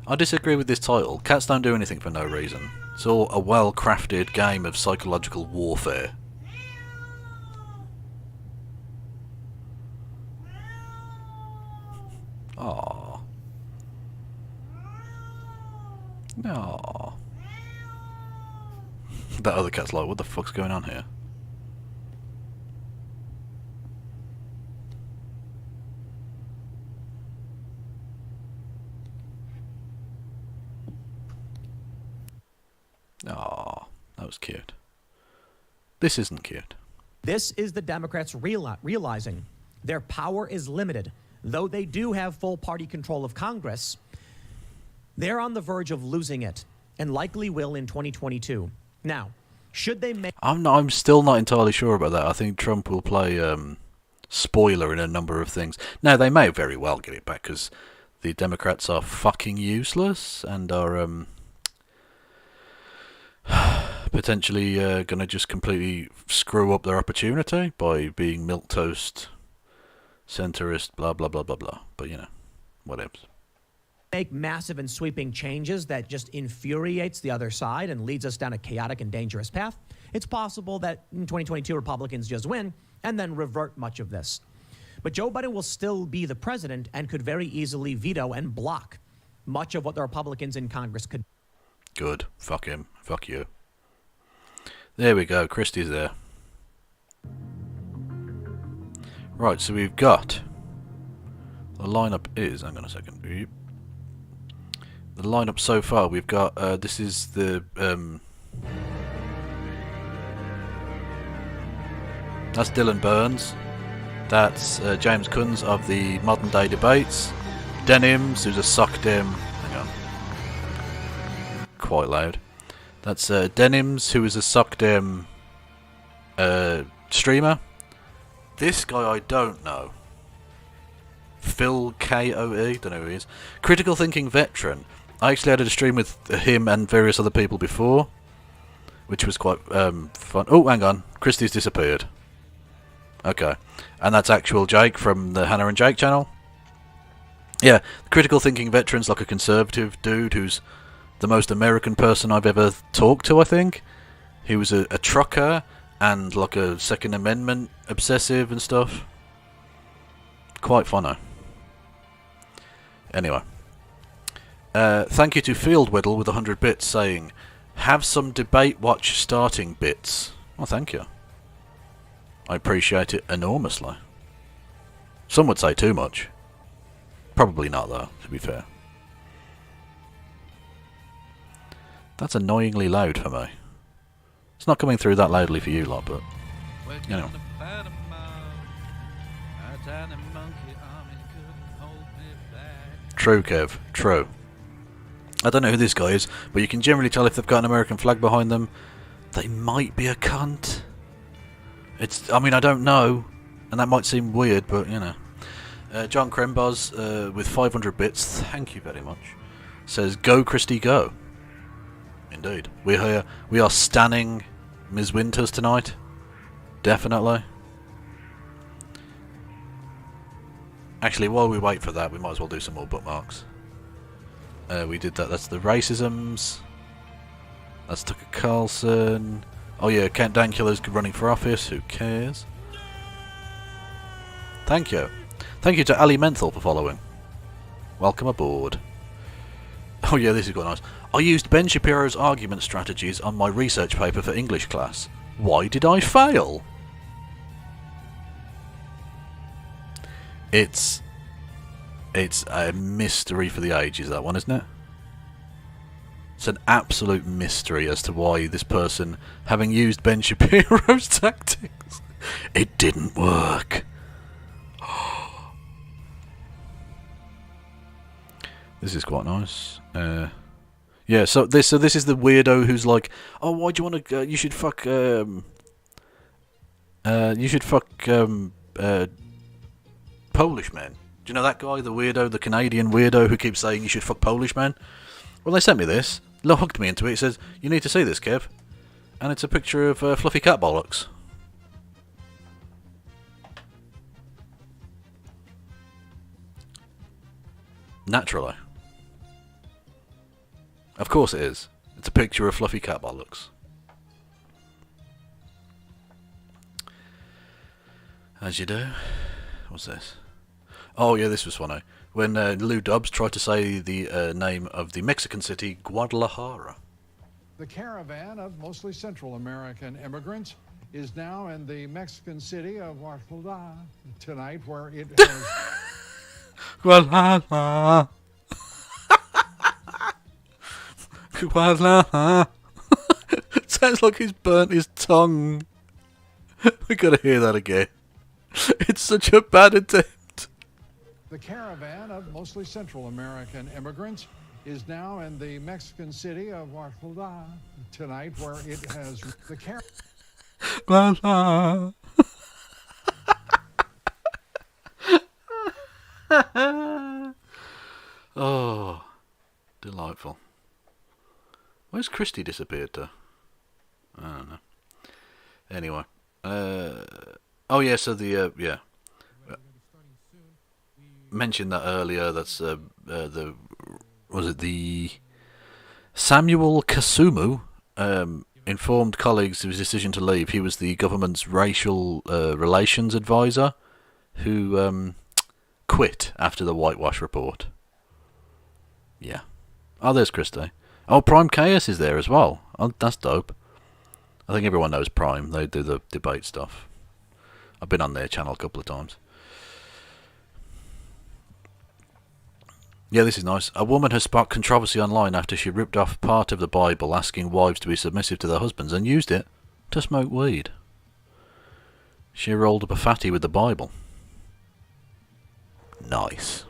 I disagree with this title. Cats don't do anything for no reason. It's all a well-crafted game of psychological warfare. Aww. Aww. That other cat's like, what the fuck's going on here? Aww, that was cute. This isn't cute. This is the Democrats realizing their power is limited. Though they do have full party control of Congress, they're on the verge of losing it, and likely will in 2022. Now, should they make... I'm still not entirely sure about that. I think Trump will play spoiler in a number of things. Now, they may very well get it back, because the Democrats are fucking useless, and are potentially going to just completely screw up their opportunity by being milquetoast, centrist, blah, blah, blah, blah, blah. But, you know, whatever. Make massive and sweeping changes that just infuriates the other side and leads us down a chaotic and dangerous path, it's possible that in 2022 Republicans just win and then revert much of this. But Joe Biden will still be the president and could very easily veto and block much of what the Republicans in Congress could. Good. Fuck him. Fuck you. There we go. Christie's there. Right, so we've got... The lineup is... Hang on a second. The lineup so far, we've got... this is the... That's Dylan Burns. That's James Kunz of the Modern Day Debates. Denims, who's a sock-dim... Hang on. Quite loud. That's Denims, who is a sock-dim streamer. This guy I don't know. Phil K-O-E, don't know who he is. Critical thinking veteran. I actually had a stream with him and various other people before, which was quite fun. Oh, hang on. Christie's disappeared. Okay. And that's actual Jake from the Hannah and Jake channel. Yeah, critical thinking veteran's like a conservative dude who's the most American person I've ever talked to, I think. He was a trucker and like a Second Amendment obsessive and stuff. Quite funny. Anyway. Thank you to Field Whittle with 100 bits saying, have some debate watch starting bits. Well, thank you. I appreciate it enormously. Some would say too much. Probably not, though, to be fair. That's annoyingly loud for me. It's not coming through that loudly for you lot, but... You know. True, Kev. True. I don't know who this guy is, but you can generally tell if they've got an American flag behind them. They might be a cunt. I mean, I don't know, and that might seem weird, but, you know. John Krembos, with 500 bits, thank you very much, says, go, Christie, go. Indeed. We are stanning Ms. Winters tonight. Definitely. Actually, while we wait for that, we might as well do some more bookmarks. We did that. That's the racisms. That's Tucker Carlson. Oh yeah, Kent Dankula's running for office. Who cares? Thank you. Thank you to Ali Menthal for following. Welcome aboard. Oh yeah, this is quite nice. I used Ben Shapiro's argument strategies on my research paper for English class. Why did I fail? It's a mystery for the ages, that one, isn't it? It's an absolute mystery as to why this person, having used Ben Shapiro's tactics, it didn't work. This is quite nice. Yeah, so this is the weirdo who's like, oh, why do you want to? You should fuck. Polish men. Do you know that guy, the weirdo, the Canadian weirdo who keeps saying you should fuck Polish men? Well, they sent me this, hooked me into it. It says, you need to see this, Kev. And it's a picture of fluffy cat bollocks. Naturally. Of course it is. It's a picture of fluffy cat bollocks. As you do. What's this? Oh yeah, this was funny. When Lou Dubs tried to say the name of the Mexican city, Guadalajara. The caravan of mostly Central American immigrants is now in the Mexican city of Guadalajara tonight, where it has... Guadalajara. Guadalajara. Sounds like he's burnt his tongue. We gotta hear that again. It's such a bad attempt. The caravan of mostly Central American immigrants is now in the Mexican city of Guadalajara tonight, where it has the Guadalajara. Oh, delightful. Where's Christy disappeared to? I don't know. Anyway, oh yeah, so the yeah, mentioned that earlier. That's the Samuel Kasumu informed colleagues of his decision to leave. He was the government's racial relations advisor who quit after the whitewash report. Yeah. Oh, there's Christy. Oh, Prime Chaos is there as well. Oh, that's dope. I think everyone knows Prime. They do the debate stuff. I've been on their channel a couple of times. Yeah, this is nice. A woman has sparked controversy online after she ripped off part of the Bible asking wives to be submissive to their husbands and used it to smoke weed. She rolled up a fatty with the Bible. Nice.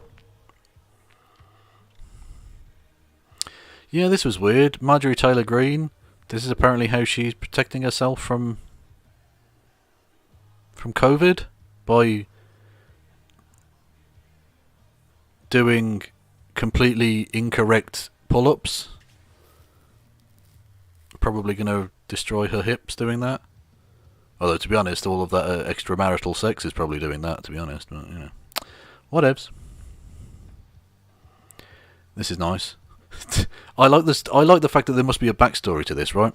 Yeah, this was weird. Marjorie Taylor Greene. This is apparently how she's protecting herself from COVID by doing completely incorrect pull-ups. Probably going to destroy her hips doing that. Although, to be honest, all of that extramarital sex is probably doing that, to be honest. But, you know. Whatevs. This is nice. I like this. I like the fact that there must be a backstory to this, right?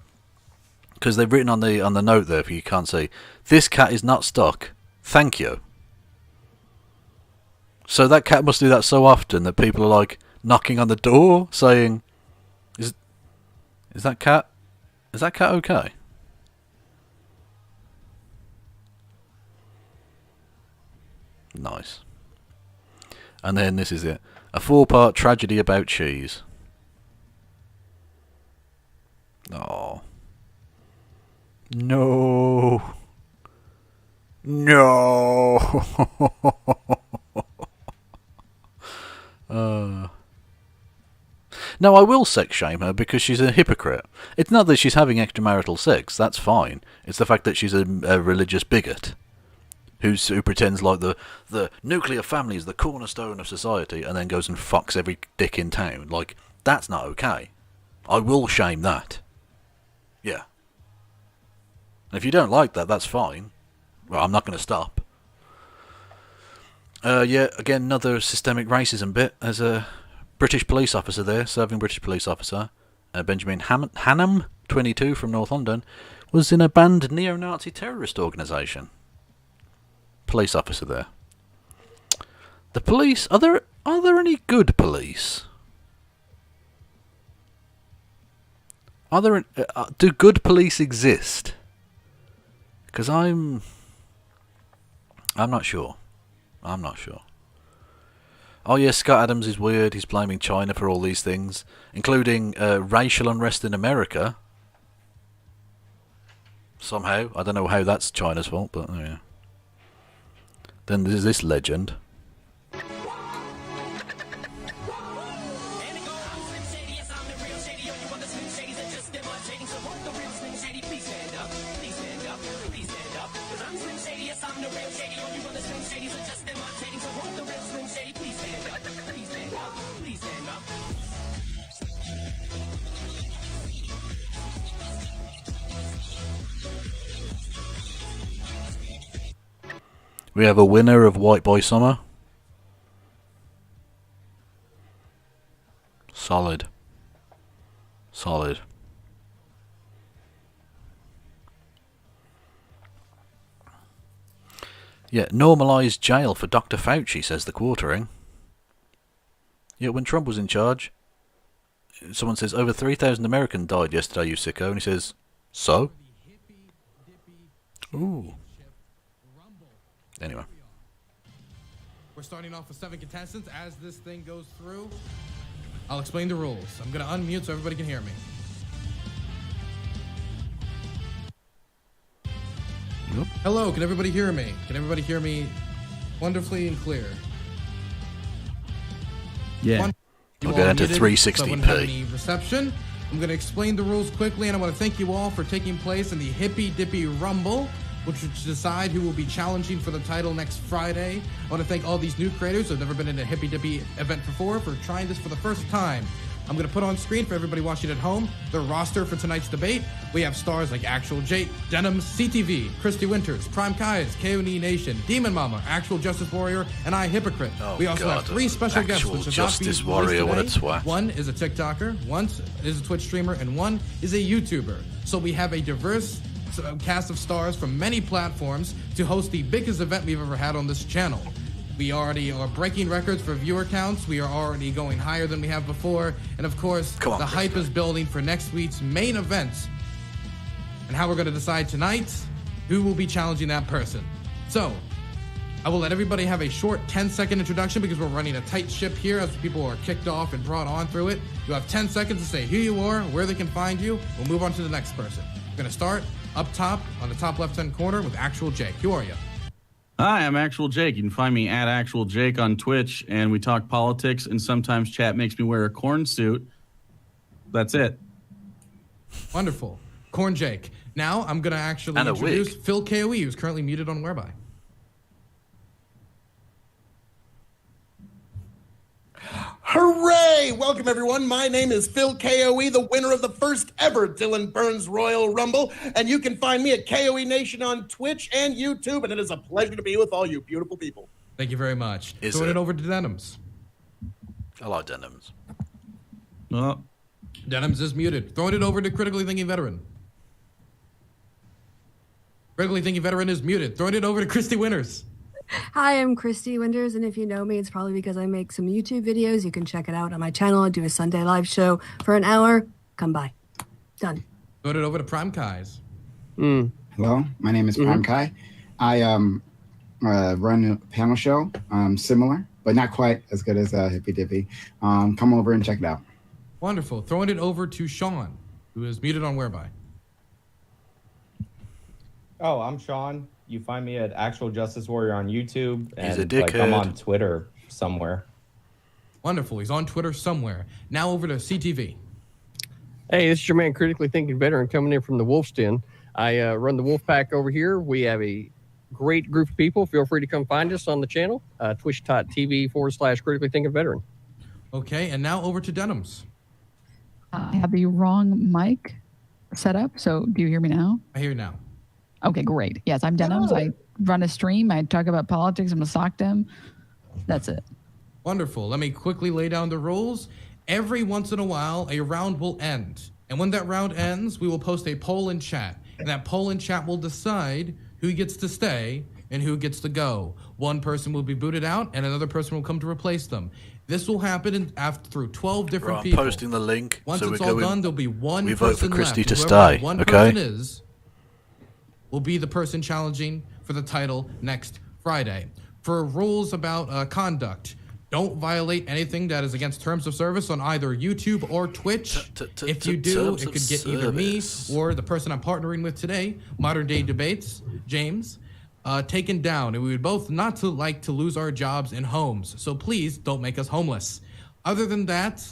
Because they've written on the note there, if you can't see, this cat is not stuck. Thank you. So that cat must do that so often that people are like knocking on the door, saying, "Is that cat okay?" Nice. And then this is it: a 4-part tragedy about cheese. Oh. No. No. Now, I will sex shame her because she's a hypocrite. It's not that she's having extramarital sex, that's fine. It's the fact that she's a religious bigot who pretends like the nuclear family is the cornerstone of society and then goes and fucks every dick in town. Like, that's not okay. I will shame that. Yeah. And if you don't like that, that's fine. Well, I'm not going to stop. Yeah, again, another systemic racism bit. There's a British police officer there, serving British police officer. Benjamin Hannam, 22, from North London, was in a banned neo-Nazi terrorist organisation. Police officer there. The police, are there any good police? Do good police exist? Because I'm not sure. I'm not sure. Oh yeah, Scott Adams is weird. He's blaming China for all these things, including racial unrest in America. Somehow, I don't know how that's China's fault, but yeah. Then there's this legend. We have a winner of White Boy Summer. Solid. Solid. Yeah, normalised jail for Dr. Fauci, says the Quartering. Yeah, when Trump was in charge, someone says, over 3,000 Americans died yesterday, you sicko. And he says, so? Ooh. Anyway. We're starting off with 7 contestants. As this thing goes through, I'll explain the rules. I'm going to unmute so everybody can hear me. Yep. Hello, can everybody hear me? Can everybody hear me wonderfully and clear? Yeah. We'll get into 360p. Reception. I'm going to explain the rules quickly, and I want to thank you all for taking place in the Hippy Dippy Rumble, which will decide who will be challenging for the title next Friday. I want to thank all these new creators who have never been in a Hippy Dippy event before for trying this for the first time. I'm going to put on screen for everybody watching at home the roster for tonight's debate. We have stars like Actual Jake, Denim's CTV, Christy Winters, Prime Kai's, KONE Nation, Demon Mama, Actual Justice Warrior, and I Hypocrite. We also have 3 special guests which will not be released today. One is a TikToker, one is a Twitch streamer, and one is a YouTuber. So we have a diverse cast of stars from many platforms to host the biggest event we've ever had on this channel. We already are breaking records for viewer counts. We are already going higher than we have before. And of course, the hype is building for next week's main event. And how we're going to decide tonight who will be challenging that person. So, I will let everybody have a short 10-second introduction because we're running a tight ship here as people are kicked off and brought on through it. You have 10 seconds to say who you are, where they can find you. We'll move on to the next person. We're going to start up top on the top left-hand corner with Actual Jake. Who are you? Hi, I'm Actual Jake. You can find me at Actual Jake on Twitch, and we talk politics, and sometimes chat makes me wear a corn suit. That's it. Wonderful. Corn Jake. Now I'm going to actually introduce Phil KOE, who's currently muted on Whereby. Hooray! Welcome, everyone. My name is Phil KOE, the winner of the first ever Dylan Burns Royal Rumble. And you can find me at KOE Nation on Twitch and YouTube. And it is a pleasure to be with all you beautiful people. Thank you very much. Throwing it over to Denims. I like Denims. Well, Denims is muted. Throwing it over to Critically Thinking Veteran. Critically Thinking Veteran is muted. Throwing it over to Christy Winters. Hi, I'm Christy Winters, and if you know me, it's probably because I make some YouTube videos. You can check it out on my channel. I do a Sunday live show for an hour. Come by. Done. Throwing it over to Prime Kai's. Hello, my name is Prime Kai. I run a panel show, similar, but not quite as good as Hippy Dippy. Come over and check it out. Wonderful. Throwing it over to Sean, who is muted on Whereby. Oh, I'm Sean. You find me at Actual Justice Warrior on YouTube. And He's a dickhead. I'm on Twitter somewhere. Wonderful. He's on Twitter somewhere. Now over to CTV. Hey, this is your man, Critically Thinking Veteran, coming in from the Wolf's Den. I run the Wolf Pack over here. We have a great group of people. Feel free to come find us on the channel, twitch.tv/Critically Thinking Veteran. Okay, and now over to Denims. I have the wrong mic set up, so do you hear me now? I hear you now. Okay, great. Yes, I'm Denims. I run a stream. I talk about politics. I'm a SOC dem. That's it. Wonderful. Let me quickly lay down the rules. Every once in a while, a round will end. And when that round ends, we will post a poll in chat. And that poll in chat will decide who gets to stay and who gets to go. One person will be booted out, and another person will come to replace them. This will happen through 12 different I'm people. posting the link. Once so it's we're all going, done, there'll be one we person vote for Christy left. to Whoever stay. that one Okay. person is will be the person challenging for the title next Friday. For rules about conduct, don't violate anything that is against terms of service on either YouTube or Twitch. If you do, it could get either me or the person I'm partnering with today, Modern Day Debates, James, taken down. And we would both not like to lose our jobs and homes. So please don't make us homeless. Other than that,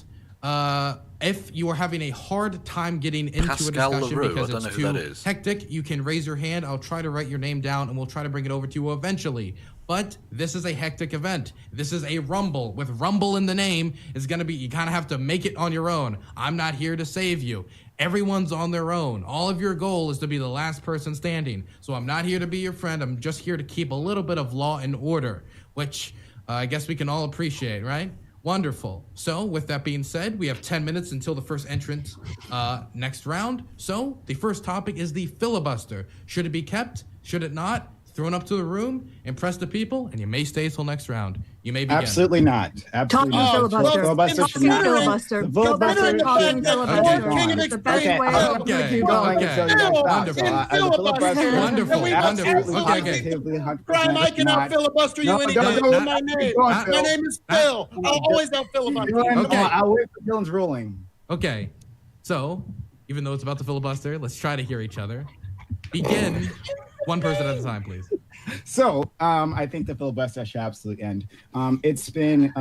if you are having a hard time getting into Pascal a discussion LaRue, because I don't it's know who that too is. hectic, you can raise your hand. I'll try to write your name down and we'll try to bring it over to you eventually. But this is a hectic event. This is a rumble. With rumble in the name, it's going to be, you kind of have to make it on your own. I'm not here to save you. Everyone's on their own. All of your goal is to be the last person standing. So I'm not here to be your friend. I'm just here to keep a little bit of law and order, which I guess we can all appreciate, right? Wonderful. So with that being said, we have 10 minutes until the first entrant next round. So the first topic is the filibuster. Should it be kept? Should it not? Thrown up to the room, impress the people, and you may stay till next round. You may begin. Absolutely not. Absolutely not. Filibuster. Filibuster should not. Filibuster. Go back to talking filibuster. It's the best way to keep going. Brian, I can out filibuster you any day. My name is Phil. I'll always out filibuster. I'll wait for Dylan's ruling. Okay. So, even though it's about the filibuster, let's try to hear each other. Begin. One person at a time, please. So, I think the filibuster should absolutely end. It's been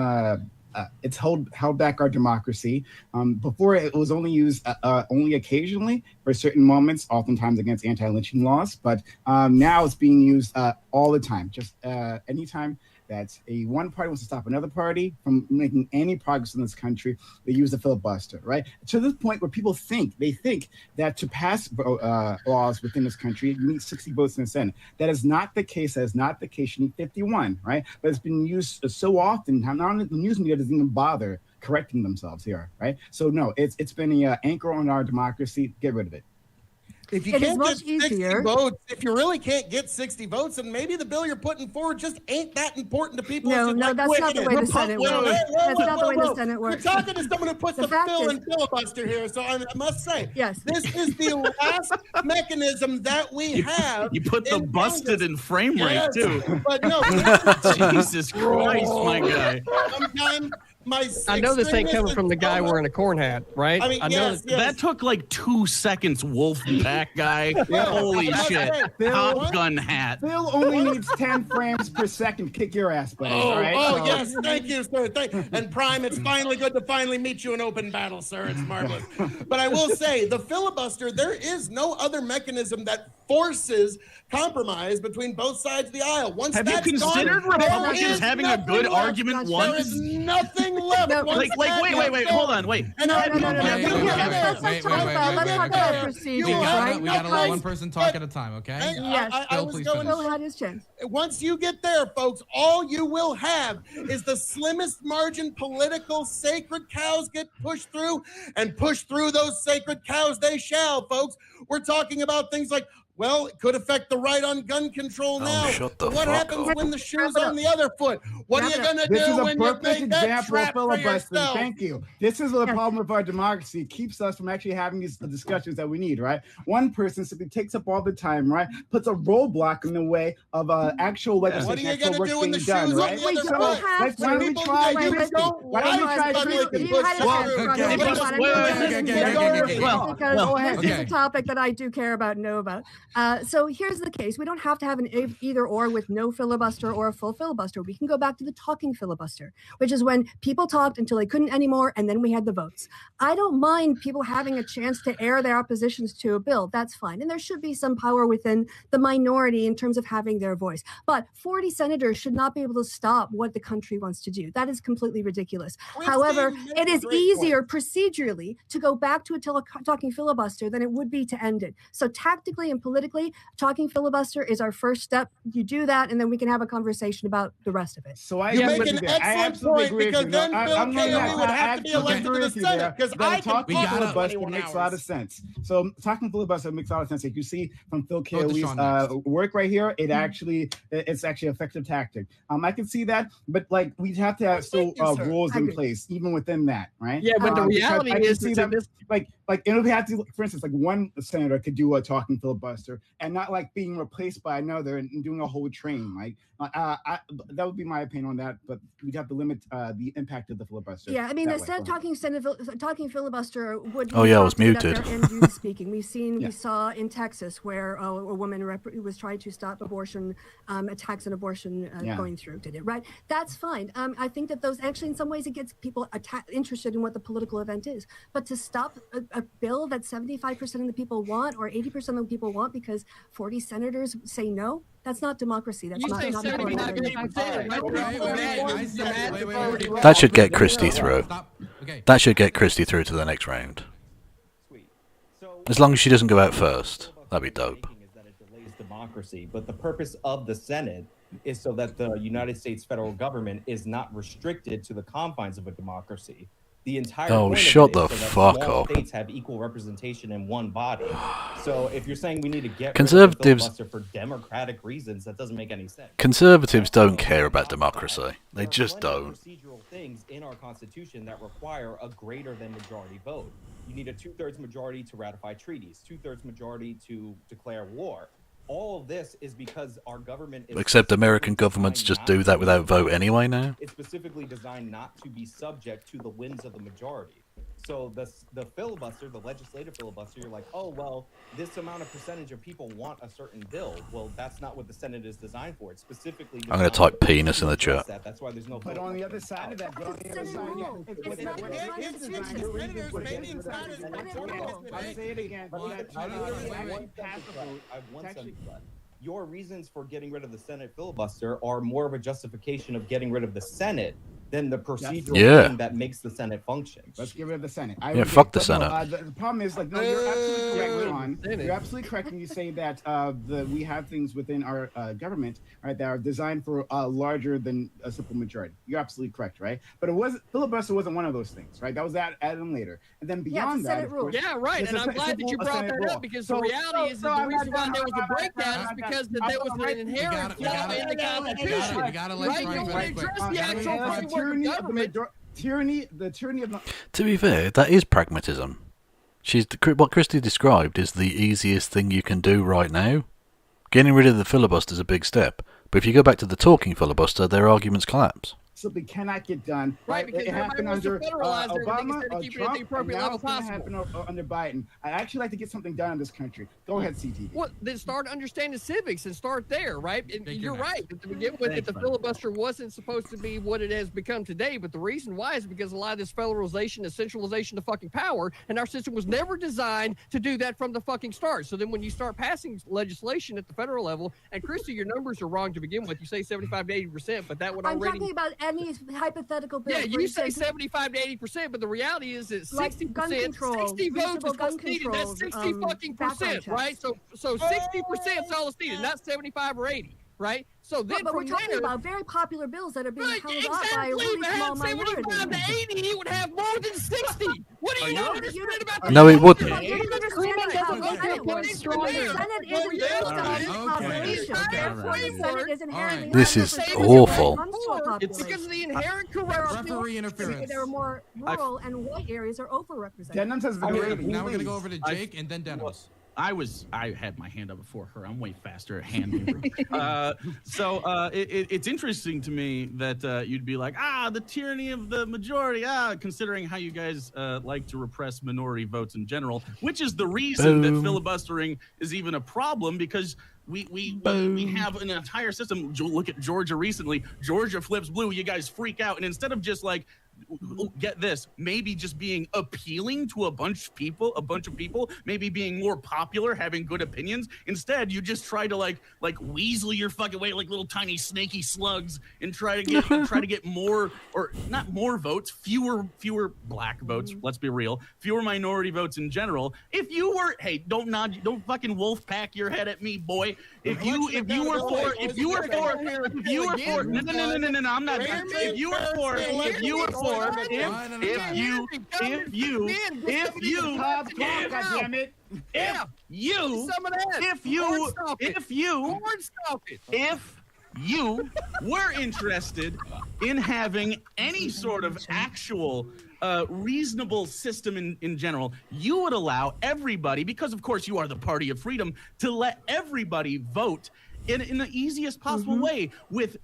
it's held back our democracy. Before it was only used only occasionally for certain moments, oftentimes against anti-lynching laws. But now it's being used all the time. Just anytime that one party wants to stop another party from making any progress in this country, they use the filibuster, right? To this point where people think that to pass laws within this country, you need 60 votes in the Senate. That is not the case. That is not the case. You need 51, right? But it's been used so often, now the news media doesn't even bother correcting themselves here, right? So no, it's been an anchor on our democracy. Get rid of it. If you can't get 60 votes, if you really can't get 60 votes, then maybe the bill you're putting forward just ain't that important to people. No, that's not the way the Senate works. That's not the way the Senate works. You're talking to someone who puts the Phil and filibuster here, so I must say, yes, this is the last mechanism that we have. You put the busted in frame rate, too. But no. Jesus Christ, my guy. Sometimes I know this ain't coming from the guy wearing a corn hat, right? I mean, know that took like 2 seconds, wolf pack guy. Holy shit. Top Gun hat. Phil only needs 10 frames per second. Kick your ass, buddy. Yes, thank you, sir. And Prime, it's finally good to finally meet you in open battle, sir. It's marvelous. But I will say, the filibuster, there is no other mechanism that forces compromise between both sides of the aisle. Have you considered Republicans having a good argument once? There is nothing left. Wait, hold on, wait. Let's talk about procedures, right? We gotta let one person talk at a time, okay? Yes. Phil, please finish. Phil had his chance. Once you get there, folks, all you will have is the slimmest margin political sacred cows get pushed through, and push through those sacred cows they shall, folks. We're talking about things like, well, it could affect the right on gun control now. What happens when the shoe's on the other foot? What are you going to do when you make that trap for yourself? Thank you. This is the problem with our democracy. It keeps us from actually having these discussions that we need, right? One person simply takes up all the time, right? Puts a roadblock in the way of actual legislation. What are you going to do when the shoe's on the other foot? Why don't we try This is a topic that I do care about and know about. So here's the case. We don't have to have an either or with no filibuster or a full filibuster. We can go back to the talking filibuster, which is when people talked until they couldn't anymore, and then we had the votes. I don't mind people having a chance to air their oppositions to a bill. That's fine. And there should be some power within the minority in terms of having their voice. But 40 senators should not be able to stop what the country wants to do. That is completely ridiculous. However, it is easier procedurally to go back to a talking filibuster than it would be to end it. So tactically and politically, politically, talking filibuster is our first step. You do that, and then we can have a conversation about the rest of it. So I You agree make with an you there. I excellent absolutely point agree with because you. then No, Bill I'm not- Cayley would have to be I elected to agree the with you Senate there, because that I a can talking talk for filibuster 21 makes a lot of hours. sense. So talking filibuster makes a lot of sense. Like you see from Phil Go to Cayley's Sean next. work right here, it's actually effective tactic. I can see that, but like we'd have to have still rules in place even within that, right? Yeah, but the Because reality I can is see that them like it would have to, for instance, like one senator could do a talking filibuster and not like being replaced by another and doing a whole train. Like that would be my opinion on that, but we'd have to limit the impact of the filibuster. Yeah, I mean, that the way. talking filibuster would. Oh, yeah, I have was to get up muted. there and do the speaking. We Yeah. saw in Texas where a woman was trying to stop abortion attacks on abortion going through. Did it right? That's fine. I think that those actually, in some ways, it gets people interested in what the political event is. But to stop a bill that 75% of the people want or 80% of the people want because 40 senators say no. That's not democracy. That's You not say not 75, 80%. That should get Christie through. Okay. That should get Christie through to the next round. As long as she doesn't go out first, that'd be dope. Is that it delays democracy, but the purpose of the Senate is so that the United States federal government is not restricted to the confines of a democracy. The entire Oh, point of shut it the is so that fuck small up. states have equal representation in one body. So if you're saying we need to get Conservatives- rid of the filibuster for democratic reasons, that doesn't make any sense. Conservatives don't care about democracy. They just There are don't. procedural things in our Constitution that require a greater than majority vote. You need a 2/3 majority to ratify treaties, 2/3 majority to declare war. All of this is because our government is Except American governments just do that without vote anyway now. it's specifically designed not to be subject to the whims of the majority. So the filibuster, the legislative filibuster, you're like, oh, well, this amount of percentage of people want a certain bill. Well, that's not what the Senate is designed for. It's specifically I'm going to type penis in the chat. That's why there's no But on the other side of that, bro, on the other side, I'll say it again. I have one sentence left. Your reasons for getting rid of the Senate filibuster are more of a justification of getting rid of the Senate than the procedural Yeah. thing that makes the Senate function. Let's get rid of the Senate. Yeah, fuck the But no, Senate. the problem is, like, no, you're absolutely correct, Ron. You're absolutely correct when you say that we have things within our government, right, that are designed for larger than a simple majority. You're absolutely correct, right? But filibuster wasn't one of those things, right? That was added in later, and then beyond that, of course, Yeah, right. it's And a I'm glad that you simple brought Senate that law. up because So- the reality is that the I'm reason not why done. there was a I'm not breakdown done. is because I'm there was not an inherent flaw in the Constitution. You gotta let Right? Frank You finish want to quick. address the actual framework of government. The tyranny of To be fair, that is pragmatism. What Christie described is the easiest thing you can do right now. Getting rid of the filibuster is a big step, but if you go back to the talking filibuster, their arguments collapse. simply cannot get done. Right, because it everybody happened wants to under federalize everything Obama, instead of keeping it at Trump, the appropriate and now level it's going to possible. happen under Biden. I'd actually like to get something done in this country. Go ahead, CTV. Well, then start understanding civics and start there, right? And you're right. To begin with, that the filibuster wasn't supposed to be what it has become today. But the reason why is because a lot of this federalization and centralization of fucking power, and our system was never designed to do that from the fucking start. So then when you start passing legislation at the federal level, and Christy, your numbers are wrong to begin with. You say 75 to 80%, but that would I'm Oh, already. talking about any hypothetical bill. Yeah, for you say instance, 75 to 80%, but the reality is that 60%, Like gun control, 60 votes reasonable is what's gun needed. That's controls, 60 fucking background percent, checks. right? So 60% is all that's needed, not 75 or 80, right? So then but we're from talking there, about very popular bills that are being held up by a exactly, really if it small had 75 minority. to 80, he would have more than 60. What do you not understand about that? No, it wouldn't. You don't understand how the Senate works. The Senate isn't based on this population. Therefore, the Senate is inherently This is unrepresentative awful. when it comes to a It's because of the inherent corruption. Referee interference. There are more rural and white areas are overrepresented. Denham says Now we're gonna go over to Jake and then Dennis. I had my hand up before her. I'm way faster at hand moving. It's interesting to me that you'd be like, the tyranny of the majority, considering how you guys like to repress minority votes in general, which is the reason that filibustering is even a problem, because we have an entire system. Look at Georgia recently. Georgia flips blue. You guys freak out. And instead of just like get this, maybe just being appealing to a bunch of people, maybe being more popular, having good opinions. Instead, you just try to like weasel your fucking way like little tiny snaky slugs and try to get more, or not more votes, fewer black votes. Let's be real, fewer minority votes in general. If you were, hey, don't fucking wolf pack your head at me, boy. If you were for, no, I'm not. If you were interested in having any sort of actual reasonable system in general, you would allow everybody, because of course you are the party of freedom, to let everybody vote in the easiest possible way with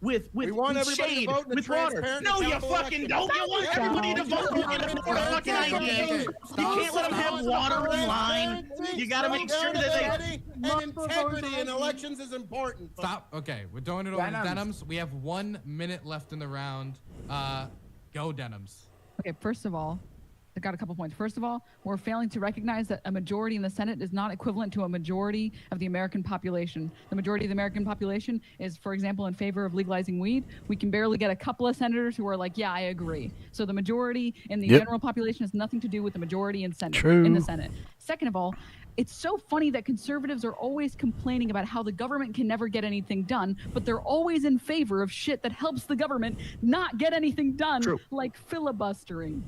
shade, with water. No, you fucking don't. You want everybody to vote for fucking idea. You can't let them have water in line. You got to make sure that they. And integrity in elections is important. Stop. Okay, we're doing it over to Denims. We have 1 minute left in the round. Go Denims. Okay, first of all, I got a couple points. First of all, we're failing to recognize that a majority in the Senate is not equivalent to a majority of the American population. The majority of the American population is, for example, in favor of legalizing weed. We can barely get a couple of senators who are like, yeah, I agree. So the majority in the general population has nothing to do with the majority in the Senate. Second of all, it's so funny that conservatives are always complaining about how the government can never get anything done, but they're always in favor of shit that helps the government not get anything done, like filibustering.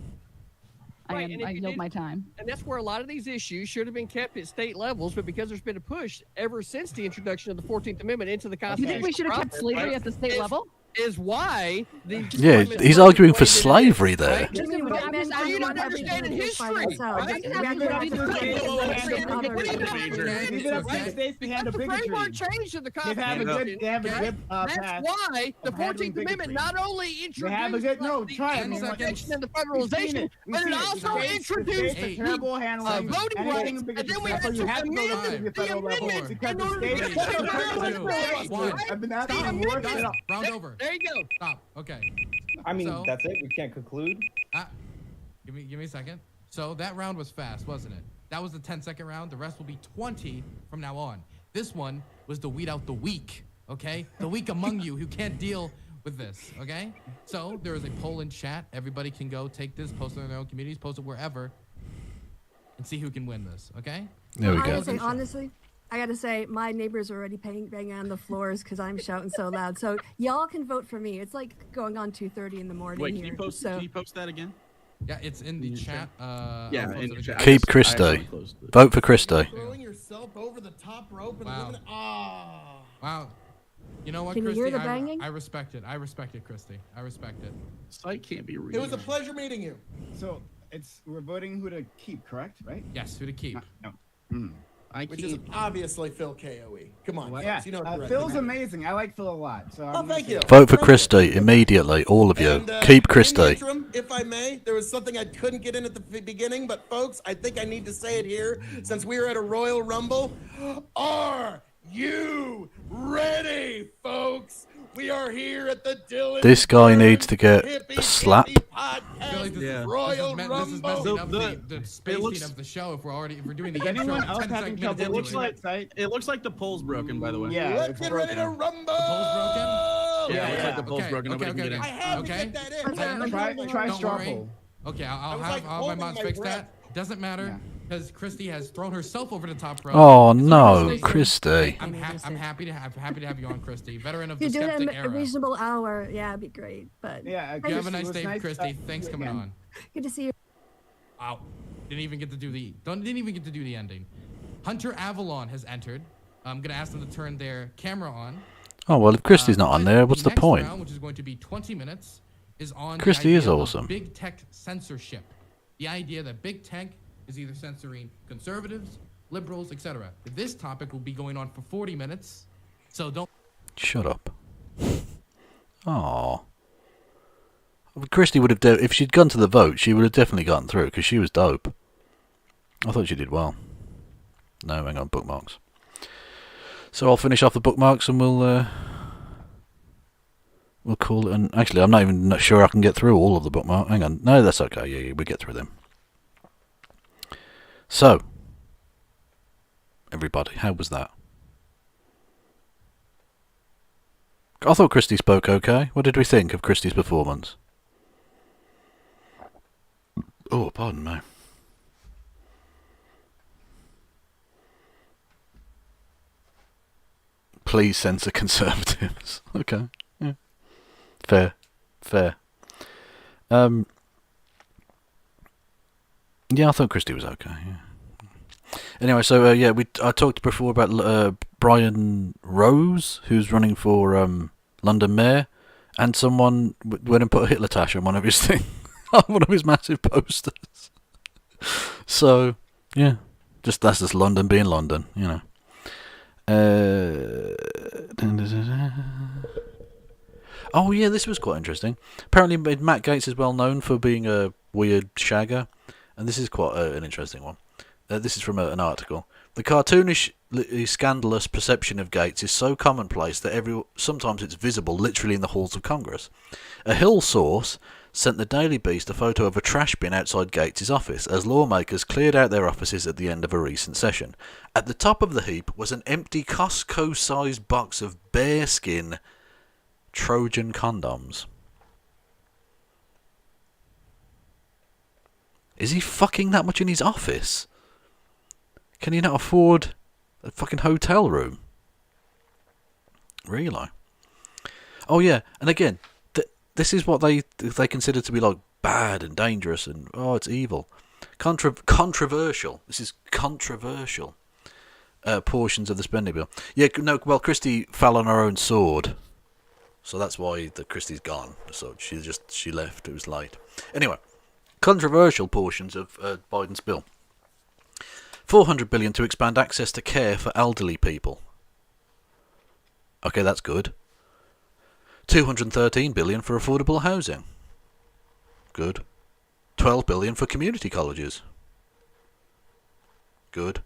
Right, I yield my time. And that's where a lot of these issues should have been kept at state levels, but because there's been a push ever since the introduction of the 14th Amendment into the Constitution. Do you think we should have kept slavery at the state level? Is why the he's arguing for slavery there. Are you not understanding history? The framework changed in the Constitution. They have a good That's why the 14th Amendment not only introduced the and the federalization, but it also introduced voting rights. And then we had to amend the amendment in order to I've been asking more. Round over. There you go. Stop. Okay. I mean, that's it. We can't conclude. Give me a second. So that round was fast, wasn't it? That was the 10-second round. The rest will be 20 from now on. This one was to weed out the weak. Okay, the weak among you who can't deal with this. Okay. So there is a poll in chat. Everybody can go take this, post it in their own communities, post it wherever, and see who can win this. Okay. There we go. Honestly, I gotta say, my neighbors are already banging on the floors because I'm shouting so loud. So y'all can vote for me. It's like going on 2:30 in the morning. Wait, here. can you post that again? Yeah, it's in the chat. Yeah, in the chat. Keep Christie. Vote for Christie. Throwing yourself over the top rope and Wow. living. Wow. You know what, Can you Christy? hear the banging? I respect it. I respect it, Christy. I respect it. Site can't be real. It was a pleasure meeting you. So we're voting who to keep, correct? Right? Yes, who to keep. No. Which is obviously Phil KOE. Come on, Yeah, folks, you know Phil's amazing. I like Phil a lot. So thank you. Vote for Christie immediately, all of you. And, Keep in the Christie. interim, if I may, there was something I couldn't get in at the beginning, but folks, I think I need to say it here since we are at a Royal Rumble. Are you ready, folks? We are here at the Dylan. This guy needs to get a slap. I feel like this is Royal messing Rumble. up the spacing of the show if we're doing the anyone intro else 10 having minutes trouble into with It looks like the poll's broken, by the way. Yeah, Let's get ready to rumble. The poll's broken? Yeah, it looks like the poll's broken. Nobody can get in. I had to get that in. Try Don't straw worry. poll. Okay, I'll was have like my holding mods my fix breath. that. Doesn't matter because Christy has thrown herself over the top rope. Oh no, Christy. I'm happy to have you on, Christy. Veteran of If the you do it skeptic in a era. reasonable hour, yeah, it'd be great. But Yeah, You have a nice it was day, nice Christy. to- Thanks for coming again. on. good to see you. Wow. Didn't even get to do the ending. Hunter Avalon has entered. I'm gonna ask them to turn their camera on. Oh well, if Christie's not on there, what's the next point? round, which is going to be 20 minutes, is on Christy the is idea of awesome. big tech censorship. The idea that big tech is either censoring conservatives, liberals, etc. This topic will be going on for 40 minutes, so don't. Shut up. Oh. Christy would have if she'd gone to the vote, she would have definitely gotten through because she was dope. I thought she did well. No, hang on, bookmarks. So I'll finish off the bookmarks and we'll we'll call it. And actually, I'm not even not sure I can get through all of the bookmark. Hang on. No, that's okay. Yeah, we get through them. So, everybody, how was that? I thought Christy spoke okay. What did we think of Christy's performance? Oh, pardon me. Please censor conservatives. Okay. Yeah. Fair. Yeah, I thought Christy was okay. Yeah. Anyway, so I talked before about Brian Rose, who's running for London Mayor, and someone went and put a Hitler tash on one of his things, on one of his massive posters. So yeah, that's just London being London, you know. Oh yeah, this was quite interesting. Apparently, Matt Gaetz is well known for being a weird shagger, and this is quite an interesting one. This is from an article. The cartoonish, scandalous perception of Gaetz is so commonplace that sometimes it's visible literally in the halls of Congress. A Hill source sent the Daily Beast a photo of a trash bin outside Gaetz' office as lawmakers cleared out their offices at the end of a recent session. At the top of the heap was an empty Costco-sized box of bearskin Trojan condoms. Is he fucking that much in his office? Can he not afford a fucking hotel room? Really? Oh yeah, and again, this is what they consider to be like bad and dangerous and it's evil, controversial. This is controversial. Portions of the spending bill. Yeah, no. Well, Christie fell on her own sword, so that's why Christie's gone. So she left. It was late. Anyway, controversial portions of Biden's bill. $400 billion to expand access to care for elderly people. Okay, that's good. $213 billion for affordable housing. Good. $12 billion for community colleges. Good.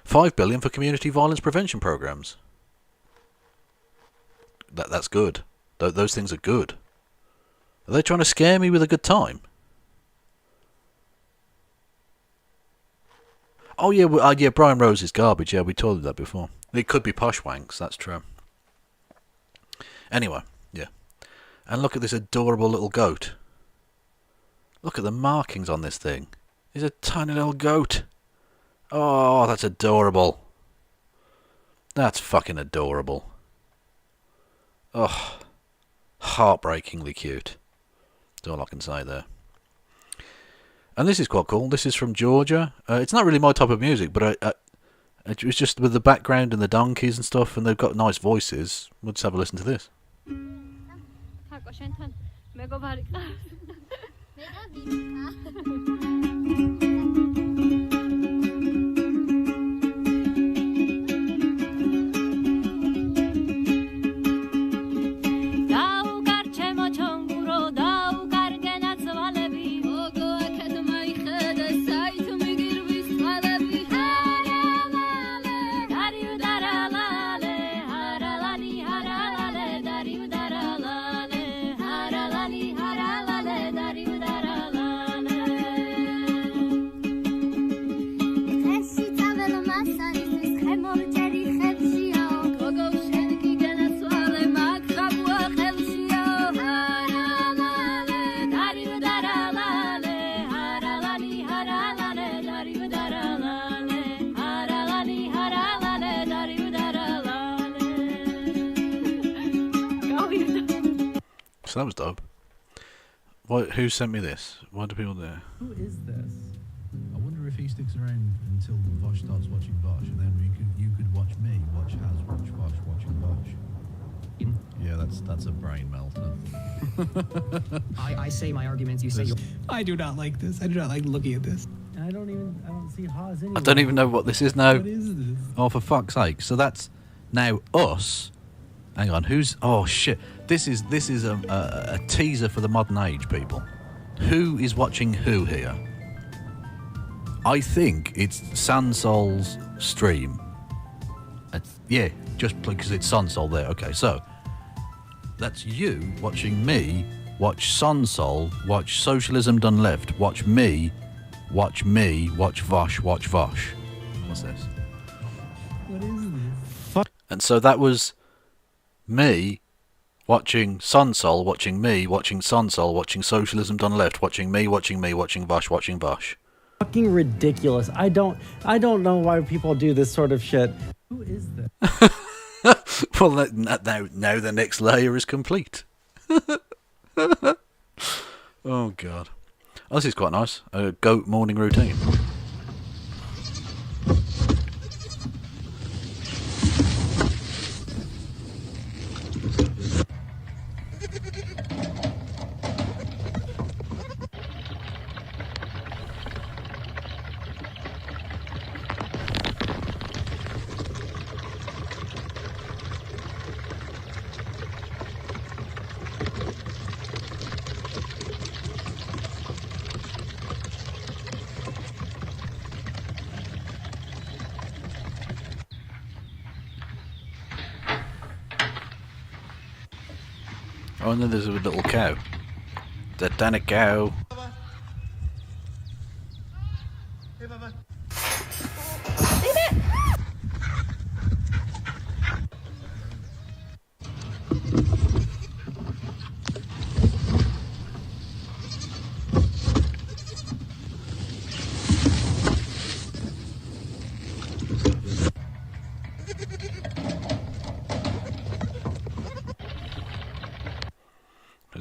$5 billion for community violence prevention programs. That's good. Those things are good. Are they trying to scare me with a good time? Oh yeah, Brian Rose is garbage. Yeah, we told you that before. It could be posh wanks. That's true. Anyway, yeah. And look at this adorable little goat. Look at the markings on this thing. He's a tiny little goat. Oh, that's adorable. That's fucking adorable. Oh, heartbreakingly cute. That's all I can say there. And this is quite cool. This is from Georgia. It's not really my type of music, but it was just with the background and the donkeys and stuff, and they've got nice voices. We'll just have a listen to this. So that was dope. Who sent me this? Why do people there? Who is this? I wonder if he sticks around until Vosh starts watching Vosh, and then you could watch me watch Vosh watching Vosh. Yeah, that's a brain melter. I say my arguments. You say your. I do not like this. I do not like looking at this. I don't see Haas anywhere. I don't even know what this is now. What is this? Oh, for fuck's sake! So that's now us. Hang on, who's? Oh shit! This is a teaser for the modern age, people. Who is watching who here? I think it's Sansol's stream. Yeah, just because it's Sansol there. Okay, so That's you watching me watch Sonsol, watch Socialism Done Left, watch me, watch Vosh, watch Vosh. What's this? What is this? And so that was me watching Sonsol, watching me, watching Sonsol, watching Socialism Done Left, watching me, watching Vosh, watching Vosh. Fucking ridiculous. I don't know why people do this sort of shit. Who is this? Well, now the next layer is complete. Oh, God. Oh, this is quite nice. A goat morning routine. Oh, and then there's a little cow. The Dana cow.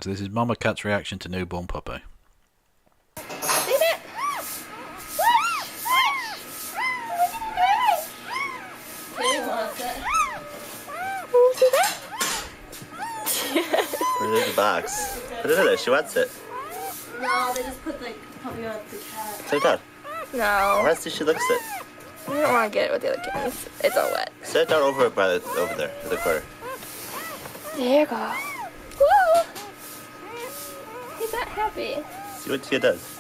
So this is Mama Cat's reaction to newborn puppy. Where's the box? Put it in there, she wants it. No, they just put the puppy on the cat. Sit it down. No. Let's see, she looks it. I don't want to get it with the other kittens. It's all wet. Sit it down over there, in the corner. There you go. Woo! He's not happy. See what Tia does.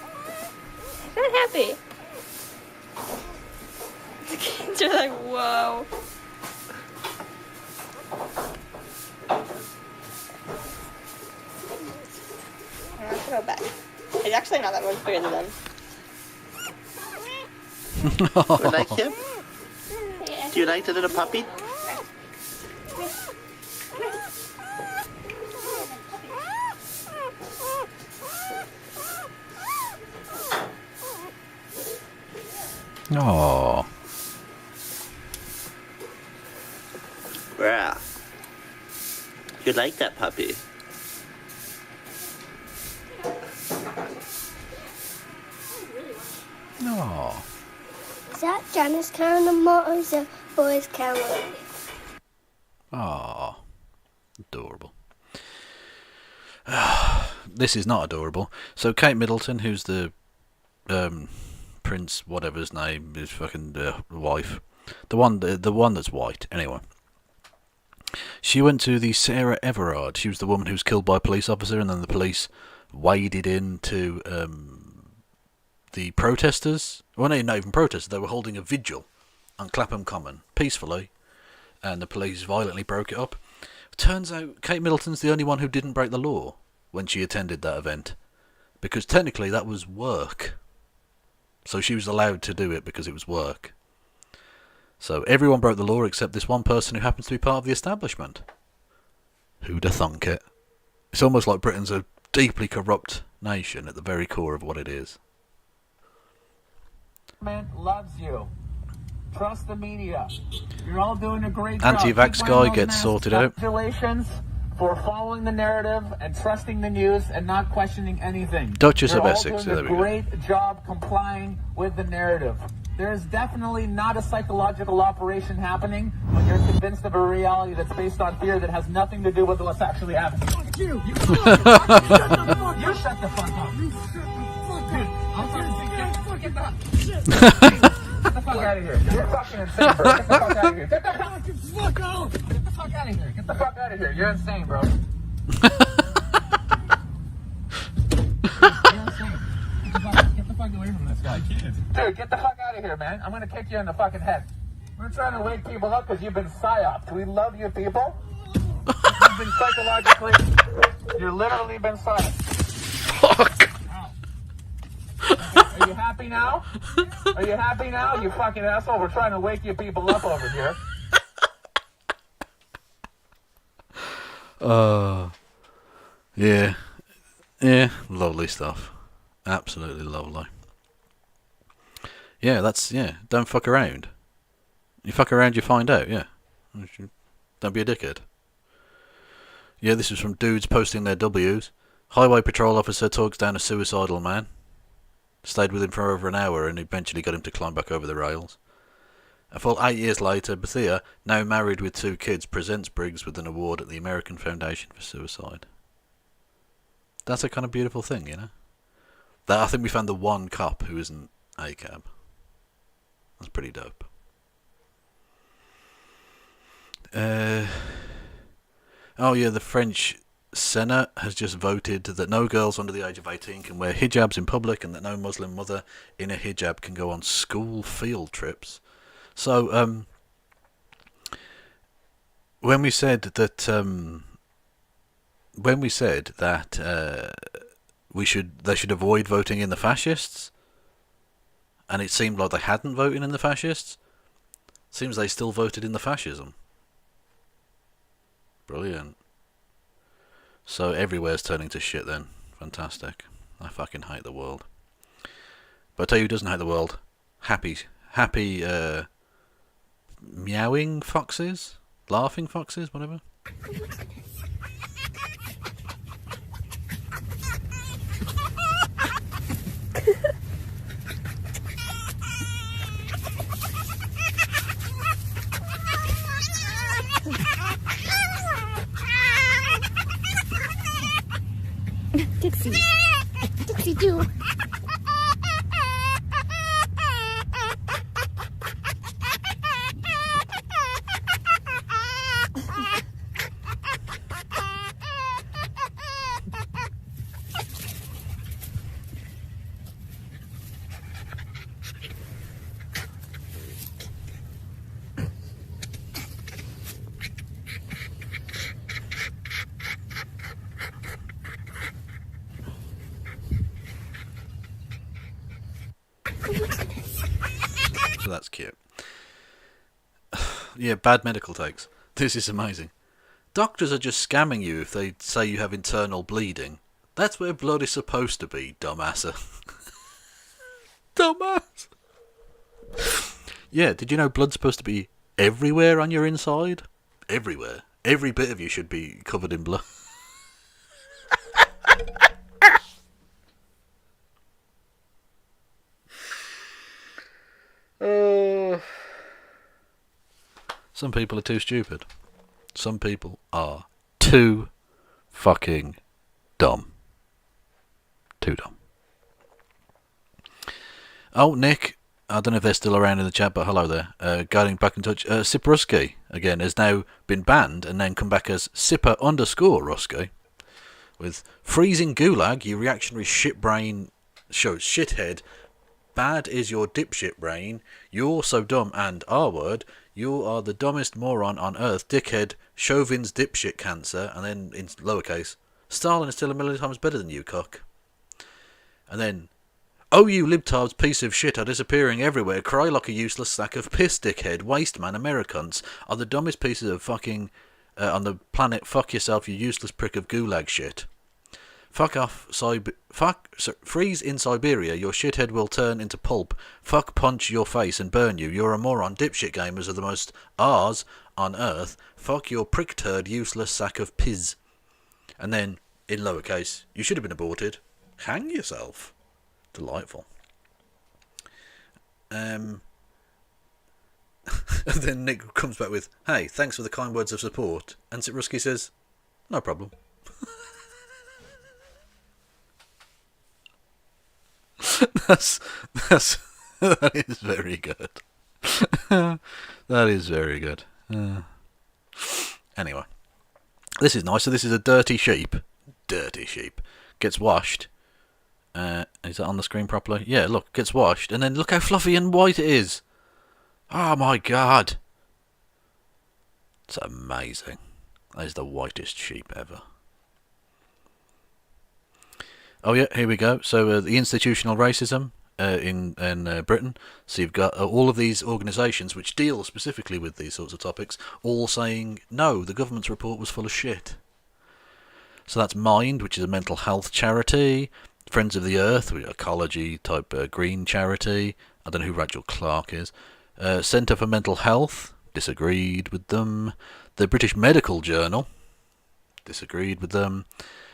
He's not happy. The kids are like, whoa. I have to go back. It's actually not that much bigger than them. You like him? Do you like the little puppy? Aww. Yeah. You like that puppy? Aww. Is that Janice Cameron or is it Boris Cameron? Aww. Adorable. This is not adorable. So Kate Middleton, who's the Prince, whatever his name, his fucking wife, the one that's white. Anyway, she went to the Sarah Everard. She was the woman who was killed by a police officer, and then the police waded into the protesters. Well, no, not even protesters. They were holding a vigil on Clapham Common peacefully, and the police violently broke it up. Turns out Kate Middleton's the only one who didn't break the law when she attended that event, because technically that was work. So she was allowed to do it because it was work. So everyone broke the law except this one person who happens to be part of the establishment. Who'da thunk it? It's almost like Britain's a deeply corrupt nation at the very core of what it is. Loves you. Trust the media. You're all doing a great job. Anti-vax guy gets sorted out. Congratulations for following the narrative and trusting the news and not questioning anything. Duchess of You're Essex. all doing a great job complying with the narrative. There is definitely not a psychological operation happening when you're convinced of a reality that's based on fear that has nothing to do with what's actually happening. Fuck you! You shut the fuck up! You shut the fuck up! I'm sorry, get the fuck out of here. You're fucking insane, bro. Get the fuck out of here. Get the fuck out. Get the fuck out of here. Get the fuck out of here. You're insane, bro. You're insane. Get the fuck away from this guy. Dude, get the fuck out of here, man. I'm gonna kick you in the fucking head. We're trying to wake people up because you've been psyoped. We love you people. You've been psychologically. You're literally been silent. Fuck. Are you happy now? Are you happy now, you fucking asshole? We're trying to wake you people up over here. Yeah. Yeah, lovely stuff. Absolutely lovely. Yeah, don't fuck around. You fuck around, you find out, yeah. Don't be a dickhead. Yeah, this is from dudes posting their W's. Highway patrol officer talks down a suicidal man. Stayed with him for over an hour and eventually got him to climb back over the rails. A full 8 years later, Bethia, now married with 2 kids, presents Briggs with an award at the American Foundation for Suicide. That's a kind of beautiful thing, you know? I think we found the one cop who isn't ACAB. That's pretty dope. Oh yeah, the French Senate has just voted that no girls under the age of 18 can wear hijabs in public and that no Muslim mother in a hijab can go on school field trips. So, when we said that they should avoid voting in the fascists, and it seemed like they hadn't voted in the fascists, seems they still voted in the fascism. Brilliant. So everywhere's turning to shit then. Fantastic. I fucking hate the world. But I tell you who doesn't hate the world. Happy meowing foxes? Laughing foxes? Whatever. Dixie. Dixie, do. So that's cute. Yeah, bad medical takes. This is amazing. Doctors are just scamming you if they say you have internal bleeding. That's where blood is supposed to be, dumbasser. Dumbass. Yeah, did you know blood's supposed to be everywhere on your inside? Everywhere. Every bit of you should be covered in blood. Some people are too stupid. Some people are too fucking dumb. Too dumb. Oh, Nick, I don't know if they're still around in the chat, but hello there. Getting back in touch. Sipruski, again, has now been banned and then come back as Sipper_Ruski. With freezing gulag, you reactionary shitbrain shows shithead. Bad is your dipshit brain. You're so dumb and R-word. You are the dumbest moron on earth, dickhead, Chauvin's dipshit cancer, and then in lowercase, Stalin is still a million times better than you, cock. And then, oh, you libtards piece of shit are disappearing everywhere, cry like a useless sack of piss, dickhead, waste man, Americans are the dumbest pieces of fucking, on the planet, fuck yourself, you useless prick of gulag shit. Fuck off, freeze in Siberia, your shithead will turn into pulp. Fuck punch your face and burn you. You're a moron, dipshit gamers are the most R's on earth. Fuck your prick turd, useless sack of piz. And then, in lowercase, you should have been aborted. Hang yourself. Delightful. And then Nick comes back with, hey, thanks for the kind words of support. And Sipruski says, no problem. That is very good. That is very good. Anyway, this is nice. So this is a dirty sheep. Dirty sheep gets washed. Is that on the screen properly? Yeah, look, gets washed, and then look how fluffy and white it is. Oh my god, it's amazing. That is the whitest sheep ever. Oh yeah, here we go. So the institutional racism in Britain. So you've got all of these organisations which deal specifically with these sorts of topics, all saying no, the government's report was full of shit. So that's Mind, which is a mental health charity. Friends of the Earth, which is ecology type green charity. I don't know who Rachel Clark is. Centre for Mental Health, disagreed with them. The British Medical Journal, disagreed with them.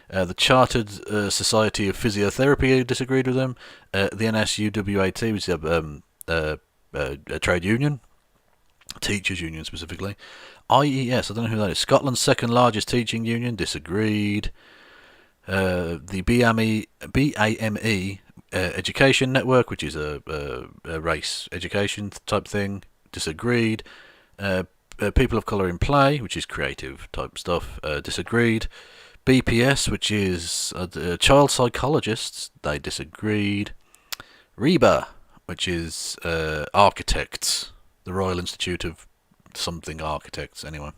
The Chartered Society of Physiotherapy disagreed with them. The NSUWAT, which is a trade union, teachers union specifically. IES, I don't know who that is. Scotland's second largest teaching union, disagreed. The BAME Education Network, which is a race education type thing, disagreed. People of Colour in Play, which is creative type stuff, disagreed. BPS, which is child psychologists, they disagreed. REBA, which is architects, the Royal Institute of something architects, anyway,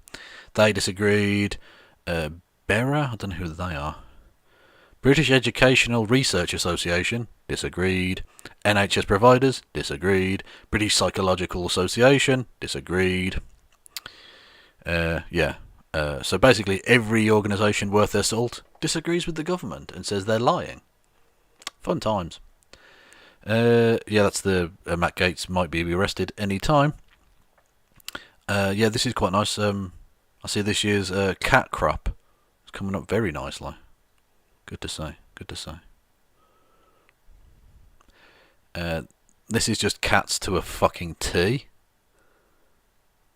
they disagreed. BERA, I don't know who they are. British Educational Research Association, disagreed. NHS Providers, disagreed. British Psychological Association, disagreed. So basically every organisation worth their salt disagrees with the government and says they're lying. Fun times. That's the Matt Gaetz might be arrested any time. This is quite nice. I see this year's cat crop. It's coming up very nicely. Good to say. Good to say. This is just cats to a fucking T.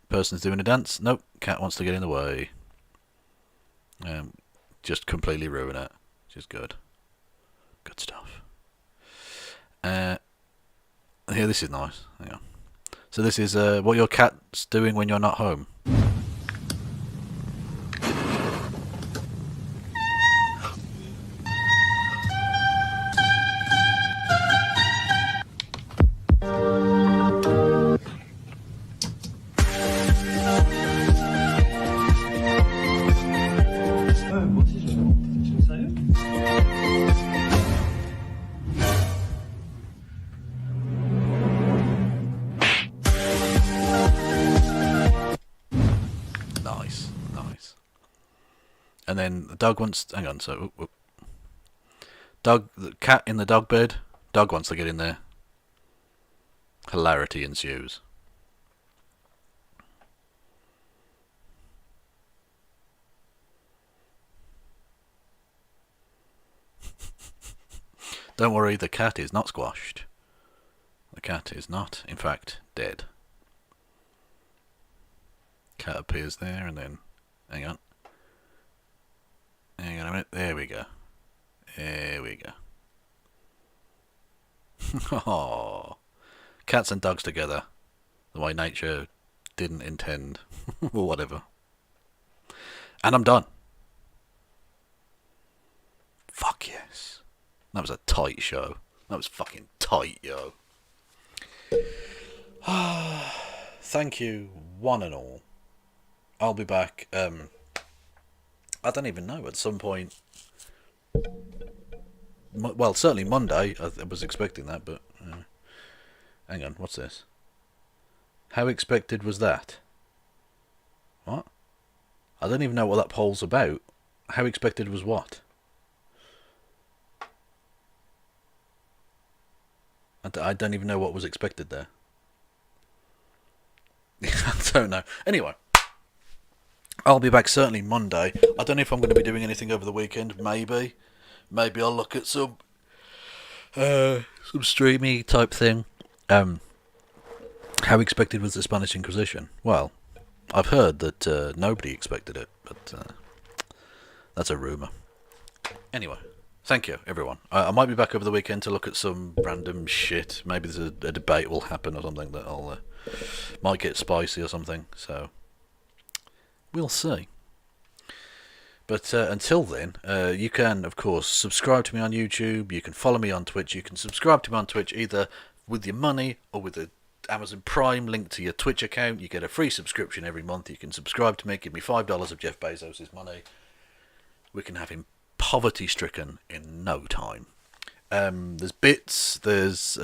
Person's doing a dance. Nope. Cat wants to get in the way. Just completely ruin it. Which is good. Good stuff. Here, this is nice. Hang on. So this is what your cat's doing when you're not home. And then the dog wants... Hang on, so... The cat in the dog bed. Dog wants to get in there. Hilarity ensues. Don't worry, the cat is not squashed. The cat is not, in fact, dead. Cat appears there and then... Hang on. Hang on a minute. There we go. There we go. Oh, cats and dogs together, the way nature didn't intend, or whatever. And I'm done. Fuck yes. That was a tight show. That was fucking tight, yo. Thank you, one and all. I'll be back. I don't even know, at some point. Well, certainly Monday. I was expecting that, but... hang on, what's this? How expected was that? What? I don't even know what that poll's about. How expected was what? I don't even know what was expected there. I don't know. Anyway. I'll be back certainly Monday. I don't know if I'm going to be doing anything over the weekend. Maybe I'll look at some streamy type thing. How expected was the Spanish Inquisition? Well, I've heard that nobody expected it, but that's a rumour. Anyway, thank you, everyone. I might be back over the weekend to look at some random shit. Maybe there's a debate will happen or something that I'll might get spicy or something. So we'll see. But until then, you can, of course, subscribe to me on YouTube. You can follow me on Twitch. You can subscribe to me on Twitch either with your money or with a Amazon Prime, link to your Twitch account. You get a free subscription every month. You can subscribe to me. Give me $5 of Jeff Bezos' money. We can have him poverty-stricken in no time. There's bits. There's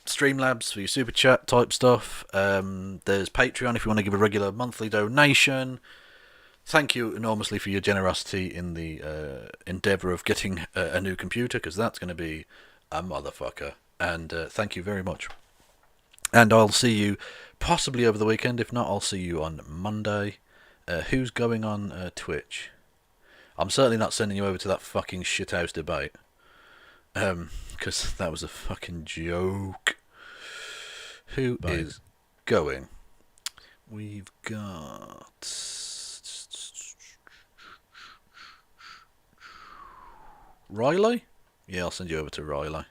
Streamlabs for your super chat type stuff. There's Patreon if you want to give a regular monthly donation. Thank you enormously for your generosity in the endeavour of getting a new computer, because that's going to be a motherfucker. And thank you very much. And I'll see you possibly over the weekend. If not, I'll see you on Monday. Who's going on Twitch? I'm certainly not sending you over to that fucking shithouse debate. Because that was a fucking joke. Who is going? We've got... Riley? Yeah, I'll send you over to Riley.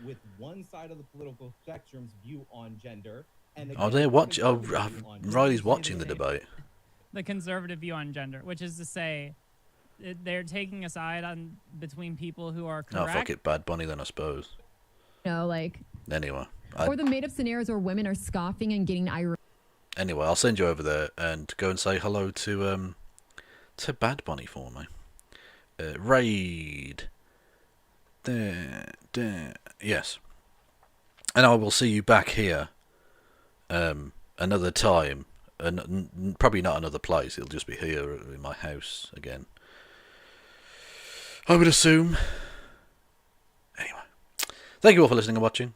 With one side of the political spectrum's view on gender, and Oh, they're watching. Oh, Riley's watching the debate. The conservative view on gender, which is to say, they're taking a side on between people who are correct. Oh, fuck it, Bad Bunny then, I suppose. No, like. Anyway. Or the made-up scenarios where women are scoffing and getting irate. Anyway, I'll send you over there and go and say hello to Bad Bunny for me. Raid. There. Yes. And I will see you back here another time. And probably not another place. It'll just be here in my house again. I would assume. Anyway. Thank you all for listening and watching.